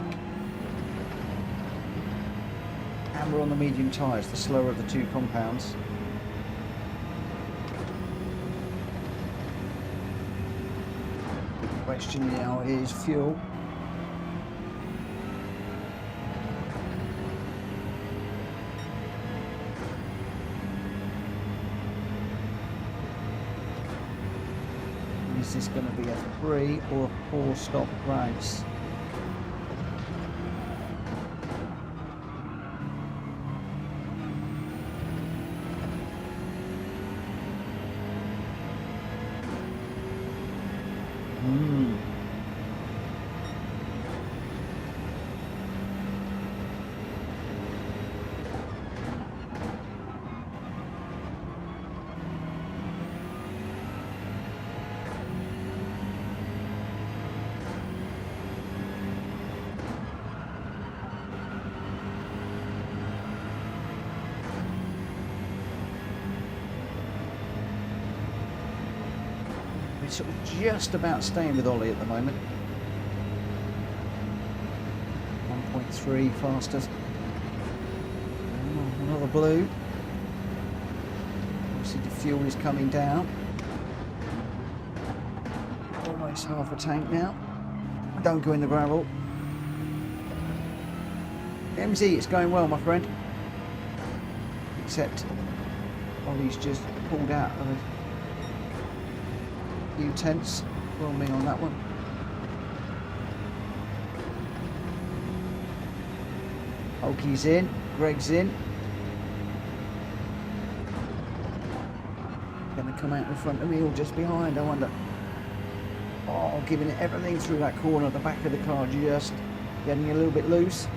And we're on the medium tyres, the slower of the two compounds. The question now is fuel. Is this going to be a 3 or a 4-stop race? Sort of just about staying with Ollie at the moment. 1.3 fastest. Another blue. Obviously the fuel is coming down. Almost half a tank now. Don't go in the gravel. MZ, it's going well, my friend. Except Ollie's just pulled out of it. Few tenths from me on that one. Hulky's in, Greg's in. Gonna come out in front of me or just behind, I wonder. Oh, giving it everything through that corner, the back of the car just getting a little bit loose.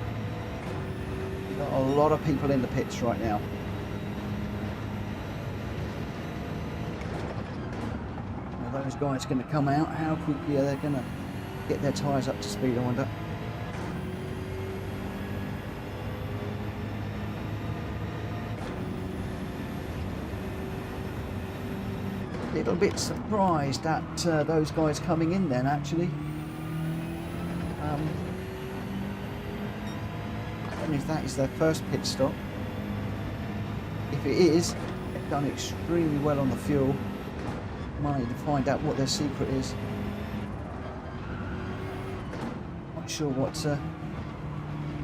We've got a lot of people in the pits right now. Are those guys going to come out? How quickly are they going to get their tyres up to speed, I wonder? A little bit surprised at those guys coming in then, actually. I don't know if that is their first pit stop. If it is, they've done extremely well on the fuel. Might need to find out what their secret is. Not sure what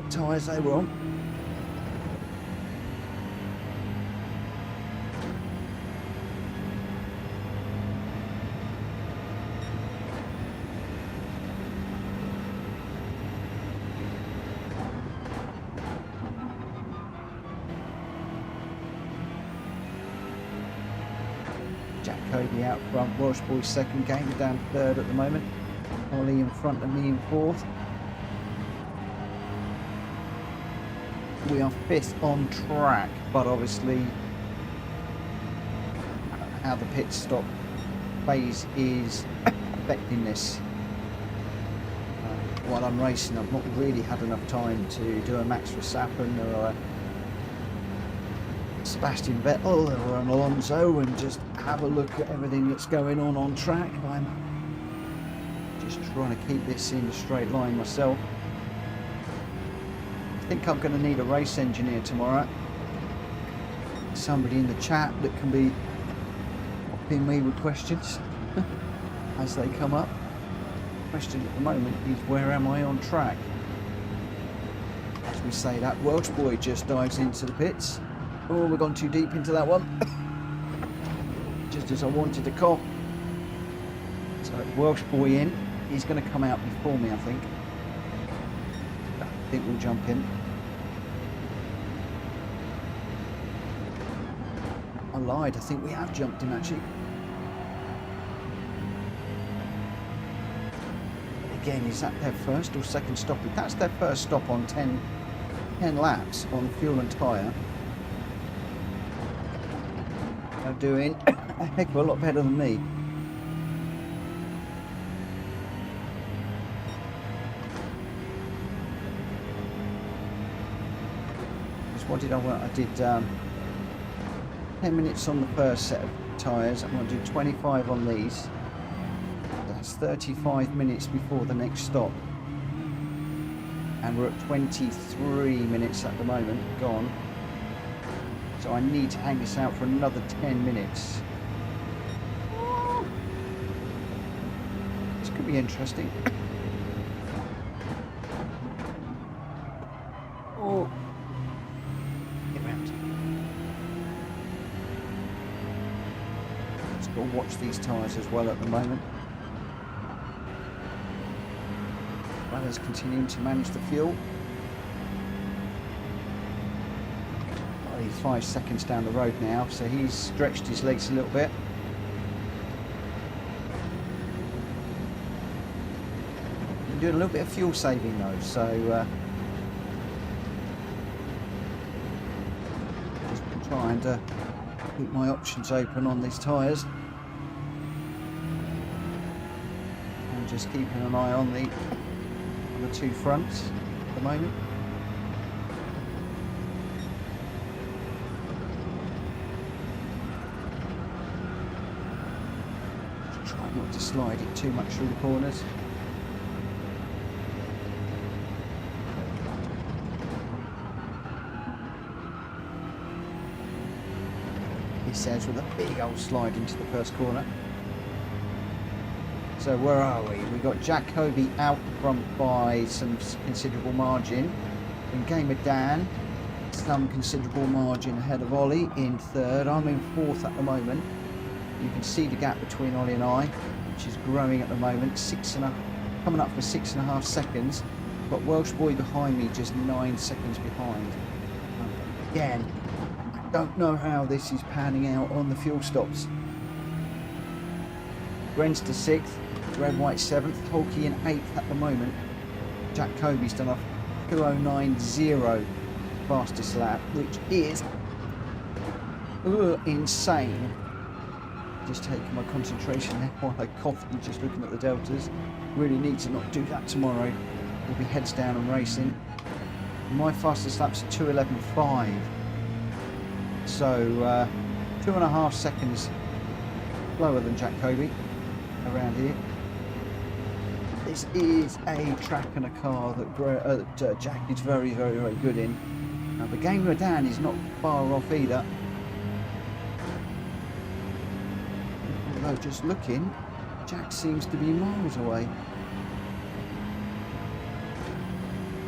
tyres they were on. Out front, Welsh boys second, Gamer down third at the moment, Ollie in front of me in fourth. We are fifth on track, but obviously how the pit stop phase is affecting this. While I'm racing, I've not really had enough time to do a Max Verstappen or a Sebastian Vettel or an Alonso and just have a look at everything that's going on track. I'm just trying to keep this in a straight line myself. I think I'm going to need a race engineer tomorrow. Somebody in the chat that can be popping me with questions as they come up. The question at the moment is, where am I on track? As we say that, Welsh boy just dives into the pits. Oh, we've gone too deep into that one. Just as I wanted to cough. So Welsh boy in. He's going to come out before me, I think. I think we'll jump in. I lied. I think we have jumped in, actually. Again, is that their first or second stop? If that's their first stop on 10 laps on fuel and tyre, they're doing a heck of a lot better than me. Because what did I want? I did 10 minutes on the first set of tyres. I'm going to do 25 on these. That's 35 minutes before the next stop. And we're at 23 minutes at the moment, gone. So I need to hang this out for another 10 minutes. This could be interesting. Oh, get round. Just got to watch these tyres as well at the moment. Runners continuing to manage the fuel. He's 5 seconds down the road now, so he's stretched his legs a little bit. I'm doing a little bit of fuel saving though, so just trying to keep my options open on these tyres, and just keeping an eye on the two fronts at the moment. Not to slide it too much through the corners. He says with a big old slide into the first corner. So where are we? We've got Jacoby out front by some considerable margin. And Gamer Dan, some considerable margin ahead of Ollie in third. I'm in fourth at the moment. You can see the gap between Ollie and I, which is growing at the moment. Coming up for 6.5 seconds. Got Welsh boy behind me, just 9 seconds behind. Again, I don't know how this is panning out on the fuel stops. Grenster 6th, Red White 7th, Tolkien in 8th at the moment. Jack Kobe's done a 2:09.0 fastest lap, which is insane. Just taking my concentration there while I coughed and just looking at the deltas. Really need to not do that tomorrow. We'll be heads down and racing. My fastest lap's 2:11.5. So 2.5 seconds slower than Jack Kobe around here. This is a track and a car that Jack is very, very, very good in. Now the game we're down is not far off either. Although just looking, Jack seems to be miles away.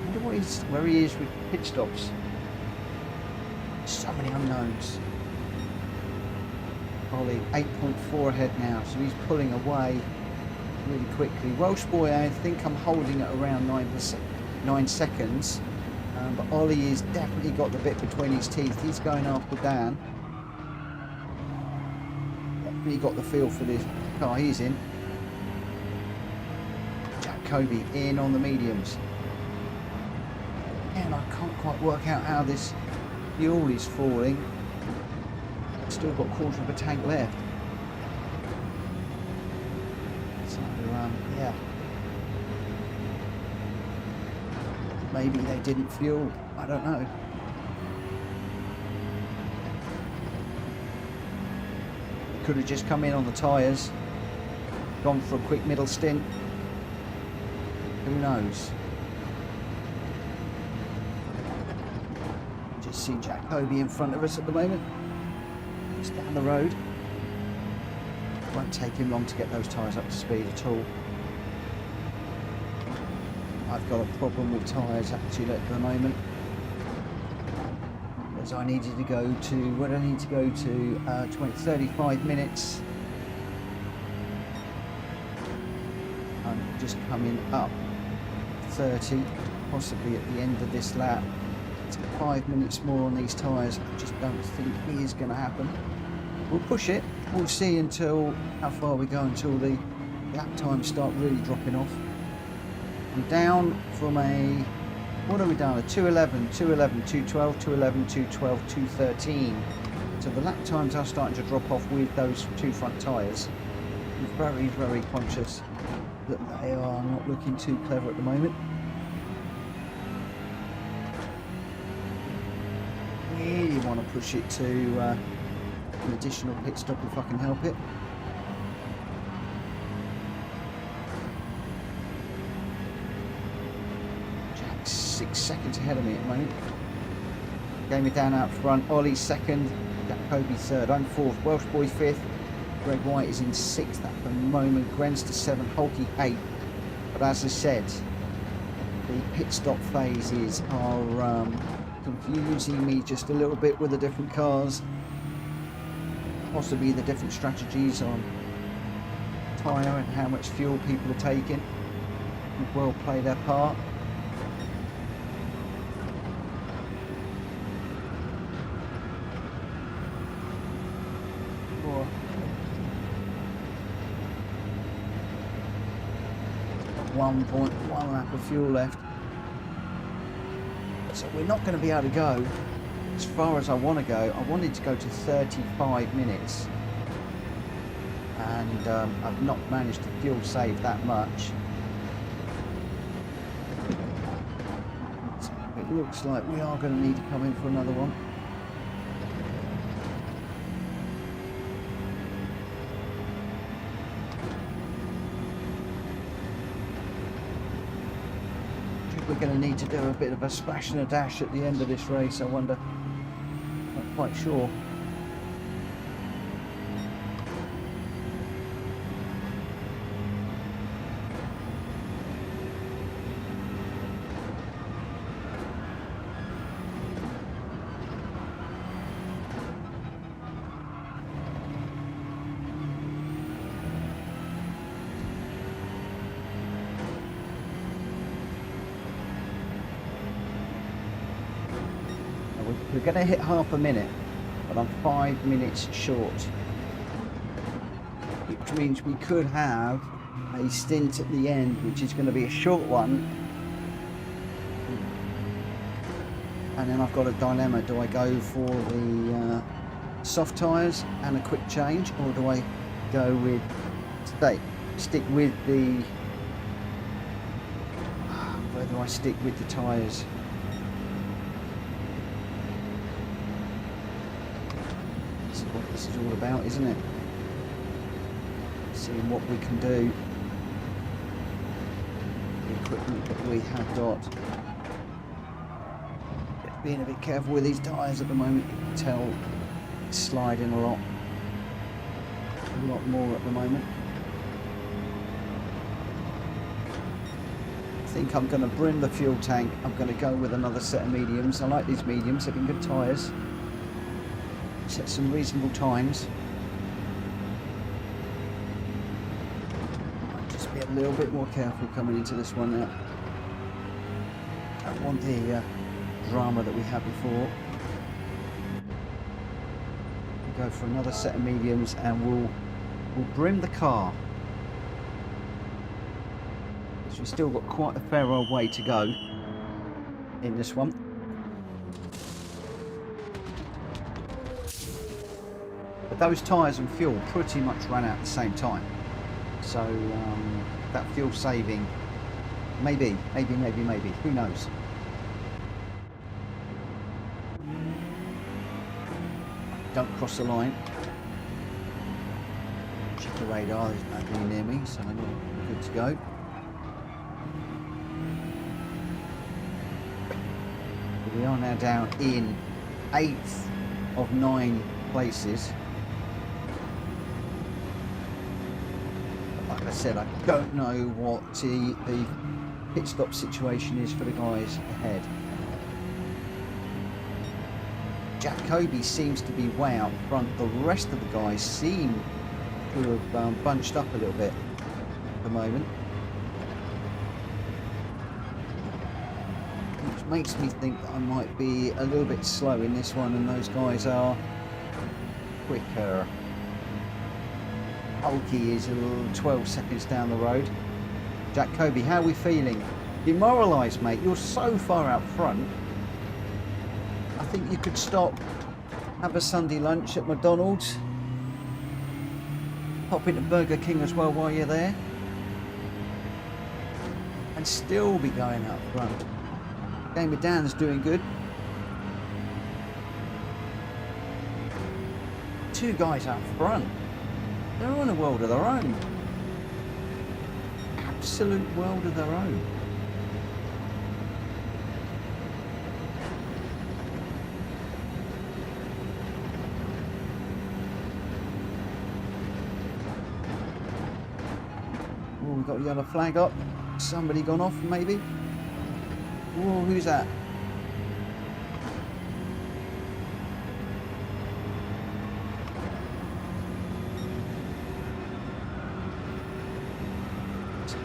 I wonder where he is with pit stops. So many unknowns. Ollie 8.4 ahead now, so he's pulling away really quickly. Welsh boy, I think I'm holding at around 9 seconds, but Ollie has definitely got the bit between his teeth. He's going after Dan. Definitely got the feel for this car he's in. Jack Kobe in on the mediums. And I can't quite work out how this fuel is falling. Still got a quarter of a tank left. So yeah, maybe they didn't fuel, I don't know. They could have just come in on the tyres, gone for a quick middle stint, who knows. Just see Jack Kobe in front of us at the moment. Just down the road. Won't take him long to get those tyres up to speed at all. I've got a problem with tyres actually at the moment, as I needed to go to, where do I need to go to? 35 minutes. I'm just coming up 30, possibly at the end of this lap. It's 5 minutes more on these tyres. I just don't think it is going to happen. We'll push it. We'll see until how far we go until the lap times start really dropping off. I'm down from a, what are we down? A 2:11, 2:11, 2:12, 2:11, 2:12, 2:13. So the lap times are starting to drop off with those two front tyres. I'm very, very conscious that they are not looking too clever at the moment. Really want to push it to an additional pit stop if I can help it. Jack's 6 seconds ahead of me at the moment. Game it down out front. Ollie's second, Jack Kobe third. I'm fourth. Welsh boy fifth. Greg White is in sixth at the moment. Gren's to seventh. Holkey eighth. But as I said, the pit stop phases are confusing me just a little bit with the different cars. Possibly the different strategies on tyre and how much fuel people are taking would well play their part. Or 1.1 lap of fuel left. So we're not going to be able to go as far as I want to go. I wanted to go to 35 minutes and I've not managed to fuel save that much. So it looks like we are going to need to come in for another one. We're going to need to do a bit of a splash and a dash at the end of this race, I wonder. Not quite sure. We're going to hit half a minute, but I'm 5 minutes short, which means we could have a stint at the end, which is going to be a short one. And then I've got a dilemma: do I go for the soft tyres and a quick change, or do I go with stick with the where do I stick with the tyres? This is what this is all about, isn't it? Seeing what we can do, the equipment that we have got. Being a bit careful with these tyres at the moment. You can tell it's sliding a lot more at the moment. I think I'm going to brim the fuel tank. I'm going to go with another set of mediums. I like these mediums, they've been good tyres. Set some reasonable times. I'll just be a little bit more careful coming into this one now. Don't want the drama that we had before. We'll go for another set of mediums and we'll brim the car. So we've still got quite a fair old way to go in this one. But those tyres and fuel pretty much ran out at the same time. So that fuel saving, maybe, who knows? Don't cross the line. Check the radar, there's nobody near me, so I'm good to go. We are now down in 8th of 9 places. But like I said, I don't know what the pit stop situation is for the guys ahead. Jacoby seems to be way out front. The rest of the guys seem to have bunched up a little bit at the moment. Which makes me think that I might be a little bit slow in this one and those guys are quicker. Hulky is a little 12 seconds down the road. Jacoby, how are we feeling? Demoralised, mate. You're so far out front. I think you could stop, have a Sunday lunch at McDonald's, pop into Burger King as well while you're there, and still be going out front. Game of Dan's doing good. 2 guys out front. They're on a world of their own. Absolute world of their own. We've got a yellow flag up. Somebody gone off, maybe? Whoa, who's that?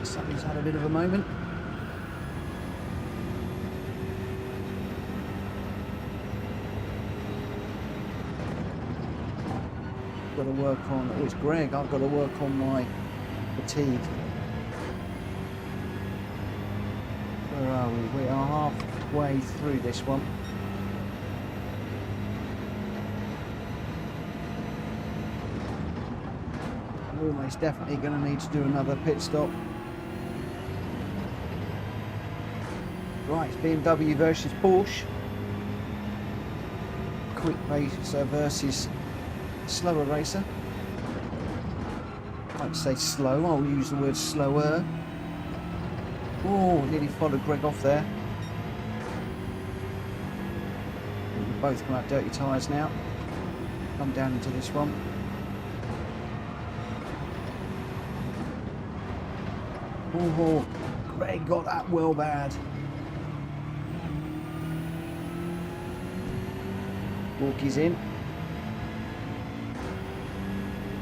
Somebody's had a bit of a moment. Got to work on, oh, it's Greg, I've got to work on my fatigue. Where are we? We are halfway through this one. We're almost definitely going to need to do another pit stop. Right, it's BMW versus Porsche. Quick racer versus slower racer. I won't say slow, I'll use the word slower. Oh, nearly followed Greg off there. We've both come out dirty tyres now. Come down into this one. Oh, Greg got that well bad. Walkie's in.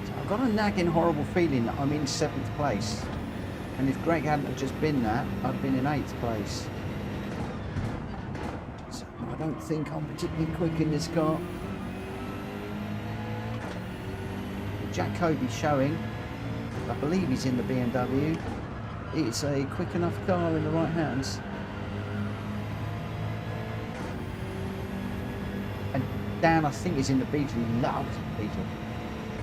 So I've got a nagging horrible feeling that I'm in 7th place. And if Greg hadn't have just been that, I'd have been in 8th place. So I don't think I'm particularly quick in this car. Jacoby's showing. I believe he's in the BMW. It's a quick enough car in the right hands. And Dan, I think, is in the Beetle. He loves the Beetle.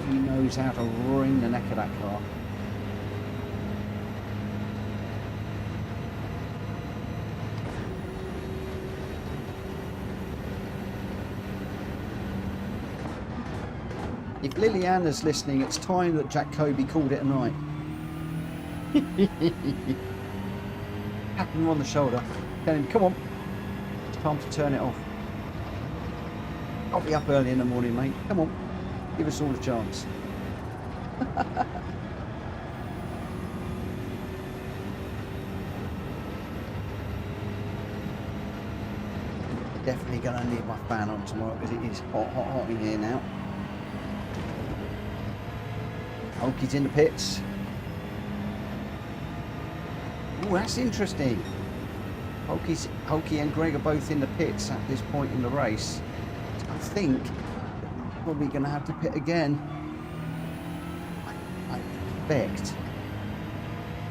He knows how to wring the neck of that car. If Liliana's listening, it's time that Jack Kobe called it a night. Pat him on the shoulder. Tell him, come on. It's time to turn it off. I'll be up early in the morning, mate. Come on. Give us all a chance. Definitely going to leave my fan on tomorrow because it is hot, hot, hot in here now. Hulky's in the pits. Oh, that's interesting. Hulky and Greg are both in the pits at this point in the race. I think probably going to have to pit again. I expect.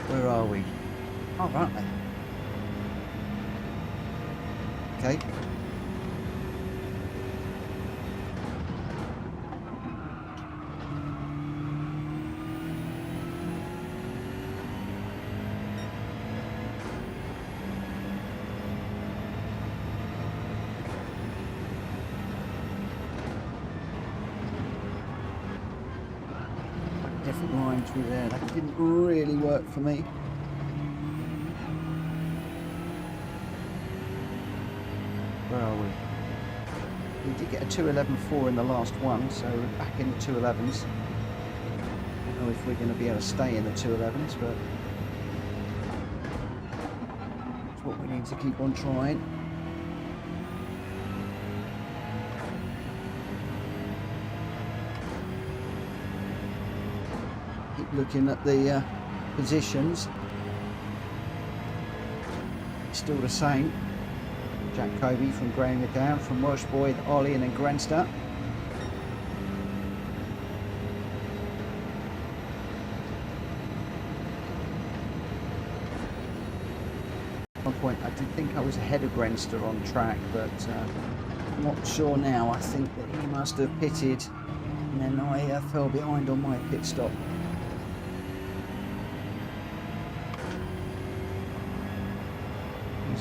Where are we? Oh, aren't they? Okay. Different line through there. That didn't really work for me. Where are we? We did get a 2:11.4 in the last one, so we're back in the 2:11s. I don't know if we're going to be able to stay in the 2:11s, but it's what we need to keep on trying. Looking at the positions, it's still the same. Jack Kobe from Graham McDowell, from Welsh Boy, Ollie, and then Granster. At one point I did think I was ahead of Granster on track, but I'm not sure now. I think that he must have pitted and then I fell behind on my pit stop.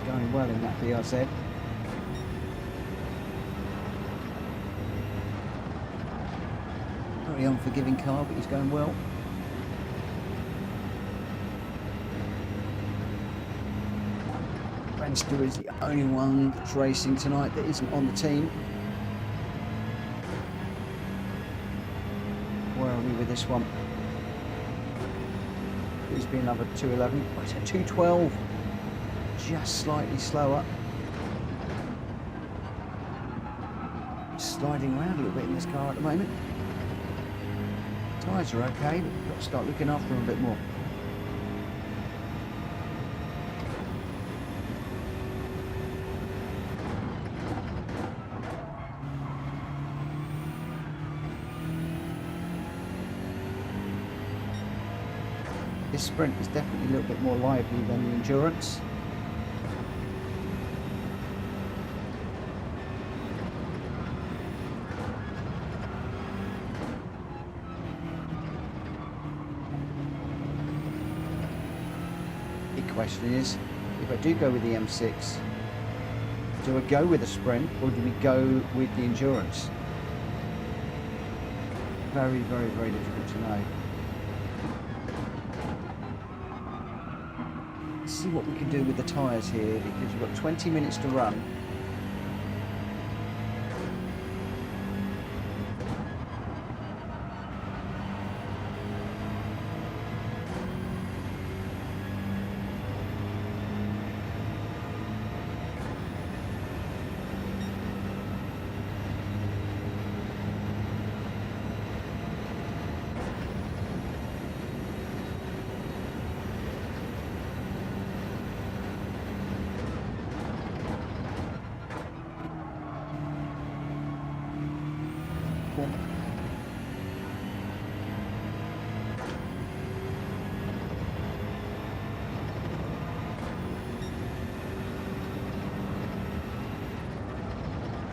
Going well in that BRZ. Very unforgiving car, but he's going well. Granster is the only one that's racing tonight that isn't on the team. Where are we with this one? Please be another 2:11. Oh, it's a 2:12. Just slightly slower. Sliding around a little bit in this car at the moment. Tyres are okay, but we've got to start looking after them a bit more. This sprint is definitely a little bit more lively than the endurance. Question is, if I do go with the M6, do I go with the sprint or do we go with the endurance? Very, very, very difficult to know. Let's see what we can do with the tyres here, because we've got 20 minutes to run.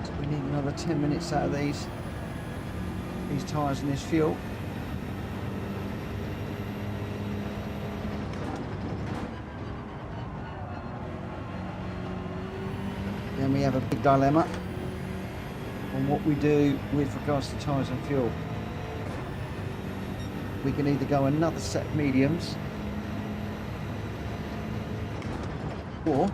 So we need another 10 minutes out of these. these tyres and this fuel. Then we have a big dilemma on what we do with regards to tyres and fuel. We can either go another set of mediums or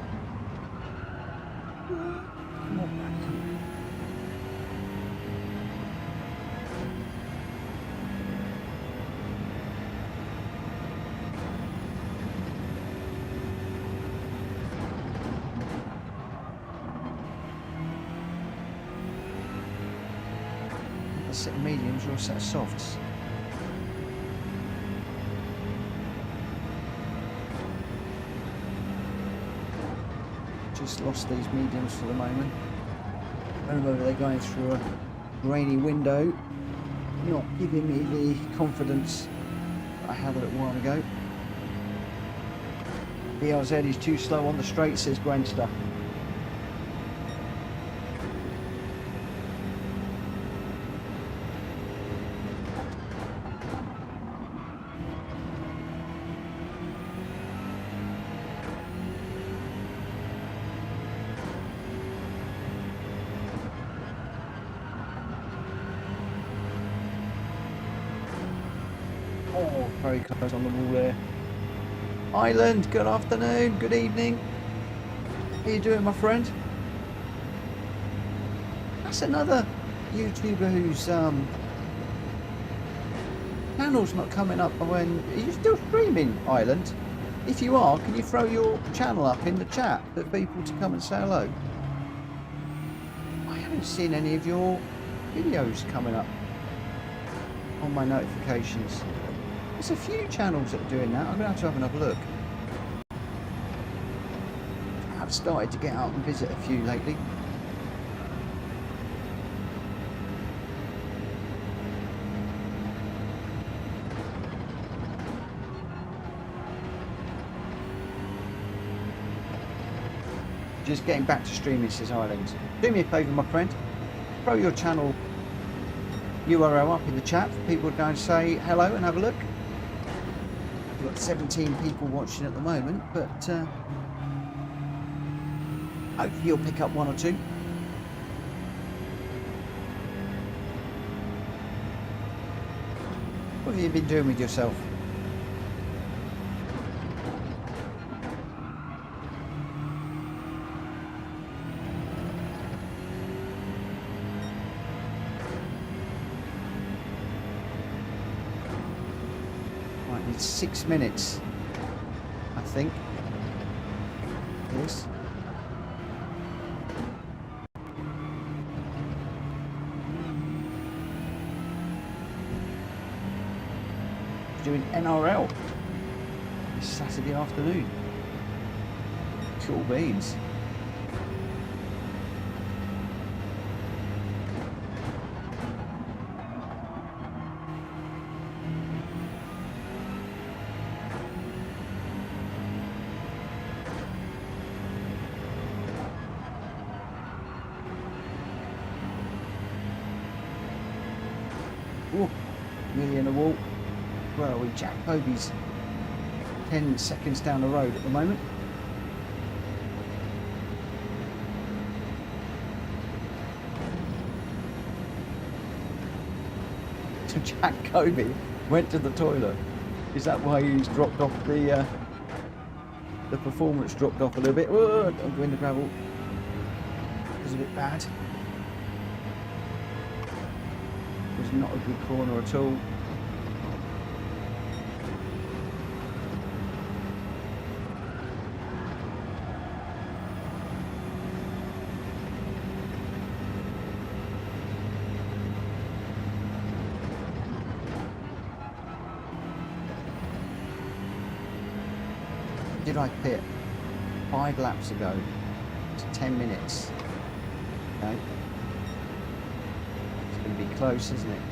a set of mediums or a set of softs. Just lost these mediums for the moment. I don't know whether they're going through a grainy window, not giving me the confidence that I had a little while ago. BRZ is too slow on the straight, says Granster. Oh, very close on the wall there. Island, good afternoon, good evening. How you doing, my friend? That's another YouTuber whose channel's not coming up. When are you still streaming, Island? If you are, can you throw your channel up in the chat for people to come and say hello? I haven't seen any of your videos coming up on my notifications. There's a few channels that are doing that. I'm going to have another look. I've started to get out and visit a few lately. Just getting back to streaming, says Ireland. Do me a favour, my friend. Throw your channel URL up in the chat for people to go and say hello and have a look. We've got 17 people watching at the moment, but hopefully you'll pick up one or two. What have you been doing with yourself? Right, it's 6 minutes, I think. Yes. Doing NRL this Saturday afternoon. Cool beans. Oh, nearly in the wall. Where are we? Jack Bobby's 10 seconds down the road at the moment. So Jack Kobe went to the toilet. Is that why he's dropped off the performance dropped off a little bit? Oh, don't go in the gravel. It's a bit bad. It was not a good corner at all. Did I pit 5 laps ago to 10 minutes? Okay. It's going to be close, isn't it?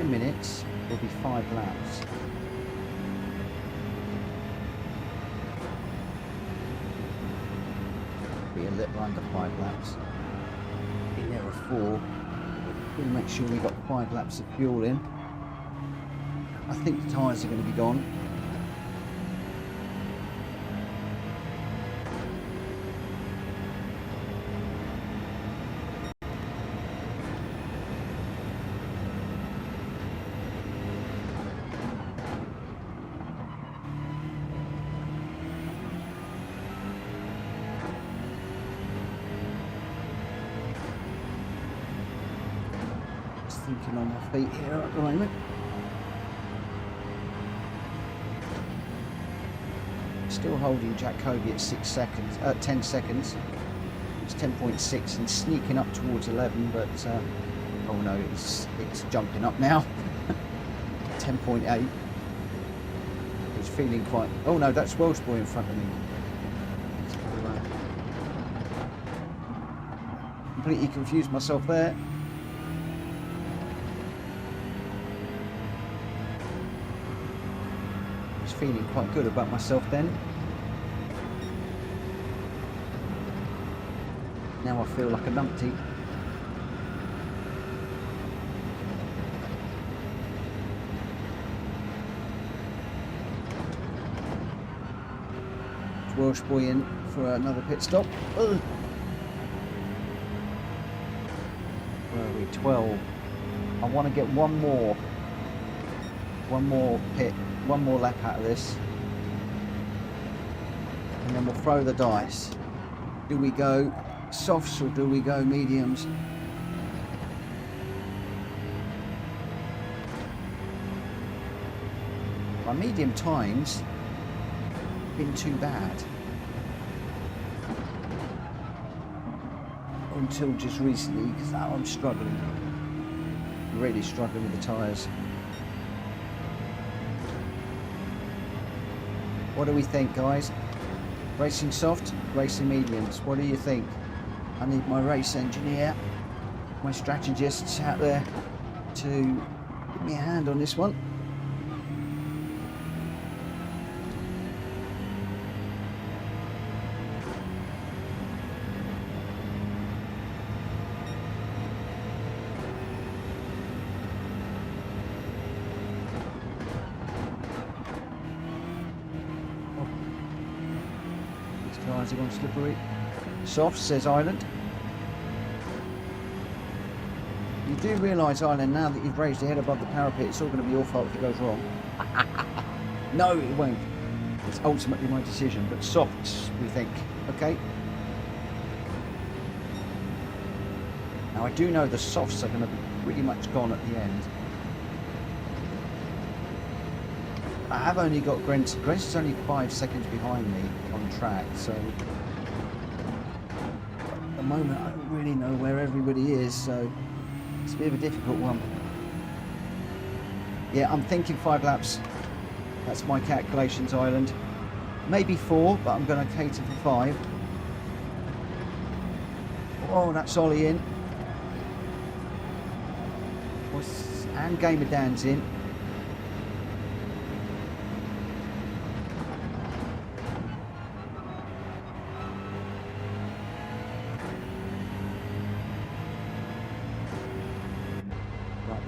10 minutes will be 5 laps. Be a little under 5 laps. In there are 4. We'll make sure we got 5 laps of fuel in. I think the tyres are going to be gone. Thinking on my feet here at the moment. Still holding Jacobi at 6 seconds, 10 seconds. It's 10.6 and sneaking up towards 11, but oh no, it's jumping up now. 10.8. It's feeling quite. Oh no, that's Welsh Boy in front of me. Completely confused myself there. Feeling quite good about myself then. Now I feel like a numpty. Welsh Boy in for another pit stop. Ugh. Where are we? 12. I want to get one more pit. One more lap out of this, and then we'll throw the dice. Do we go softs or do we go mediums? My medium times been too bad until just recently, because now I'm struggling, really struggling with the tyres. What do we think, guys? Racing soft, racing mediums. What do you think? I need my race engineer, my strategists out there to give me a hand on this one. Tyres are gone slippery. Soft, says Ireland. You do realise, Ireland, now that you've raised your head above the parapet, it's all going to be your fault if it goes wrong. No, it won't. It's ultimately my decision, but softs, we think. Okay? Now, I do know the softs are going to be pretty much gone at the end. I have only got Grant. Grant's only 5 seconds behind me on track, so at the moment I don't really know where everybody is, so it's a bit of a difficult one. Yeah, I'm thinking 5 laps. That's my calculations, Ireland. Maybe 4, but I'm going to cater for 5. Oh, that's Ollie in. And Gamer Dan's in.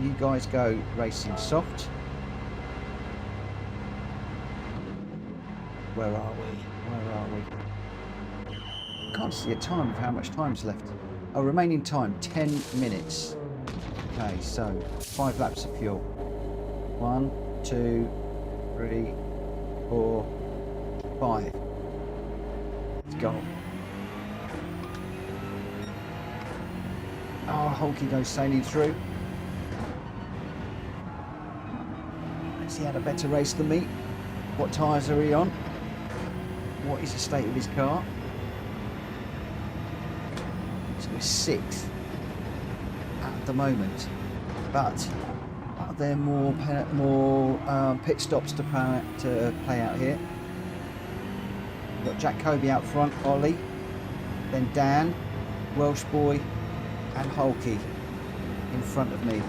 You guys go racing soft. Where are we? Can't see a time of how much time's left. Oh, remaining time 10 minutes. Okay, so 5 laps of fuel. 1, 2, 3, 4, 5. Let's go. Oh, Hulky goes sailing through. He had a better race than me. What tyres are he on? What is the state of his car? So we're 6th at the moment, but are there more pit stops to play out here? We've got Jacobi out front, Ollie, then Dan, Welsh Boy, and Hulky in front of me.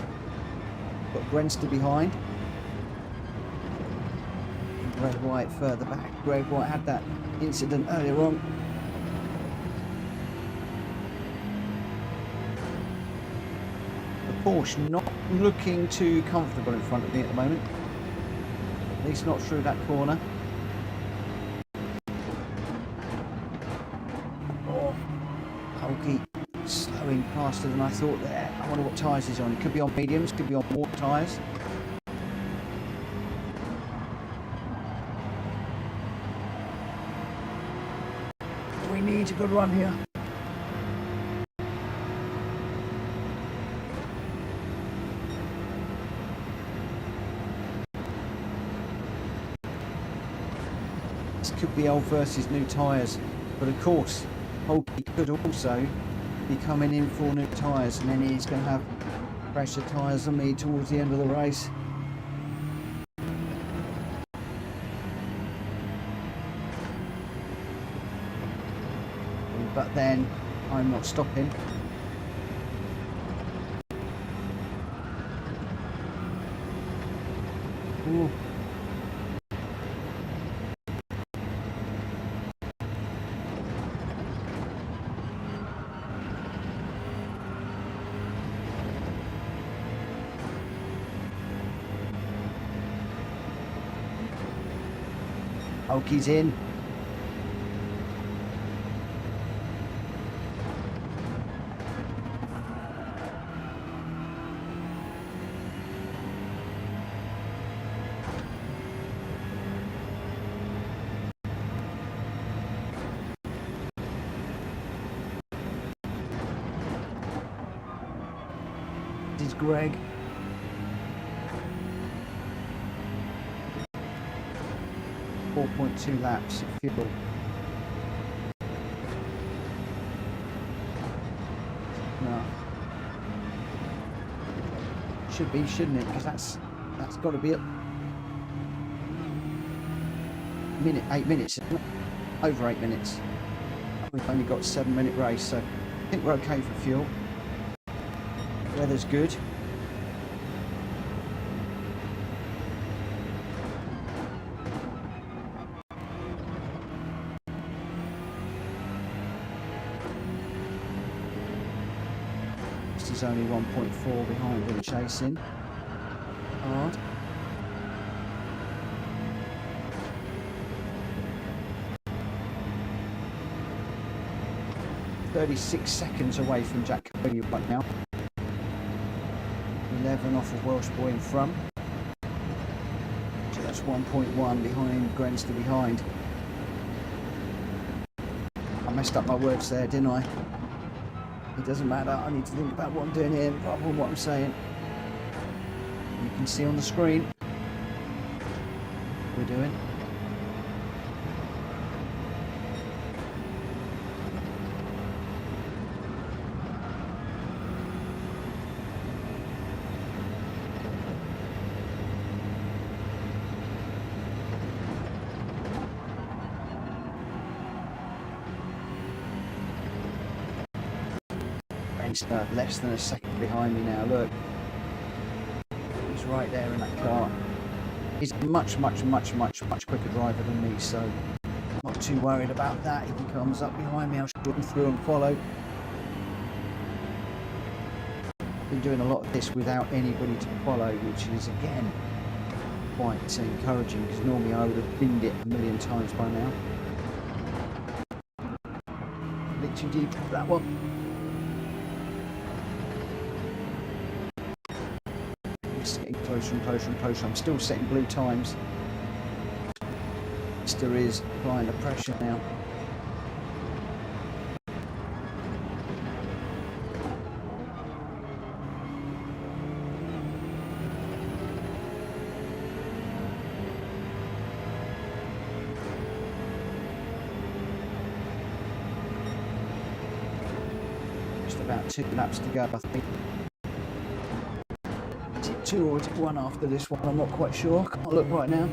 Got Grenster behind. And Greg White further back. Greg White had that incident earlier on. The Porsche not looking too comfortable in front of me at the moment. At least not through that corner. Oh, Hulky slowing faster than I thought there. I wonder what tyres he's on. It could be on mediums, could be on water tyres. We need a good run here. This could be old versus new tyres, but of course, Hulky could also be coming in for new tyres, and then he's going to have fresher tyres on me towards the end of the race. But then I'm not stopping. Ooh. Hulky's in. This is Greg. .2 laps of fuel. No. Should be, shouldn't it? Because that's got to be a minute, 8 minutes, isn't it? Over 8 minutes. We've only got a 7-minute race, so I think we're okay for fuel. Weather's good. He's only 1.4 behind and chasing hard. .36 seconds away from Jack Cody right now. 11 off of Welsh Boy in front. So that's 1.1 behind, Grenster behind. I messed up my words there, didn't I? It doesn't matter, I need to think about what I'm doing here rather than what I'm saying. You can see on the screen what we're doing. Less than a second behind me now, look. He's right there in that car. He's a much quicker driver than me, so I'm not too worried about that. If he comes up behind me, I'll shorten through and follow. Been doing a lot of this without anybody to follow, which is again quite encouraging, because normally I would have binned it a million times by now. A bit too deep for that one. Getting closer and closer and closer. I'm still setting blue times. Still is applying the pressure now. Just about 2 laps to go, I think. 2 or 1 after this one, I'm not quite sure. Can't look right now.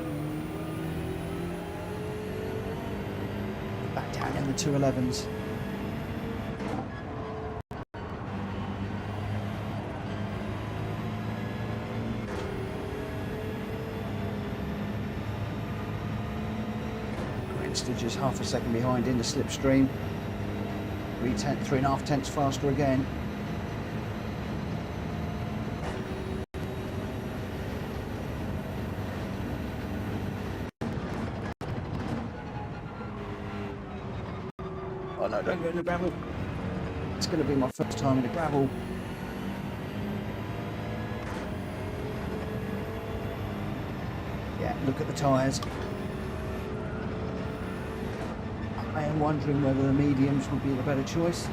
Back down in the 211s. Grenster just half a second behind in the slipstream. 3.5 tenths faster again. Oh no, don't go in the gravel. It's going to be my first time in the gravel. Yeah, look at the tyres. I am wondering whether the mediums would be the better choice.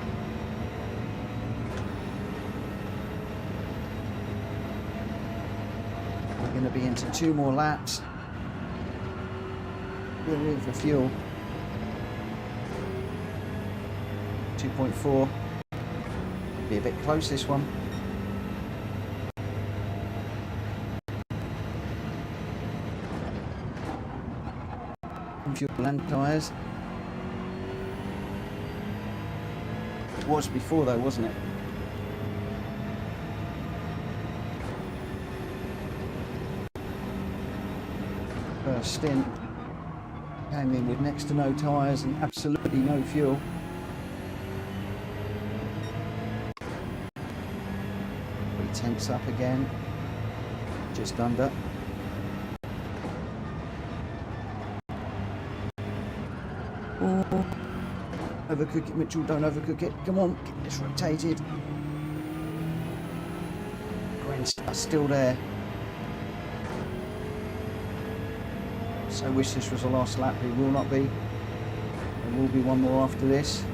We're going to be into 2 more laps. We're in for fuel. 2.4. Be a bit close this one. Fuel and tyres. It was before though, wasn't it? First stint came in with next to no tyres and absolutely no fuel. Tenths up again, just under. Oh, overcook it, Mitchell, don't overcook it. Come on, get this rotated. Grenster still there. So wish this was the last lap, it will not be. There will be one more after this.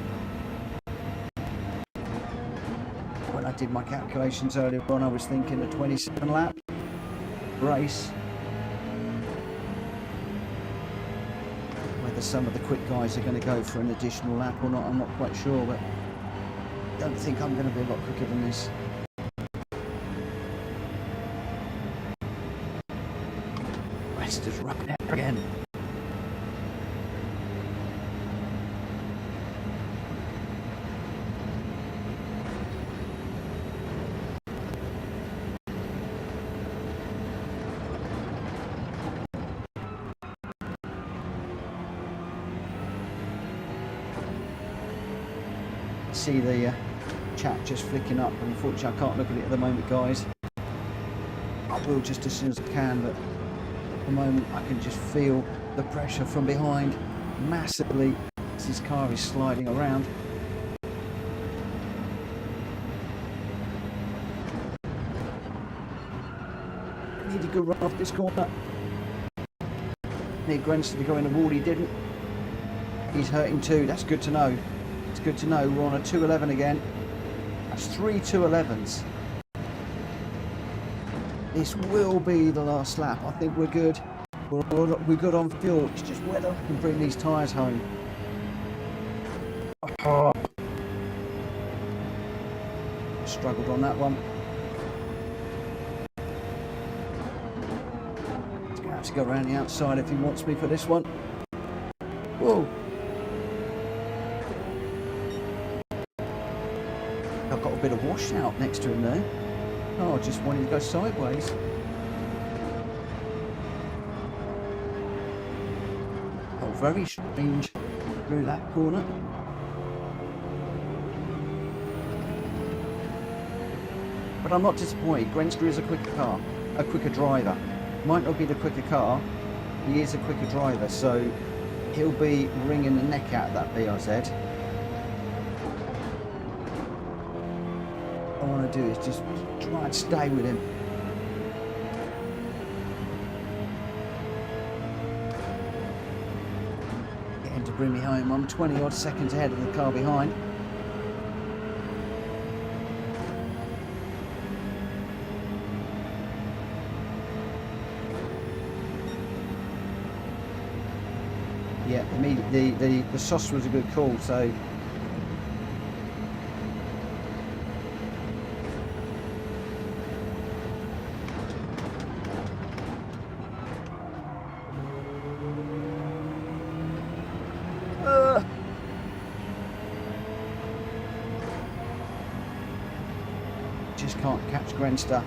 When I did my calculations earlier on, I was thinking a 27 lap race. Whether some of the quick guys are going to go for an additional lap or not, I'm not quite sure, but I don't think I'm going to be a lot quicker than this. Grenster's rubbing out again. See the chat just flicking up, but unfortunately I can't look at it at the moment, guys. I will just as soon as I can, but at the moment I can just feel the pressure from behind massively as this car is sliding around. I need a good run off this corner. Need Grenster to go in the wall, he didn't. He's hurting too, that's good to know. It's good to know. We're on a 2.11 again. That's 3 2.11s. This will be the last lap. I think we're good. We're good on fuel. It's just whether I can bring these tyres home. Oh. Struggled on that one. He's going to have to go around the outside if he wants me for this one. Whoa. I've got a bit of washout next to him there. Oh, just wanted to go sideways. Oh, very strange through that corner. But I'm not disappointed. Grenster is a quicker car, a quicker driver. Might not be the quicker car, he is a quicker driver, so he'll be wringing the neck out of that BRZ. All I want to do is just try and stay with him. Get him to bring me home. I'm 20 odd seconds ahead of the car behind. Yeah, the sauce was a good call, so just can't catch Grenster.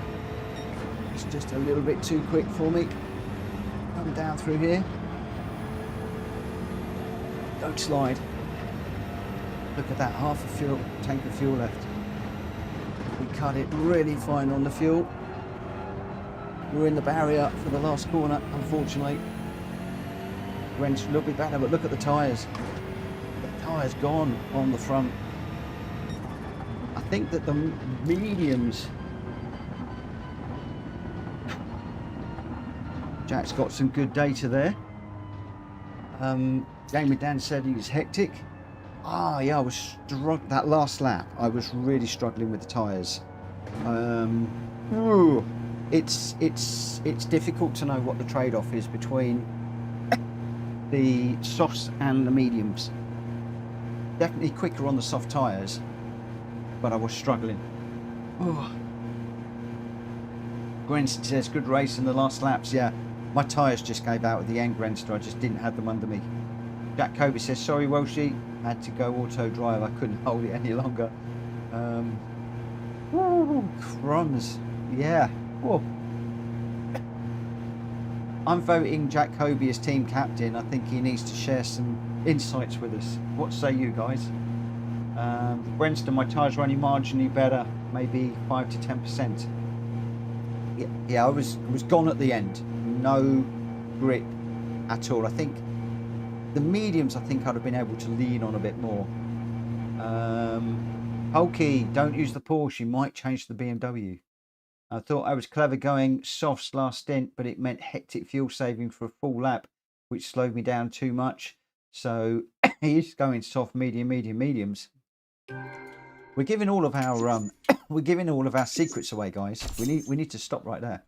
It's just a little bit too quick for me. Come down through here. Don't slide. Look at that, half a fuel tank of fuel left. We cut it really fine on the fuel. We're in the barrier for the last corner, unfortunately. Went a little bit better, but look at the tyres. The tyres gone on the front. I think that the mediums... Jack's got some good data there. Jamie Dan said he was hectic. Ah, yeah, I was struggling that last lap. I was really struggling with the tyres. It's difficult to know what the trade-off is between the softs and the mediums. Definitely quicker on the soft tyres, but I was struggling. Oh. Grenster says good race in the last laps. Yeah, my tyres just gave out at the end, Grenster. I just didn't have them under me. Jack Kobe says sorry, Welshie. Had to go auto drive. I couldn't hold it any longer. Crumbs. Yeah. Whoa. I'm voting Jack Kobe as team captain. I think he needs to share some insights with us. What say you guys? Brenston, my tyres are only marginally better, maybe 5 to 10%. Yeah, I was gone at the end. No grip at all. I think the mediums, I think I'd have been able to lean on a bit more. Hulky, don't use the Porsche. You might change the BMW. I thought I was clever going softs last stint, but it meant hectic fuel saving for a full lap, which slowed me down too much. So he's going soft, medium, mediums. We're giving all of our secrets away, guys. We need to stop right there.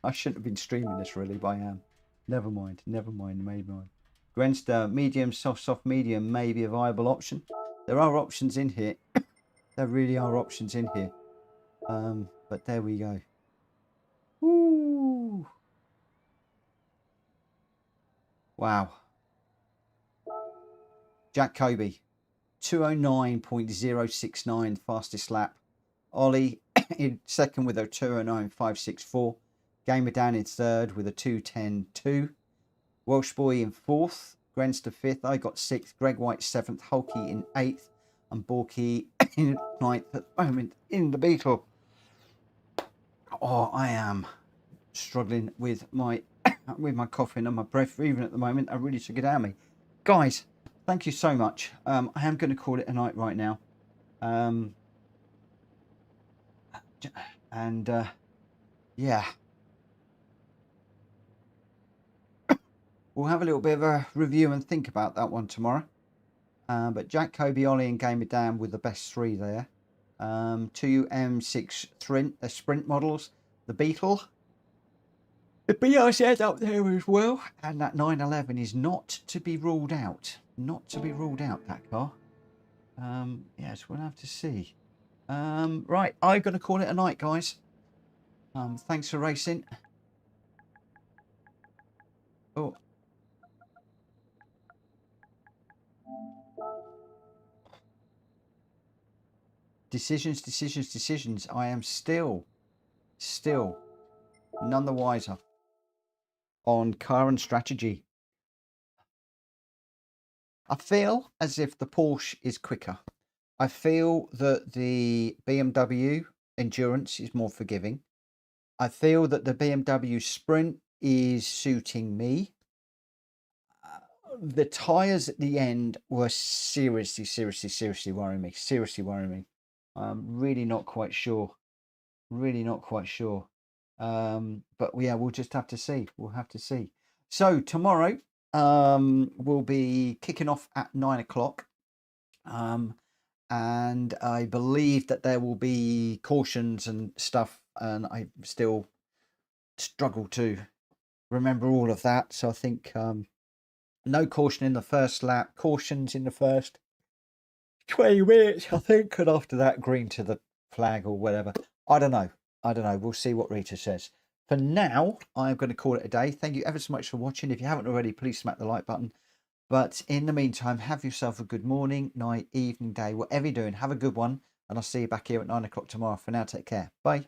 I shouldn't have been streaming this really, but I am. Never mind, maybe mind. Grenster, medium, soft, medium may be a viable option. There are options in here. There really are options in here. But there we go. Woo. Wow. Jack Kobe, 209.069 fastest lap. Ollie in second with a 209.564. Gamer Dan in third with a 210.2. Welsh Boy in fourth. Grenster fifth. I got sixth. Greg White seventh. Hulky in eighth. And Borky in ninth at the moment in the Beetle. Oh, I am struggling with my coughing and my breath even at the moment. I really took it out of me. Guys, thank you so much. I am going to call it a night right now. Yeah. We'll have a little bit of a review and think about that one tomorrow. But Jack, Kobe, Ollie and Gamer Dan with the best three there. 2 M6 sprint models. The Beetle. The BRZ up there as well. And that 911 is not to be ruled out. Not to be ruled out, that car. Yes, we'll have to see. Right, I'm going to call it a night, guys. Thanks for racing. Oh. Decisions. I am still none the wiser on car and strategy. I feel as if the Porsche is quicker. I feel that the BMW Endurance is more forgiving. I feel that the BMW Sprint is suiting me. The tyres at the end were seriously worrying me. I'm really not quite sure. But yeah, we'll just have to see. So tomorrow, we'll be kicking off at 9 o'clock. And I believe that there will be cautions and stuff, and I still struggle to remember all of that. So I think no caution in the first lap, cautions in the first 20 minutes, I think, and after that, green to the flag or whatever. I don't know. We'll see what Rita says. For now, I'm going to call it a day. Thank you ever so much for watching. If you haven't already, please smack the like button. But in the meantime, have yourself a good morning, night, evening, day, whatever you're doing. Have a good one. And I'll see you back here at 9 o'clock tomorrow. For now, take care. Bye.